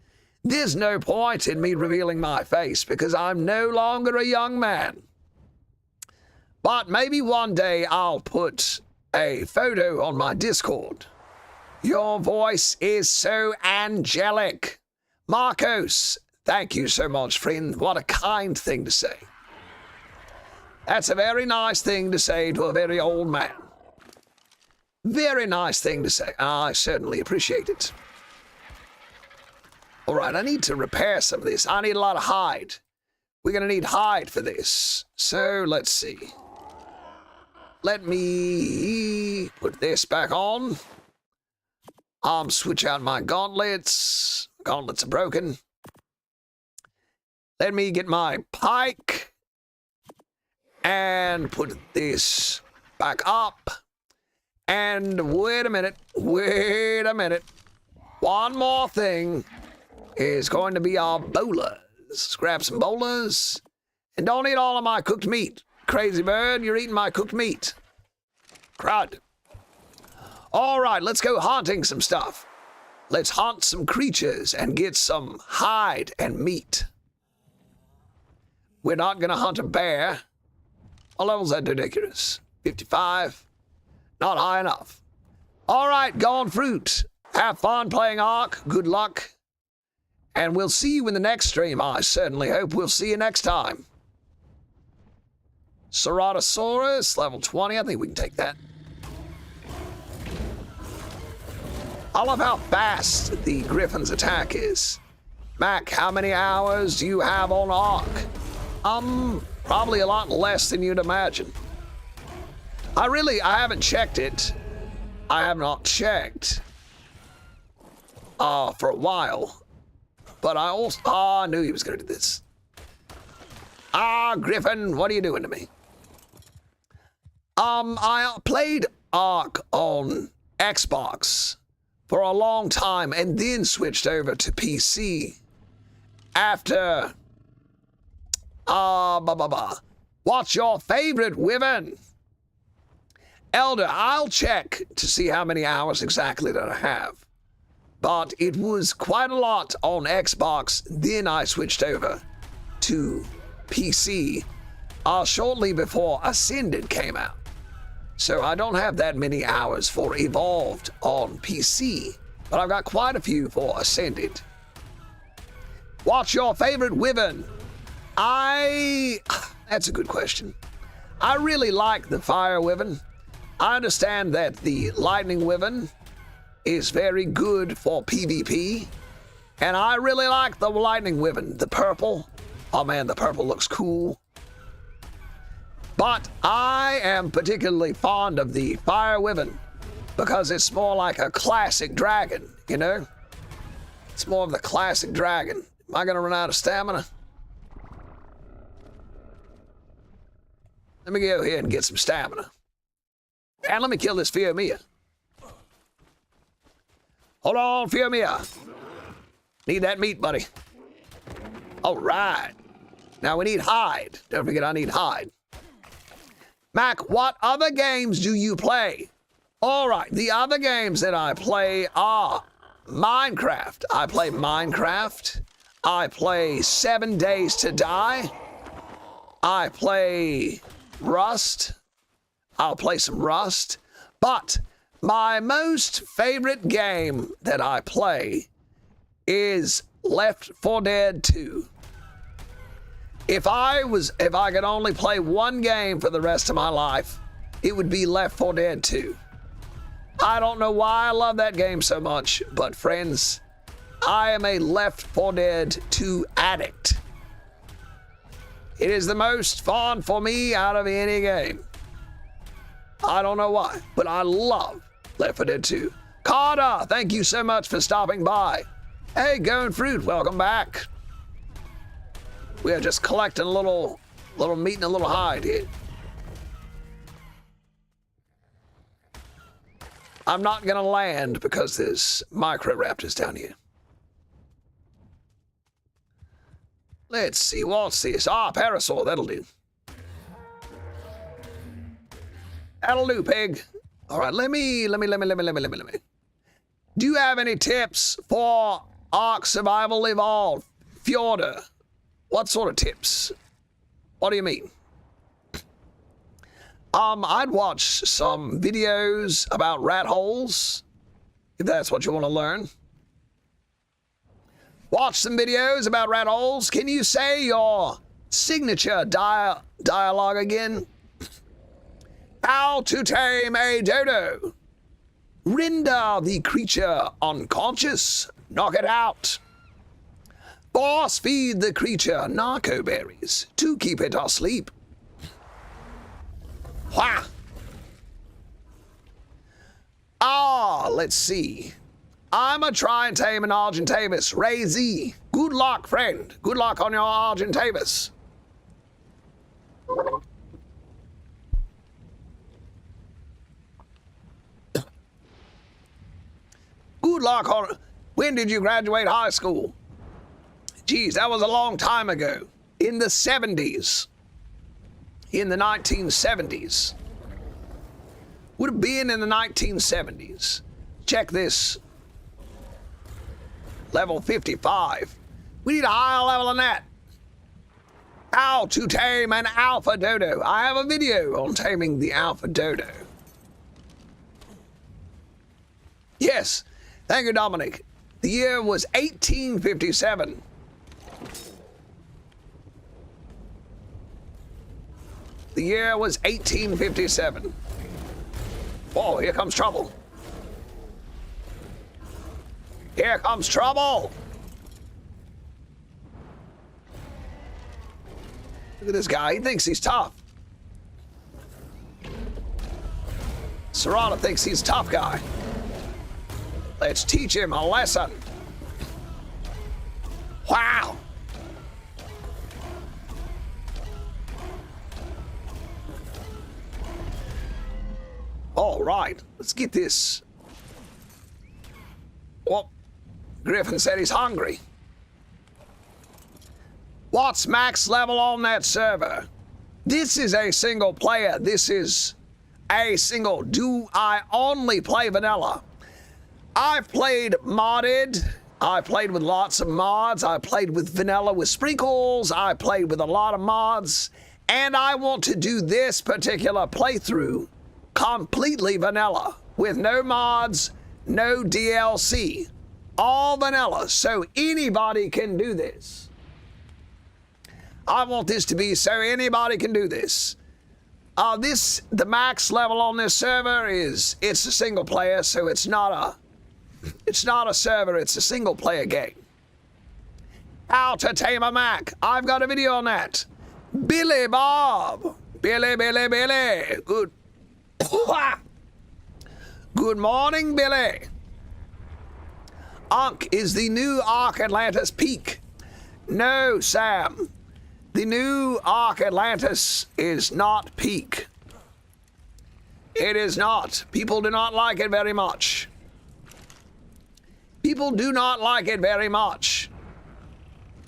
there's no point in me revealing my face because I'm no longer a young man. But maybe one day I'll put a photo on my Discord. Your voice is so angelic. Marcos, thank you so much, friend. What a kind thing to say. That's a very nice thing to say to a very old man. Very nice thing to say. I certainly appreciate it. All right, I need to repair some of this. I need a lot of hide. We're going to need hide for this. So let's see. Let me put this back on. Switch out my gauntlets. Gauntlets are broken. Let me get my pike and put this back up. And wait a minute. One more thing is going to be our bolas. Grab some bolas. And don't eat all of my cooked meat. Crazy bird, you're eating my cooked meat. Crud. All right, let's go hunting some stuff. Let's hunt some creatures and get some hide and meat. We're not going to hunt a bear. What level's that Dodicurus? 55. Not high enough. All right, gone fruit. Have fun playing Ark. Good luck. And we'll see you in the next stream. I certainly hope we'll see you next time. Ceratosaurus, level 20. I think we can take that. I love how fast the Griffin's attack is. Mac, how many hours do you have on Ark? Probably a lot less than you'd imagine. I haven't checked it. I have not checked for a while. But I knew he was going to do this. Griffin, what are you doing to me? I played Ark on Xbox for a long time and then switched over to PC after, what's your favorite Wyvern? Elder, I'll check to see how many hours exactly that I have. But it was quite a lot on Xbox, then I switched over to PC shortly before Ascended came out. So I don't have that many hours for Evolved on PC, but I've got quite a few for Ascended. What's your favorite Wyvern? That's a good question. I really like the Fire Wyvern. I understand that the Lightning Wyvern is very good for PvP, and I really like the Lightning Wyvern, the purple. Oh man, the purple looks cool. But I am particularly fond of the Fire Wyvern because it's more like a classic dragon, you know? It's more of the classic dragon. Am I gonna run out of stamina? Let me go ahead and get some stamina. And let me kill this Fiomia. Hold on, Fiomia. Need that meat, buddy. All right. Now we need hide. Don't forget I need hide. Mac, what other games do you play? All right, the other games that I play are Minecraft. I play Minecraft. I play 7 Days to Die. I play Rust. I'll play some Rust. But my most favorite game that I play is Left 4 Dead 2. If I could only play one game for the rest of my life, it would be Left 4 Dead 2. I don't know why I love that game so much, but friends, I am a Left 4 Dead 2 addict. It is the most fun for me out of any game. I don't know why, but I love Left 4 Dead 2. Carter, thank you so much for stopping by. Hey, Going Fruit, welcome back. We are just collecting a little meat and a little hide here. I'm not gonna land because there's micro-raptors down here. Let's see, what's this? Ah, parasaur, that'll do. That'll do, pig. All right, let me. Do you have any tips for Ark Survival Evolved? Fjorda, what sort of tips? What do you mean? I'd watch some videos about rat holes, if that's what you want to learn. Watch some videos about rat holes. Can you say your signature dialogue again? How to tame a dodo. Render the creature unconscious. Knock it out. Force feed the creature narco berries to keep it asleep. Wha! Let's see. I'ma try and tame an Argentavis. Ray Z. Good luck, friend. Good luck on your Argentavis. Good luck on... When did you graduate high school? Geez, that was a long time ago. In the 70s. In the 1970s. Would have been in the 1970s. Check this. Level 55. We need a higher level than that. How to tame an alpha dodo. I have a video on taming the alpha dodo. Yes. Thank you, Dominic. The year was 1857. The year was 1857. Whoa, here comes trouble. Here comes trouble. Look at this guy. He thinks he's tough. Serrata thinks he's a tough guy. Let's teach him a lesson. Wow. All right, let's get this. Well, Griffin said he's hungry. What's max level on that server? This is a single player. This is a single. Do I only play vanilla? I've played modded. I played with lots of mods. I played with vanilla with sprinkles. I played with a lot of mods. And I want to do this particular playthrough completely vanilla with no mods, no DLC, all vanilla. So anybody can do this. I want this to be so anybody can do this. The max level on this server is, it's a single player, so it's not a server, it's a single player game. How to tame a Mac. I've got a video on that. Billy Bob. Billy. Good. Good morning, Billy. Ankh is the new Ark Atlantis peak. No, Sam. The new Ark Atlantis is not peak. It is not. People do not like it very much. People do not like it very much.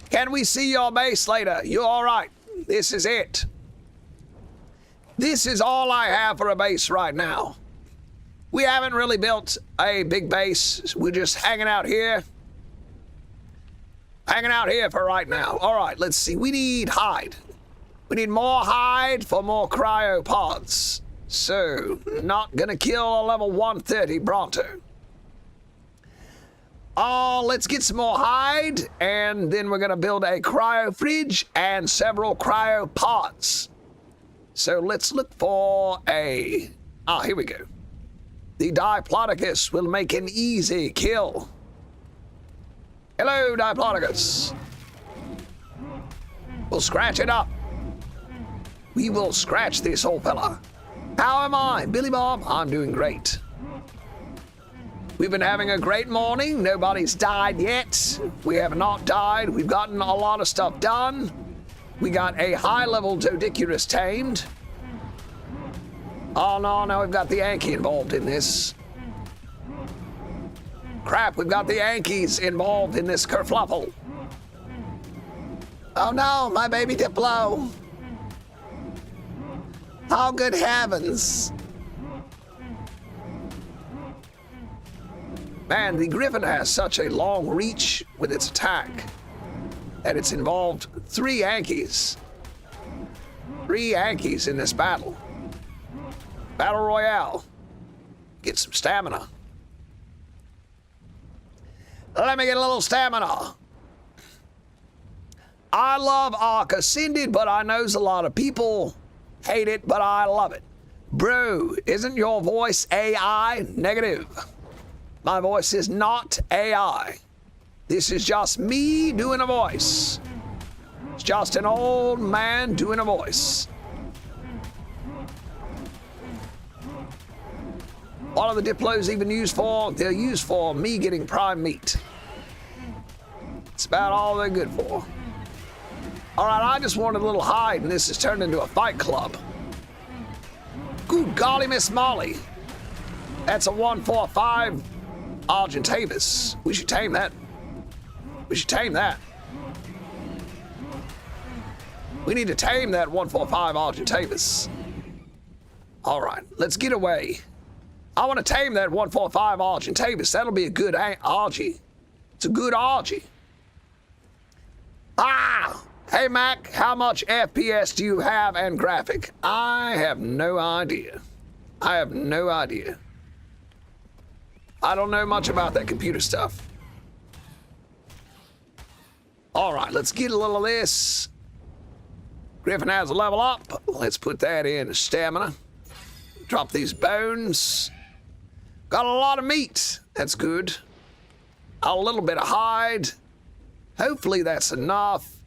Can we see your base later? You're all right. This is it. This is all I have for a base right now. We haven't really built a big base. We're just hanging out here. Hanging out here for right now. All right, let's see. We need hide. We need more hide for more cryopods. So, not gonna kill a level 130 Bronto. Let's get some more hide, and then we're gonna build a cryo fridge and several cryopods. So let's look for a... here we go. The Diplodocus will make an easy kill. Hello, Diplodocus. We'll scratch it up. We will scratch this old fella. How am I? Billy Bob? I'm doing great. We've been having a great morning. Nobody's died yet. We have not died. We've gotten a lot of stuff done. We got a high-level Dodicurus tamed. Oh no, now we've got the Yankee involved in this. Crap, we've got the Yankees involved in this kerfluffle. Oh no, my baby Diplo. Oh, good heavens. Man, the Griffin has such a long reach with its attack that it's involved 3 Yankees. 3 Yankees in this battle. Battle Royale. Get some stamina. Let me get a little stamina. I love Ark Ascended, but I knows a lot of people hate it, but I love it. Bro, isn't your voice AI? Negative. My voice is not AI. This is just me doing a voice. It's just an old man doing a voice. What are the Diplos even used for? They're used for me getting prime meat. It's about all they're good for. All right, I just wanted a little hide, and this has turned into a fight club. Good golly, Miss Molly. That's a 145 Argentavis. We should tame that. We should tame that. We need to tame that 145 Argentavis. All right, let's get away. I want to tame that 145 Argentavis. That'll be a good Argy. It's a good Argy. Ah! Hey, Mac, how much FPS do you have and graphic? I have no idea. I have no idea. I don't know much about that computer stuff. All right, let's get a little of this. Griffin has a level up. Let's put that in stamina. Drop these bones. Got a lot of meat. That's good. A little bit of hide. Hopefully that's enough.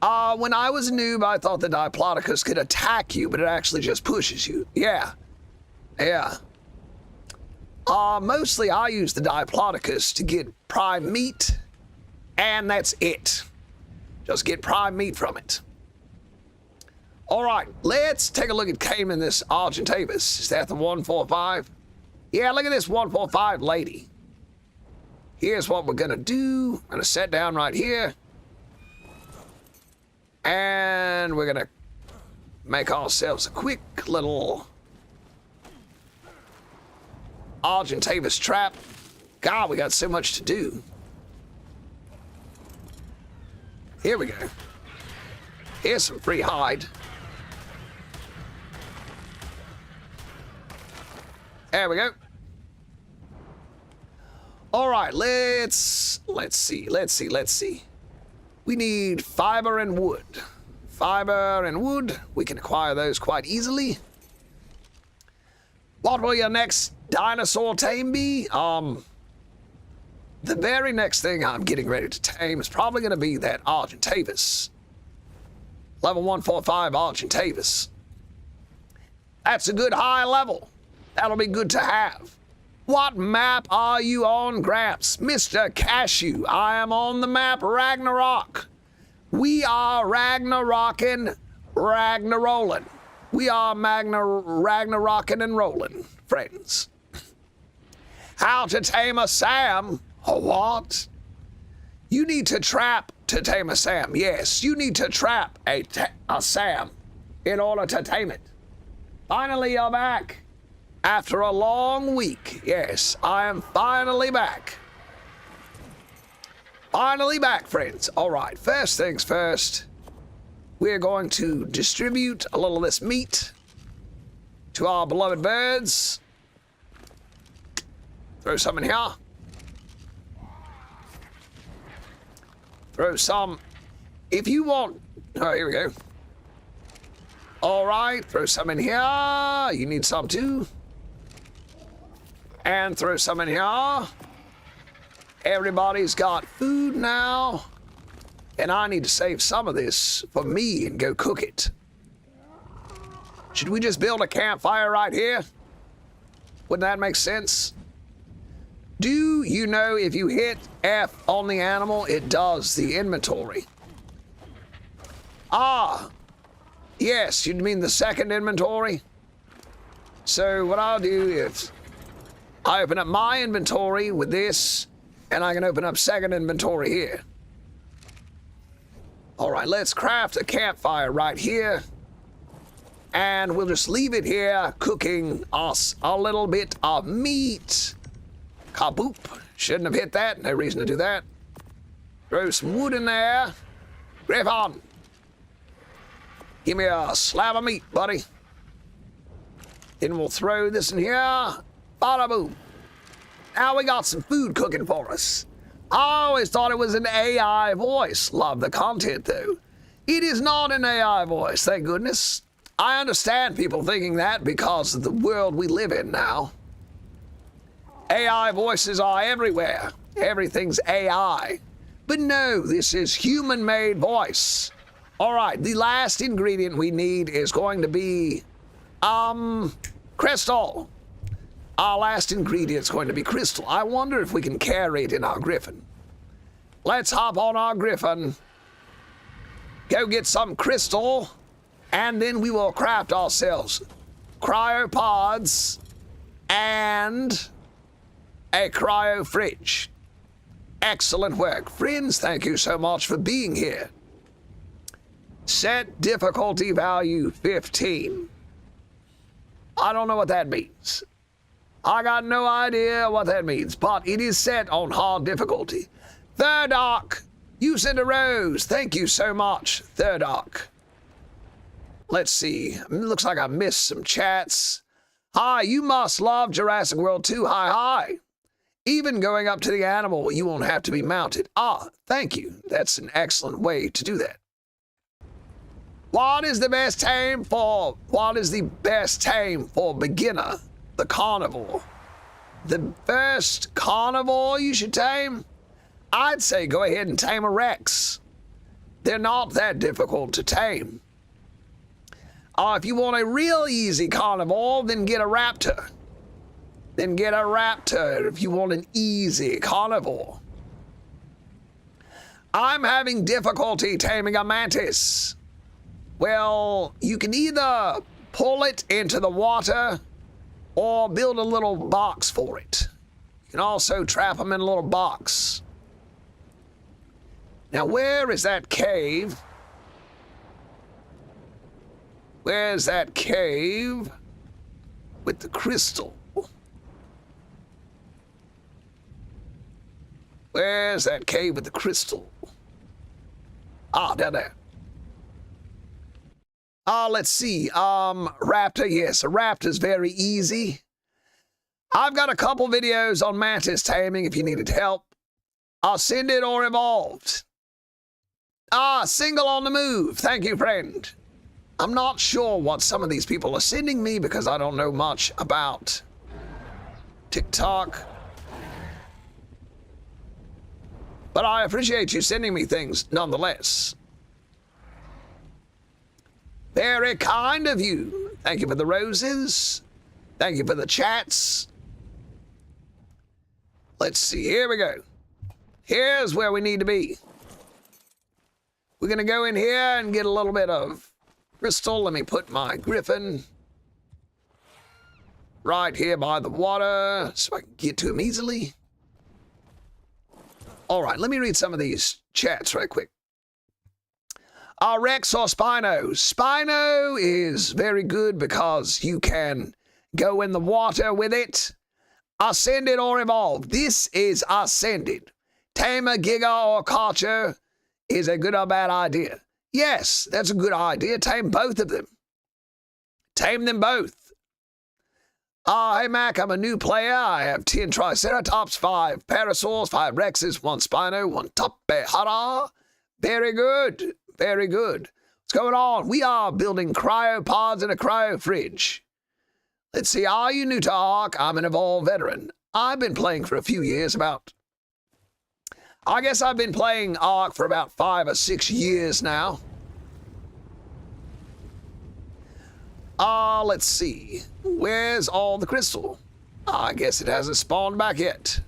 When I was a noob, I thought the Diplodocus could attack you, but it actually just pushes you. Yeah. Yeah. Mostly I use the Diplodocus to get prime meat, and that's it. Just get prime meat from it. All right, let's take a look at taming this Argentavis. Is that the 145? Yeah, look at this 145 lady. Here's what we're gonna do. I'm gonna sit down right here. And we're gonna make ourselves a quick little Argentavis trap. God, we got so much to do. Here we go. Here's some free hide. There we go. All right, let's see. We need fiber and wood. Fiber and wood, we can acquire those quite easily. What will your next dinosaur tame be? The very next thing I'm getting ready to tame is probably going to be that Argentavis. Level 145 Argentavis. That's a good high level. That'll be good to have. What map are you on, Gramps? Mr. Cashew, I am on the map Ragnarok. We are Ragnarockin', Ragnarolin'. We are Ragnarockin' and rollin', friends. How to tame a Sam? What? You need to trap to tame a Sam. Yes, you need to trap a Sam in order to tame it. Finally, you're back. After a long week, yes, I am finally back. Finally back, friends. All right, first things first, we're going to distribute a little of this meat to our beloved birds. Throw some in here. Throw some, if you want, oh, here we go. All right, throw some in here. You need some too. And throw some in here. Everybody's got food now. And I need to save some of this for me and go cook it. Should we just build a campfire right here? Wouldn't that make sense? Do you know if you hit F on the animal, it does the inventory? Ah, yes, you mean the second inventory? So what I'll do is I open up my inventory with this, and I can open up second inventory here. All right, let's craft a campfire right here. And we'll just leave it here, cooking us a little bit of meat. Kaboop. Shouldn't have hit that. No reason to do that. Throw some wood in there. Griffon. Give me a slab of meat, buddy. Then we'll throw this in here. Bada boom. Now we got some food cooking for us. I always thought it was an AI voice. Love the content, though. It is not an AI voice, thank goodness. I understand people thinking that because of the world we live in now. AI voices are everywhere. Everything's AI. But no, this is human-made voice. All right, the last ingredient we need is going to be, crystal. Our last ingredient is going to be crystal. I wonder if we can carry it in our griffin. Let's hop on our griffin, go get some crystal, and then we will craft ourselves cryopods and a cryo fridge. Excellent work. Friends, thank you so much for being here. Set difficulty value 15. I don't know what that means. I got no idea what that means, but it is set on hard difficulty. Third Arc, you sent a rose. Thank you so much, Third Arc. Let's see. Looks like I missed some chats. Hi, you must love Jurassic World 2. Hi, hi. Even going up to the animal, you won't have to be mounted. Ah, thank you. That's an excellent way to do that. What is the best tame for beginner? The carnivore. The first carnivore you should tame? I'd say go ahead and tame a Rex. They're not that difficult to tame. If you want a real easy carnivore, then get a raptor. Then get a raptor if you want an easy carnivore. I'm having difficulty taming a mantis. Well, you can either pull it into the water or build a little box for it. You can also trap them in a little box. Now, where is that cave? Where's that cave with the crystal? Where's that cave with the crystal? Ah, down there. Let's see. Raptor, yes, a raptor's very easy. I've got a couple videos on mantis taming if you needed help. Ascended or evolved. Single on the move. Thank you, friend. I'm not sure what some of these people are sending me because I don't know much about TikTok. But I appreciate you sending me things nonetheless. Very kind of you. Thank you for the roses. Thank you for the chats. Let's see. Here we go. Here's where we need to be. We're going to go in here and get a little bit of crystal. Let me put my griffin right here by the water so I can get to him easily. All right, let me read some of these chats right quick. Rex or Spino? Spino is very good because you can go in the water with it. Ascended or evolved? This is ascended. Tamer, Giga, or Karcher is a good or bad idea. Yes, that's a good idea. Tame both of them. Tame them both. Hey, Mac, I'm a new player. I have 10 Triceratops, 5 Parasaurs, 5 Rexes, 1 Spino, 1 Tapehara. Very good. Very good. What's going on? We are building cryopods and a cryo fridge. Let's see. Are you new to Ark? I'm an evolved veteran. I've been playing for a few years, I guess I've been playing Ark for about 5 or 6 years now. Let's see. Where's all the crystal? I guess it hasn't spawned back yet.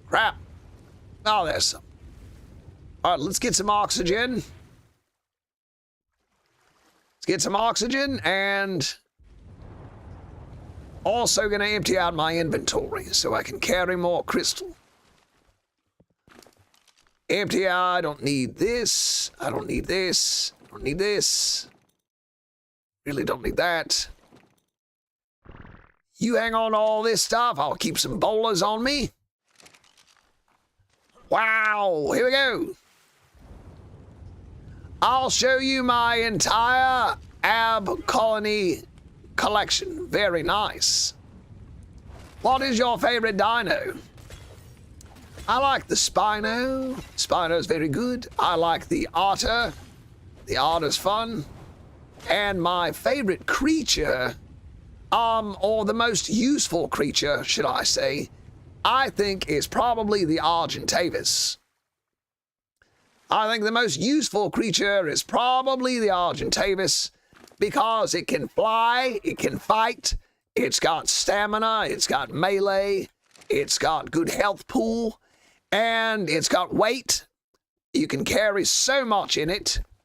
Crap. Oh, there's some. All right, let's get some oxygen. Let's get some oxygen, and also going to empty out my inventory so I can carry more crystal. Empty out. I don't need this. I don't need this. I don't need this. Really don't need that. You hang on to all this stuff. I'll keep some bowlers on me. Wow. Here we go. I'll show you my entire ab colony collection. Very nice. What is your favorite dino? I like the Spino. Spino's very good. I like the Otter. The Otter's fun. And my favorite creature, or the most useful creature, should I say, I think is probably the Argentavis. I think the most useful creature is probably the Argentavis because it can fly, it can fight, it's got stamina, it's got melee, it's got good health pool, and it's got weight. You can carry so much in it.